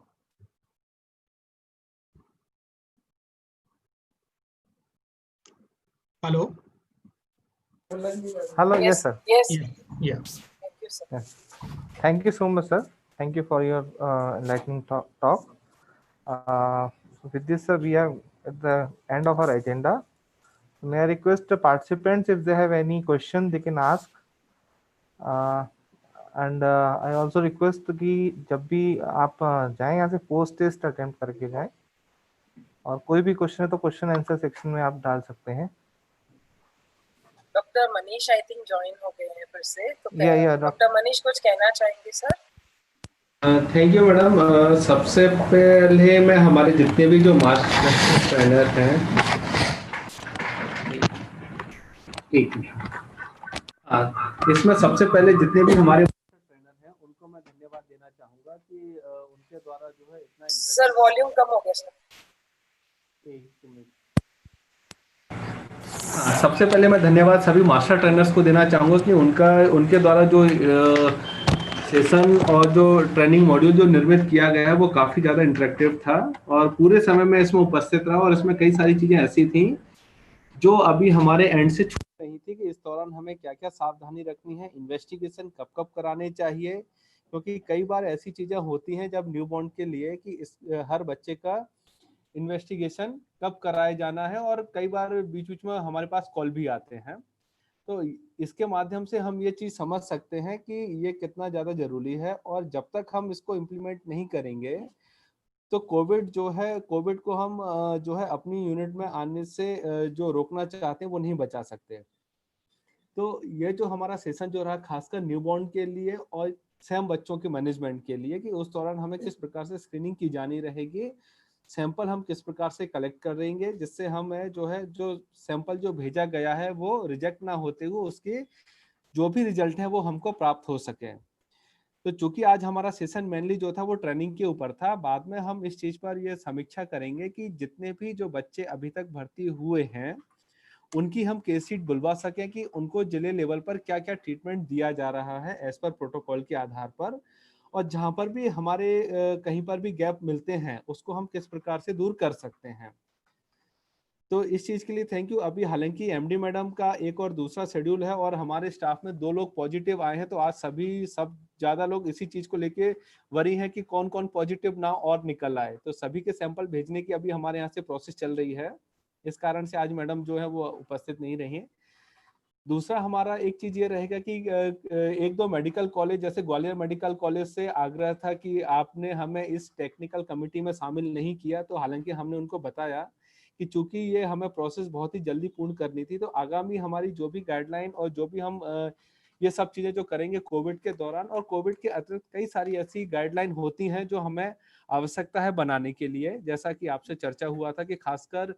S1: Hello.
S4: Hello, yes sir.
S2: Yes.
S1: Yeah.
S2: Thank you, sir.
S4: Yes. Thank you so much, sir. Thank you for your enlightening talk. With this, sir, we are at the end of our agenda. May I request the participants, if they have any question, they can ask. And I also request कि जब भी आप जाएं यहाँ से post test attempt करके जाएं, और कोई भी क्वेश्चन है तो क्वेश्चन आंसर सेक्शन में आप डाल सकते हैं.
S2: Doctor Manish I think join हो गए हैं फिर से, तो
S4: डॉक्टर
S2: मनीष कुछ कहना चाहेंगे सर?
S8: Thank you madam. सबसे पहले मैं हमारे जितने भी जो मास्टर ट्रेनर हैं, इसमें सबसे पहले जितने भी हमारे ट्रेनर हैं उनको मैं धन्यवाद देना चाहूँगा कि उनके द्वारा जो है इतना.
S2: सर वॉल्यूम कम हो गया सर.
S8: सबसे पहले मैं धन्यवाद सभी मास्टर ट्रेनर्स को देना चाहूँगा कि उनके द्वारा जो सेशन और जो ट्रेनिंग मॉड्यूल जो निर्मित किया गया है वो काफ़ी ज़्यादा इंटरेक्टिव था, और पूरे समय में इसमें उपस्थित रहा, और इसमें कई सारी चीज़ें ऐसी थी जो अभी हमारे एंड से छूट रही थी कि इस दौरान हमें क्या क्या सावधानी रखनी है, इन्वेस्टिगेशन कब कब कराने चाहिए, क्योंकि कई बार ऐसी चीज़ें होती हैं जब न्यूबॉर्न के लिए कि हर बच्चे का इन्वेस्टिगेशन कब कराया जाना है, और कई बार बीच बीच में हमारे पास कॉल भी आते हैं. तो इसके माध्यम से हम ये चीज़ समझ सकते हैं कि ये कितना ज़्यादा ज़रूरी है, और जब तक हम इसको इम्प्लीमेंट नहीं करेंगे तो कोविड को हम जो है अपनी यूनिट में आने से जो रोकना चाहते हैं वो नहीं बचा सकते. तो ये जो हमारा सेशन जो रहा खासकर न्यूबॉर्न के लिए और सैम बच्चों के मैनेजमेंट के लिए, कि उस दौरान हमें किस प्रकार से स्क्रीनिंग की जानी रहेगी, सैंपल हम किस प्रकार से कलेक्ट करेंगे जिससे हमें जो सैंपल जो भेजा गया है वो रिजेक्ट ना होते हुए उसके जो भी रिजल्ट है वो हमको प्राप्त हो सके. तो चूंकि आज हमारा सेशन मेनली जो था वो ट्रेनिंग के ऊपर था, बाद में हम इस चीज पर ये समीक्षा करेंगे कि जितने भी जो बच्चे अभी तक भर्ती हुए हैं उनकी हम केस शीट बुलवा सकें कि उनको जिले लेवल पर क्या क्या ट्रीटमेंट दिया जा रहा है एज पर प्रोटोकॉल के आधार पर, और जहां पर भी हमारे कहीं पर भी गैप मिलते हैं उसको हम किस प्रकार से दूर कर सकते हैं. तो इस चीज के लिए थैंक यू. अभी हालांकि एमडी मैडम का एक और दूसरा शेड्यूल है और हमारे स्टाफ में 2 लोग पॉजिटिव आए हैं, तो आज सब ज्यादा लोग इसी चीज को लेके वरी हैं कि कौन कौन पॉजिटिव ना और निकल आए. तो सभी के सैंपल भेजने की अभी हमारे यहाँ से प्रोसेस चल रही है, इस कारण से आज मैडम जो है वो उपस्थित नहीं रही. दूसरा हमारा एक चीज ये रहेगा कि 1-2 मेडिकल कॉलेज जैसे ग्वालियर मेडिकल कॉलेज से आग्रह था कि आपने हमें इस टेक्निकल कमिटी में शामिल नहीं किया, तो हालांकि हमने उनको बताया कि चूंकि ये हमें प्रोसेस बहुत ही जल्दी पूर्ण करनी थी, तो आगामी हमारी जो भी गाइडलाइन और जो भी हम ये सब चीजें जो करेंगे कोविड के दौरान, और कोविड के अतिरिक्त कई सारी ऐसी गाइडलाइन होती हैं जो हमें आवश्यकता है बनाने के लिए, जैसा कि आपसे चर्चा हुआ था कि खासकर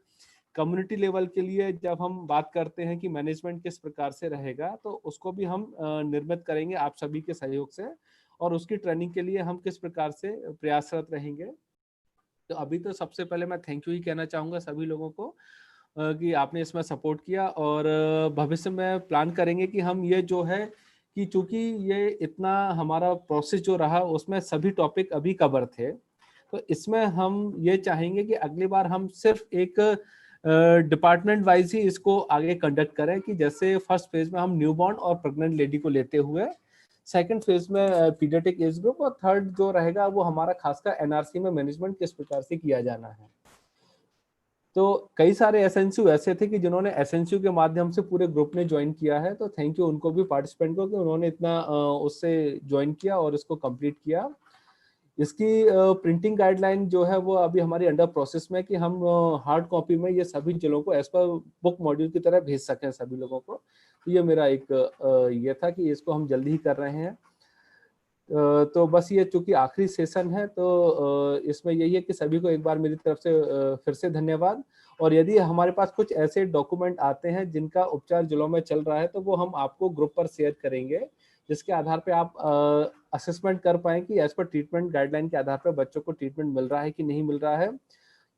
S8: कम्युनिटी लेवल के लिए जब हम बात करते हैं कि मैनेजमेंट किस प्रकार से रहेगा, तो उसको भी हम निर्मित करेंगे आप सभी के सहयोग से, और उसकी ट्रेनिंग के लिए हम किस प्रकार से प्रयासरत रहेंगे. तो अभी तो सबसे पहले मैं थैंक यू ही कहना चाहूँगा सभी लोगों को कि आपने इसमें सपोर्ट किया, और भविष्य में प्लान करेंगे कि हम ये जो है कि चूंकि ये इतना हमारा प्रोसेस जो रहा उसमें सभी टॉपिक अभी कवर थे, तो इसमें हम ये चाहेंगे कि अगली बार हम सिर्फ एक डिपार्टमेंट वाइज ही इसको आगे कंडक्ट करें कि जैसे फर्स्ट फेज में हम न्यूबॉर्न और प्रेग्नेंट लेडी को लेते हुए, सेकंड फेज में पीडियाट्रिक एज ग्रुप, और थर्ड जो रहेगा वो हमारा खासकर एनआरसी में मैनेजमेंट किस प्रकार से किया जाना है। तो कई सारे एसएनसीयू ऐसे थे कि जिन्होंने एसएनसीयू के माध्यम से पूरे ग्रुप ने ज्वाइन किया है, तो थैंक यू उनको भी, पार्टिसिपेंट को, कि उन्होंने इतना उससे ज्वाइन किया और इसको कंप्लीट किया। इसकी प्रिंटिंग गाइडलाइन जो है वो अभी हमारी अंडर प्रोसेस में, कि हम हार्ड कॉपी में ये सभी जिलों को एज पर बुक मॉड्यूल की तरह भेज सकें सभी लोगों को। तो ये मेरा एक ये था कि इसको हम जल्दी ही कर रहे हैं। तो बस ये चूंकि आखिरी सेशन है, तो इसमें यही है कि सभी को एक बार मेरी तरफ से फिर से धन्यवाद। और यदि हमारे पास कुछ ऐसे डॉक्यूमेंट आते हैं जिनका उपचार जिलों में चल रहा है, तो वो हम आपको ग्रुप पर शेयर करेंगे, जिसके आधार पे आप असेसमेंट कर पाए कि एज पर ट्रीटमेंट गाइडलाइन के आधार पर बच्चों को ट्रीटमेंट मिल रहा है कि नहीं मिल रहा है।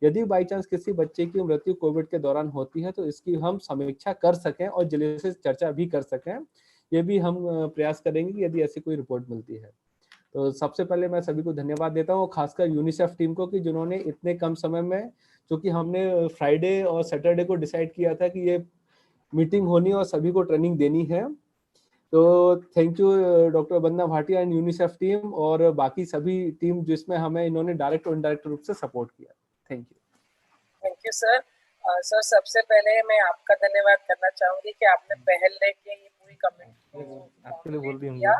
S8: यदि बाई चांस किसी बच्चे की मृत्यु कोविड के दौरान होती है, तो इसकी हम समीक्षा कर सकें और जिले से चर्चा भी कर सकें, ये भी हम प्रयास करेंगे कि यदि ऐसी कोई रिपोर्ट मिलती है। तो सबसे पहले मैं सभी को धन्यवाद देता हूँ, खासकर यूनिसेफ टीम को, कि जिन्होंने इतने कम समय में, क्योंकि हमने फ्राइडे और सैटरडे को डिसाइड किया था कि ये मीटिंग होनी और सभी को ट्रेनिंग देनी है। तो thank you doctor Vandana Bhatia and UNICEF team और बाकी सभी टीम जिसमें हमें इन्होंने डायरेक्ट और इनडायरेक्ट रूप से सपोर्ट किया। Thank
S2: you sir. सर सबसे पहले मैं आपका धन्यवाद करना चाहूंगी कि आपने पहल लेके ये पूरी कमेटी किया।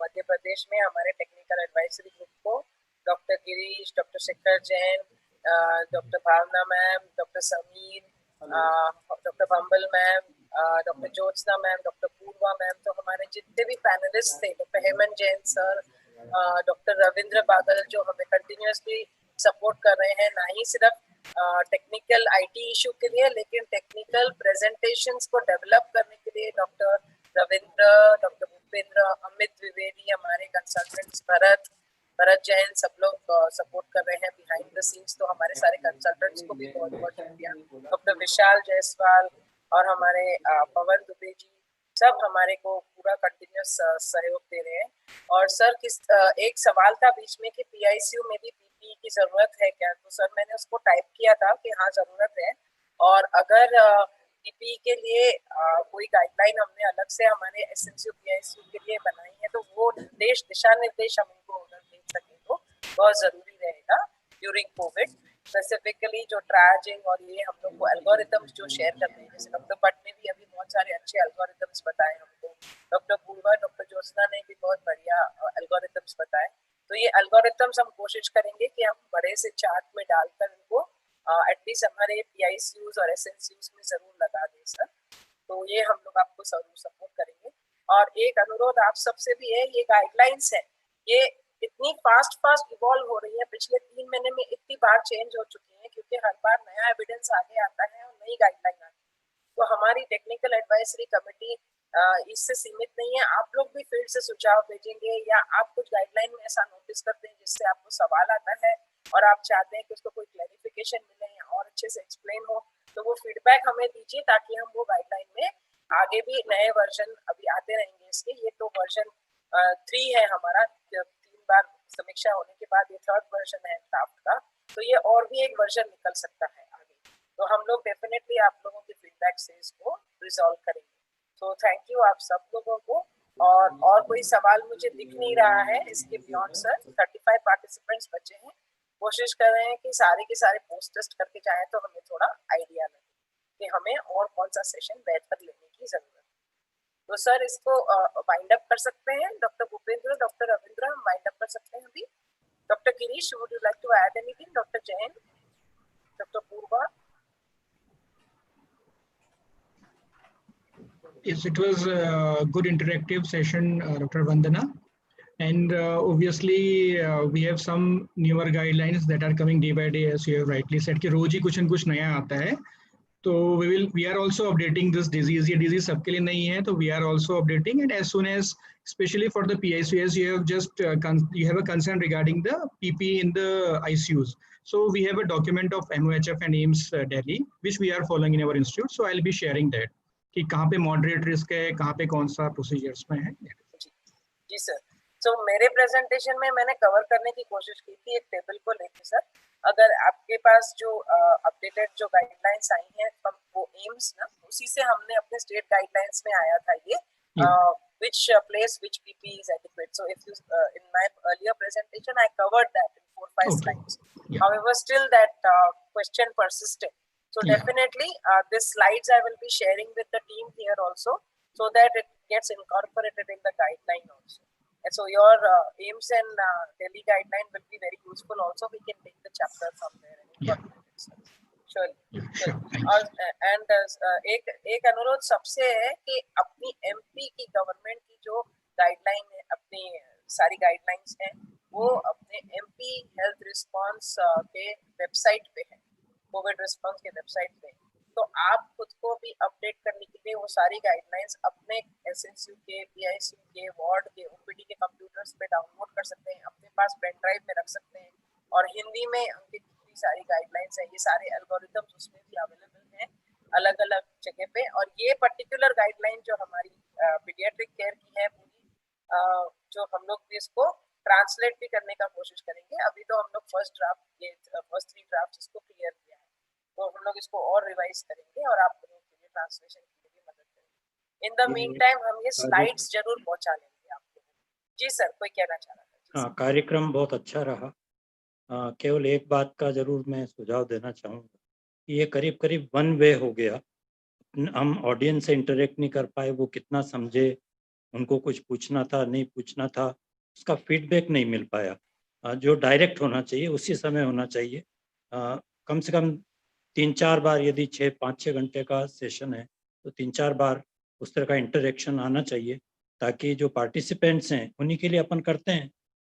S2: मध्य प्रदेश में हमारे टेक्निकल एडवाइजरी ग्रुप को doctor Girish, doctor Shekhar Jain, doctor Bhavana ma'am, doctor Sameer, doctor Bambal ma'am, doctor Jyotsna ma'am, doctor Purva ma'am, तो हमारे जितने भी पैनलिस्ट थे, doctor Hemant Jain sir, doctor Ravindra Badal, जो हमें कंटिन्यूअसली सपोर्ट कर रहे हैं, ना ही सिर्फ टेक्निकल आईटी इशू के लिए, लेकिन टेक्निकल प्रेजेंटेशंस को डेवलप करने के लिए डॉक्टर रविंद्र, डॉक्टर भूपेंद्र, अमित द्विवेदी, हमारे कंसल्टेंट्स भरत जैन, सब लोग सपोर्ट कर रहे हैं बिहाइंड द सीन्स। तो हमारे सारे कंसल्टेंट्स को भी बहुत बहुत शुक्रिया। डॉक्टर विशाल जायसवाल और हमारे पवन दुबे जी, सब हमारे को पूरा कंटिन्यूस सहयोग दे रहे हैं। और सर एक सवाल था बीच में कि पीआईसीयू में भी पीपीई की जरूरत है क्या, तो सर मैंने उसको टाइप किया था कि हाँ जरूरत है। और अगर पीपीई के लिए कोई गाइडलाइन हमने अलग से हमारे एसएनसीयू पीआईसीयू के लिए बनाई है, तो वो दिशा निर्देश हम उनको अगर दे सके तो बहुत जरूरी रहेगा ड्यूरिंग कोविड। स्पेसिफिकली जो ट्रायजिंग और ये हम लोग को एल्गोरिथम्स जो शेयर करते हैं, जैसे डॉक्टर भट्ट ने भी अभी बहुत सारे अच्छे एल्गोरिथम्स बताए हमको, डॉक्टर पूर्वा, डॉक्टर ज्योत्सना ने भी बहुत बढ़िया एल्गोरिथम्स बताए। तो ये एल्गोरिथम्स हम कोशिश करेंगे कि हम बड़े से चार्ट में डालकर इनको एटलीस्ट हमारे पीआईसीयूज और एसएनसीयूज में जरूर लगा दें सर। तो ये हम लोग आपको जरूर सपोर्ट करेंगे। और एक अनुरोध आप सबसे भी है, ये गाइडलाइंस है, ये इतनी फास्ट इवॉल्व हो रही है, पिछले 3 महीने में इतनी बार चेंज हो चुकी है, क्योंकि हर बार नया एविडेंस आगे आता है और नई गाइडलाइन आती है। तो हमारी टेक्निकल एडवाइजरी कमेटी इससे सीमित नहीं है, आप लोग भी फील्ड से सुझाव भेजेंगे या आप कुछ गाइडलाइन में ऐसा नोटिस करते हैं जिससे आपको सवाल आता है और आप चाहते हैं कि उसको कोई क्लैरिफिकेशन मिले या और अच्छे से एक्सप्लेन हो, तो वो फीडबैक हमें दीजिए ताकि हम वो गाइडलाइन में आगे भी नए वर्जन अभी आते रहेंगे इसके। ये तो वर्जन 3 है हमारा, 3 बार समीक्षा होने के बाद ये 3rd वर्जन है ड्राफ्ट का, तो ये और भी एक वर्जन निकल सकता है आगे। तो हम लोग डेफिनेटली आप लोगों के फीडबैक से इसको रिजॉल्व करेंगे। तो थैंक यू आप सब लोगों को। और कोई सवाल मुझे दिख नहीं रहा है इसके बियॉन्ड सर। 35 पार्टिसिपेंट्स बचे हैं, कोशिश कर रहे हैं कि सारे के सारे पोस्ट टेस्ट करके जाएं तो हमें थोड़ा आइडिया लगे कि हमें और कौन सा सेशन बैठकर लेने की जरूरत है। तो सर इसको वाइंड अप कर सकते हैं। डॉक्टर भूपेंद्र, डॉक्टर रविंद्र, हम वाइंड अप कर सकते हैं अभी। Doctor Girish, would you like to add anything? Doctor Jain, doctor Purva?
S1: Yes, it was a good interactive session, Dr. Vandana. And obviously, we have some newer guidelines that are coming day by day, as you have rightly said, कि रोज ही कुछ न कुछ नया आता है. तो we are also updating this disease. ये disease सबके लिए नहीं है, तो we are also updating. And as soon as, especially for the PICUs, you have just you have a concern regarding the PP in the ICUs. So we have a document of MOHF and AIIMS Delhi, which we are following in our institute. So I'll be sharing that. कि कहाँ पे moderate risk है, कहाँ पे कौन सा procedures में है।
S2: जी सर। तो मेरे प्रेजेंटेशन में मैंने कवर करने की कोशिश की थी एक टेबल को लेकर सर, अगर आपके पास जो अपडेटेड जो गाइडलाइंस आई हैं फ्रॉम वो एम्स ना, उसी से हमने अपने स्टेट गाइडलाइंस में आया था ये which place which PP is adequate. So if you in my earlier presentation I covered that in 4-5 slides. However, still that question persisted. So definitely these slides I will be sharing with the team here also, so that it gets incorporated in the guideline also. And so your aims and Delhi guideline will be very useful also. We can take the chapter from there and incorporate it. Sure. और and एक अनुरोध सबसे है कि अपनी MP की government की जो गाइडलाइन है, अपनी सारी गाइडलाइंस हैं, वो अपने एमपी हेल्थ रिस्पांस के वेबसाइट पे है, कोविड रिस्पांस के वेबसाइट पे। तो आप खुद को भी अपडेट करने के लिए वो सारी गाइडलाइंस अपने एसएनसीयू के, पीआईसीयू के, वार्ड के, ओपीडी के कंप्यूटर्स पे डाउनलोड कर सकते हैं, अपने पास पेन ड्राइव में रख सकते हैं, और हिंदी में उनकी सारी गाइडलाइंस है, ये सारे एल्गोरिथम्स उसमें भी अवेलेबल हैं अलग अलग जगह पे। और ये पर्टिकुलर गाइडलाइन जो हमारी पीडियाट्रिक केयर की है पूरी, जो हम लोग भी इसको ट्रांसलेट भी करने का कोशिश करेंगे। अभी तो हम लोग फर्स्ट 3 ड्राफ्ट इसको क्लियर किया है, तो हम लोग इसको और रिवाइज करेंगे और आप लोगों के लिए ट्रांसलेशन के लिए मदद करेंगे। इन द मीन टाइम हम ये स्लाइड्स जरूर पहुंचा लेंगे आपको। जी सर, कोई कहना चाह रहा था?
S7: कार्यक्रम बहुत अच्छा रहा। केवल एक बात का जरूर मैं सुझाव देना चाहूँगा, ये करीब करीब 1 वे हो गया। हम ऑडियंस से इंटरेक्ट नहीं कर पाए, वो कितना समझे, उनको कुछ पूछना था नहीं पूछना था, उसका फीडबैक नहीं मिल पाया। जो डायरेक्ट होना चाहिए उसी समय होना चाहिए। कम से कम 3-4 बार, यदि 5-6 घंटे का सेशन है तो 3-4 बार उस तरह का इंटरेक्शन आना चाहिए, ताकि जो पार्टिसिपेंट्स हैं उन्हीं के लिए अपन करते हैं,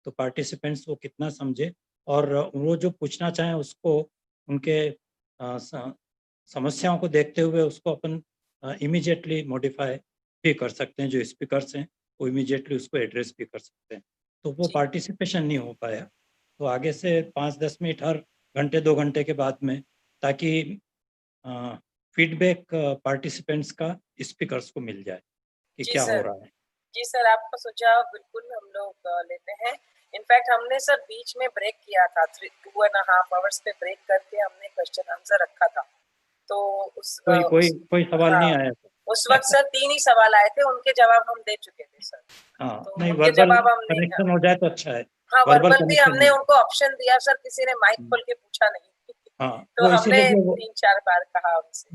S7: तो पार्टिसिपेंट्स वो कितना समझे और वो जो पूछना चाहें उसको उनके समस्याओं को देखते हुए उसको अपन इमीडिएटली मॉडिफाई भी कर सकते हैं। जो स्पीकर्स हैं वो इमीडिएटली उसको एड्रेस भी कर सकते हैं। तो वो पार्टिसिपेशन नहीं हो पाया, तो आगे से 5-10 मिनट हर घंटे 2 घंटे के बाद में, ताकि फीडबैक पार्टिसिपेंट्स का स्पीकर्स को मिल जाए कि क्या हो रहा है।
S2: जी सर, आपका सुझाव बिल्कुल हम लोग लेते हैं। इनफैक्ट हमने सर बीच में ब्रेक किया था, 2.5 आवर्स पे ब्रेक करके हमने क्वेश्चन आंसर रखा था। तो उस
S7: कोई सवाल नहीं आया था
S2: उस वक्त सर 3 ही सवाल आए थे, उनके जवाब हम दे चुके थे सर।
S7: तो नहीं, वर्बल कनेक्शन हो जाए तो अच्छा है।
S2: हाँ, वर्बल भी हमने उनको ऑप्शन दिया सर, किसी ने माइक खोल के पूछा नहीं। तो हमने 3-4 बार कहा उनसे।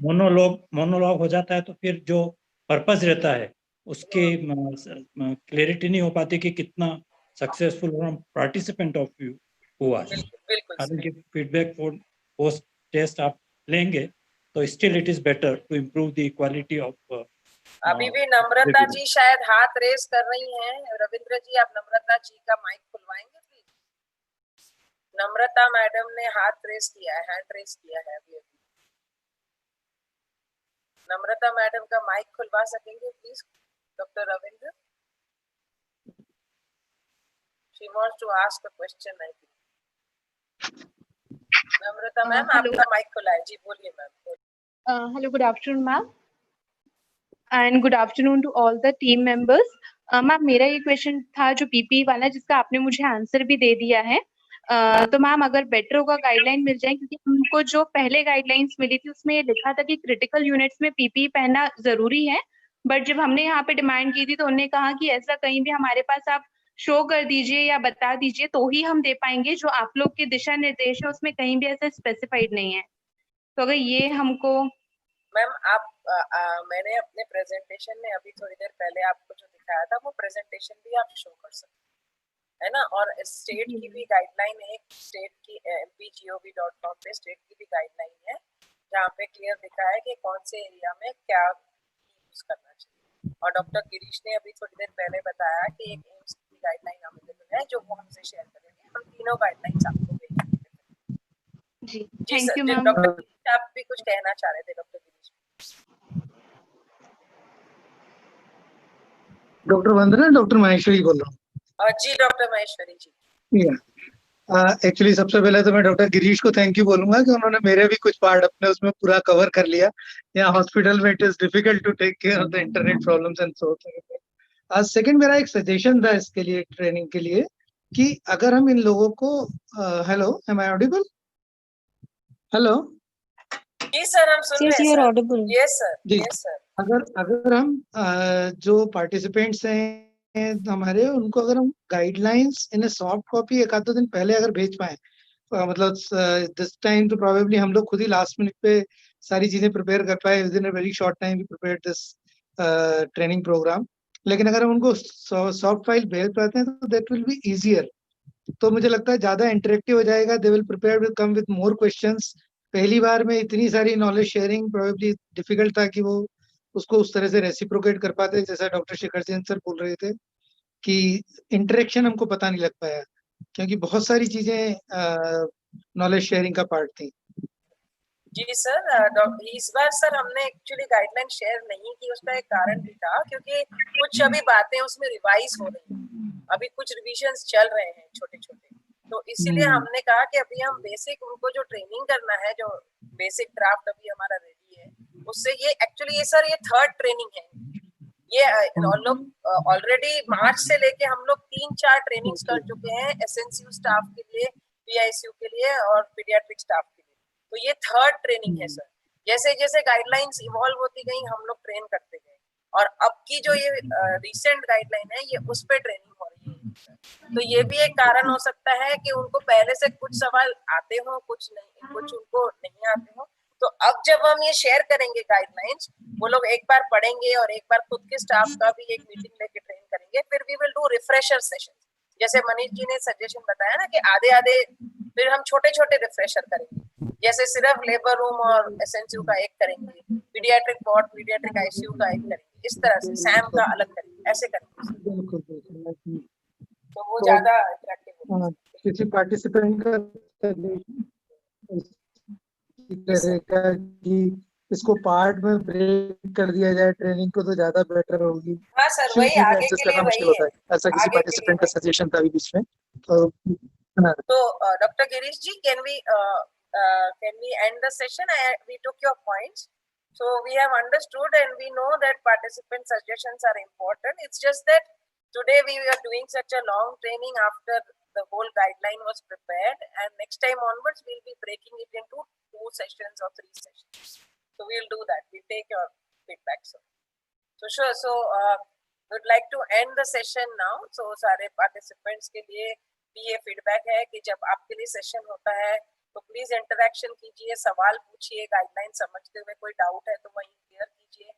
S7: मोनोलॉग हो जाता है तो फिर जो पर्पस रहता है उसकी क्लैरिटी नहीं हो पाती कि कितना सक्सेसफुल पार्टिसिपेंट ऑफ व्यू हुआ है। हालांकि फीडबैक पोस्ट टेस्ट आप लेंगे तो still it is better to improve the quality of.
S2: अभी भी नम्रता जी शायद हाथ रेस कर रही हैं। रविंद्र जी, आप नम्रता जी का माइक खुलवाएंगे प्लीज? नम्रता मैडम ने हाथ रेस किया है, हैंड रेस किया है अभी। नम्रता मैडम का माइक खुलवा सकेंगे please doctor Ravindra? She wants to ask a question, I think. Namrata ma'am, आपका माइक खुला है। जी बोलिए ma'am.
S9: Hello, good afternoon ma'am, and good afternoon to all the team members. Ma'am, मेरा ये क्वेश्चन था जो पीपी वाला, जिसका आपने मुझे आंसर भी दे दिया है। तो मैम अगर बेटर होगा गाइडलाइन मिल जाए, क्योंकि हमको जो पहले गाइडलाइंस मिली थी उसमें ये लिखा था कि क्रिटिकल यूनिट्स में पीपी पहनना जरूरी है, बट जब हमने यहाँ पे डिमांड की थी तो उन्होंने कहा कि ऐसा कहीं भी हमारे पास आप शो कर दीजिए या बता दीजिए तो ही हम दे पाएंगे, जो आप लोग के दिशा निर्देश है उसमें कहीं भी ऐसा स्पेसिफाइड नहीं है। तो अगर ये हमको
S2: मैम आप मैंने अपने प्रेजेंटेशन में अभी थोड़ी देर पहले आपको जो दिखाया था वो प्रेजेंटेशन भी आप शो कर सकते हैं ना। और स्टेट की भी गाइडलाइन है, स्टेट की mpgov.com पे स्टेट की भी गाइडलाइन है, जहाँ पे क्लियर दिखा है कि कौन से एरिया में क्या यूज करना चाहिए। और डॉक्टर गिरीश ने अभी थोड़ी देर पहले बताया कि एक एम्स की गाइडलाइन अवेलेबल है जो वो हमसे शेयर करेंगे। हम तीनों गाइडलाइंस आपको भेजेंगे।
S9: जी थैंक यू मैम।
S2: डॉक्टर आप भी कुछ कहना चाह रहे थे डॉक्टर गिरीश?
S10: डॉक्टर वंदना, डॉक्टर महेश्वरी बोल रहा हूँ।
S2: जी डॉक्टर महेश्वरी जी।
S10: एक्चुअली सबसे पहले तो मैं डॉक्टर गिरीश को थैंक यू बोलूंगा कि उन्होंने मेरे भी कुछ पार्ट अपने उसमें पूरा कवर कर लिया। यहाँ हॉस्पिटल में it is difficult to take care of the internet problems and so. Second, मेरा एक सजेशन था इसके लिए, ट्रेनिंग के लिए, कि अगर हम इन लोगों को hello, am I audible? Hello
S2: जी सर, हम सुन रहे हैं सर। यस सर,
S10: जी।
S2: Yes sir.
S10: अगर हम जो पार्टिसिपेंट्स हैं हमारे, उनको अगर हम गाइडलाइंस इन सॉफ्ट कॉपी एक आध दो दिन पहले अगर भेज पाए, मतलब दिस टाइम तो प्रोबेबली हम लोग खुद ही लास्ट मिनट पे सारी चीजें प्रिपेयर कर पाए, within a very short time we prepared this training programme. लेकिन अगर हम उनको सॉफ्ट फाइल भेज पाते हैं तो दैट विल बी इजियर। तो मुझे लगता है ज्यादा इंटरेक्टिव हो जाएगा, they will prepare will come with more questions. पहली बार में इतनी सारी नॉलेज शेयरिंग प्रोबेबली डिफिकल्ट था कि वो उसको उस तरह से रेसिप्रोकेट कर पाते, जैसा डॉक्टर शेखर जैन सर बोल रहे थे कि इंटरेक्शन हमको पता नहीं लग पाया, क्योंकि बहुत सारी चीजें नॉलेज शेयरिंग का पार्ट थी।
S2: जी सर, इस बार सर हमने एक्चुअली गाइडलाइन शेयर नहीं की, उसका एक कारण भी था क्योंकि कुछ अभी बातें उसमें रिवाइज हो रही हैं, अभी कुछ रिविजन्स चल रहे हैं छोटे छोटे, तो इसीलिए हमने कहा कि अभी हम बेसिक उनको जो ट्रेनिंग करना है, जो बेसिक ड्राफ्ट अभी हमारा रेडी है, उससे ये एक्चुअली ये सर ये 3rd ट्रेनिंग है। ये हम लोग ऑलरेडी मार्च से लेके हम लोग 3-4 ट्रेनिंग्स कर चुके हैं एसएनसीयू स्टाफ के लिए, पीआईसीयू के लिए और पीडियाट्रिक स्टाफ के लिए। तो ये 3rd ट्रेनिंग है सर। जैसे जैसे गाइडलाइंस इवॉल्व होती गई हम लोग ट्रेन करते गए, और अब की जो ये रिसेंट गाइडलाइन है ये उस पे ट्रेनिंग हो रही है। तो ये भी एक कारण हो सकता है कि उनको पहले से कुछ सवाल आते हो, कुछ नहीं, कुछ उनको नहीं आते हो। तो अब जब हम ये शेयर करेंगे गाइडलाइंस, वो लोग एक बार पढ़ेंगे और एक बार खुद के स्टाफ का भी एक मीटिंग लेके ट्रेन करेंगे, फिर we will do refresher session. जैसे मनीष जी ने सजेशन बताया ना कि आधे आधे फिर हम छोटे छोटे रिफ्रेशर करेंगे, जैसे सिर्फ लेबर रूम और एसएनसीयू का एक करेंगे, पीडियाट्रिक वार्ड, पीडियाट्रिक आईसीयू का एक करेंगे, इस तरह से सैम का अलग करेंगे, ऐसे करेंगे।
S10: बिल्कुल बिल्कुल।
S2: तो वो ज्यादा अट्रैक्टिव होगा।
S10: किसी पार्टिसिपेंट का रहेगा कि इसको पार्ट में ब्रेक कर दिया जाए ट्रेनिंग को तो ज्यादा बेटर होगी।
S2: हाँ सर, वही आगे के लिए वही है,
S10: ऐसा किसी पार्टिसिपेंट का सजेशन था अभी बीच में।
S2: तो doctor Girish ji, can we end the session? We took your points, so we have understood and we know that participant suggestions are important. It's just that today we were doing such a long training after the whole guideline was prepared, and next time onwards we'll be breaking it into 2 sessions or 3 sessions. So we'll do that. We'll take your feedback, sir. So sure. So would like to end the session now. So सारे participants के लिए भी ये feedback है कि जब आपके लिए सेशन होता है तो प्लीज इंटरेक्शन कीजिए, सवाल पूछिए, गाइडलाइन समझते हुए कोई डाउट है तो वहीं क्लियर कीजिए।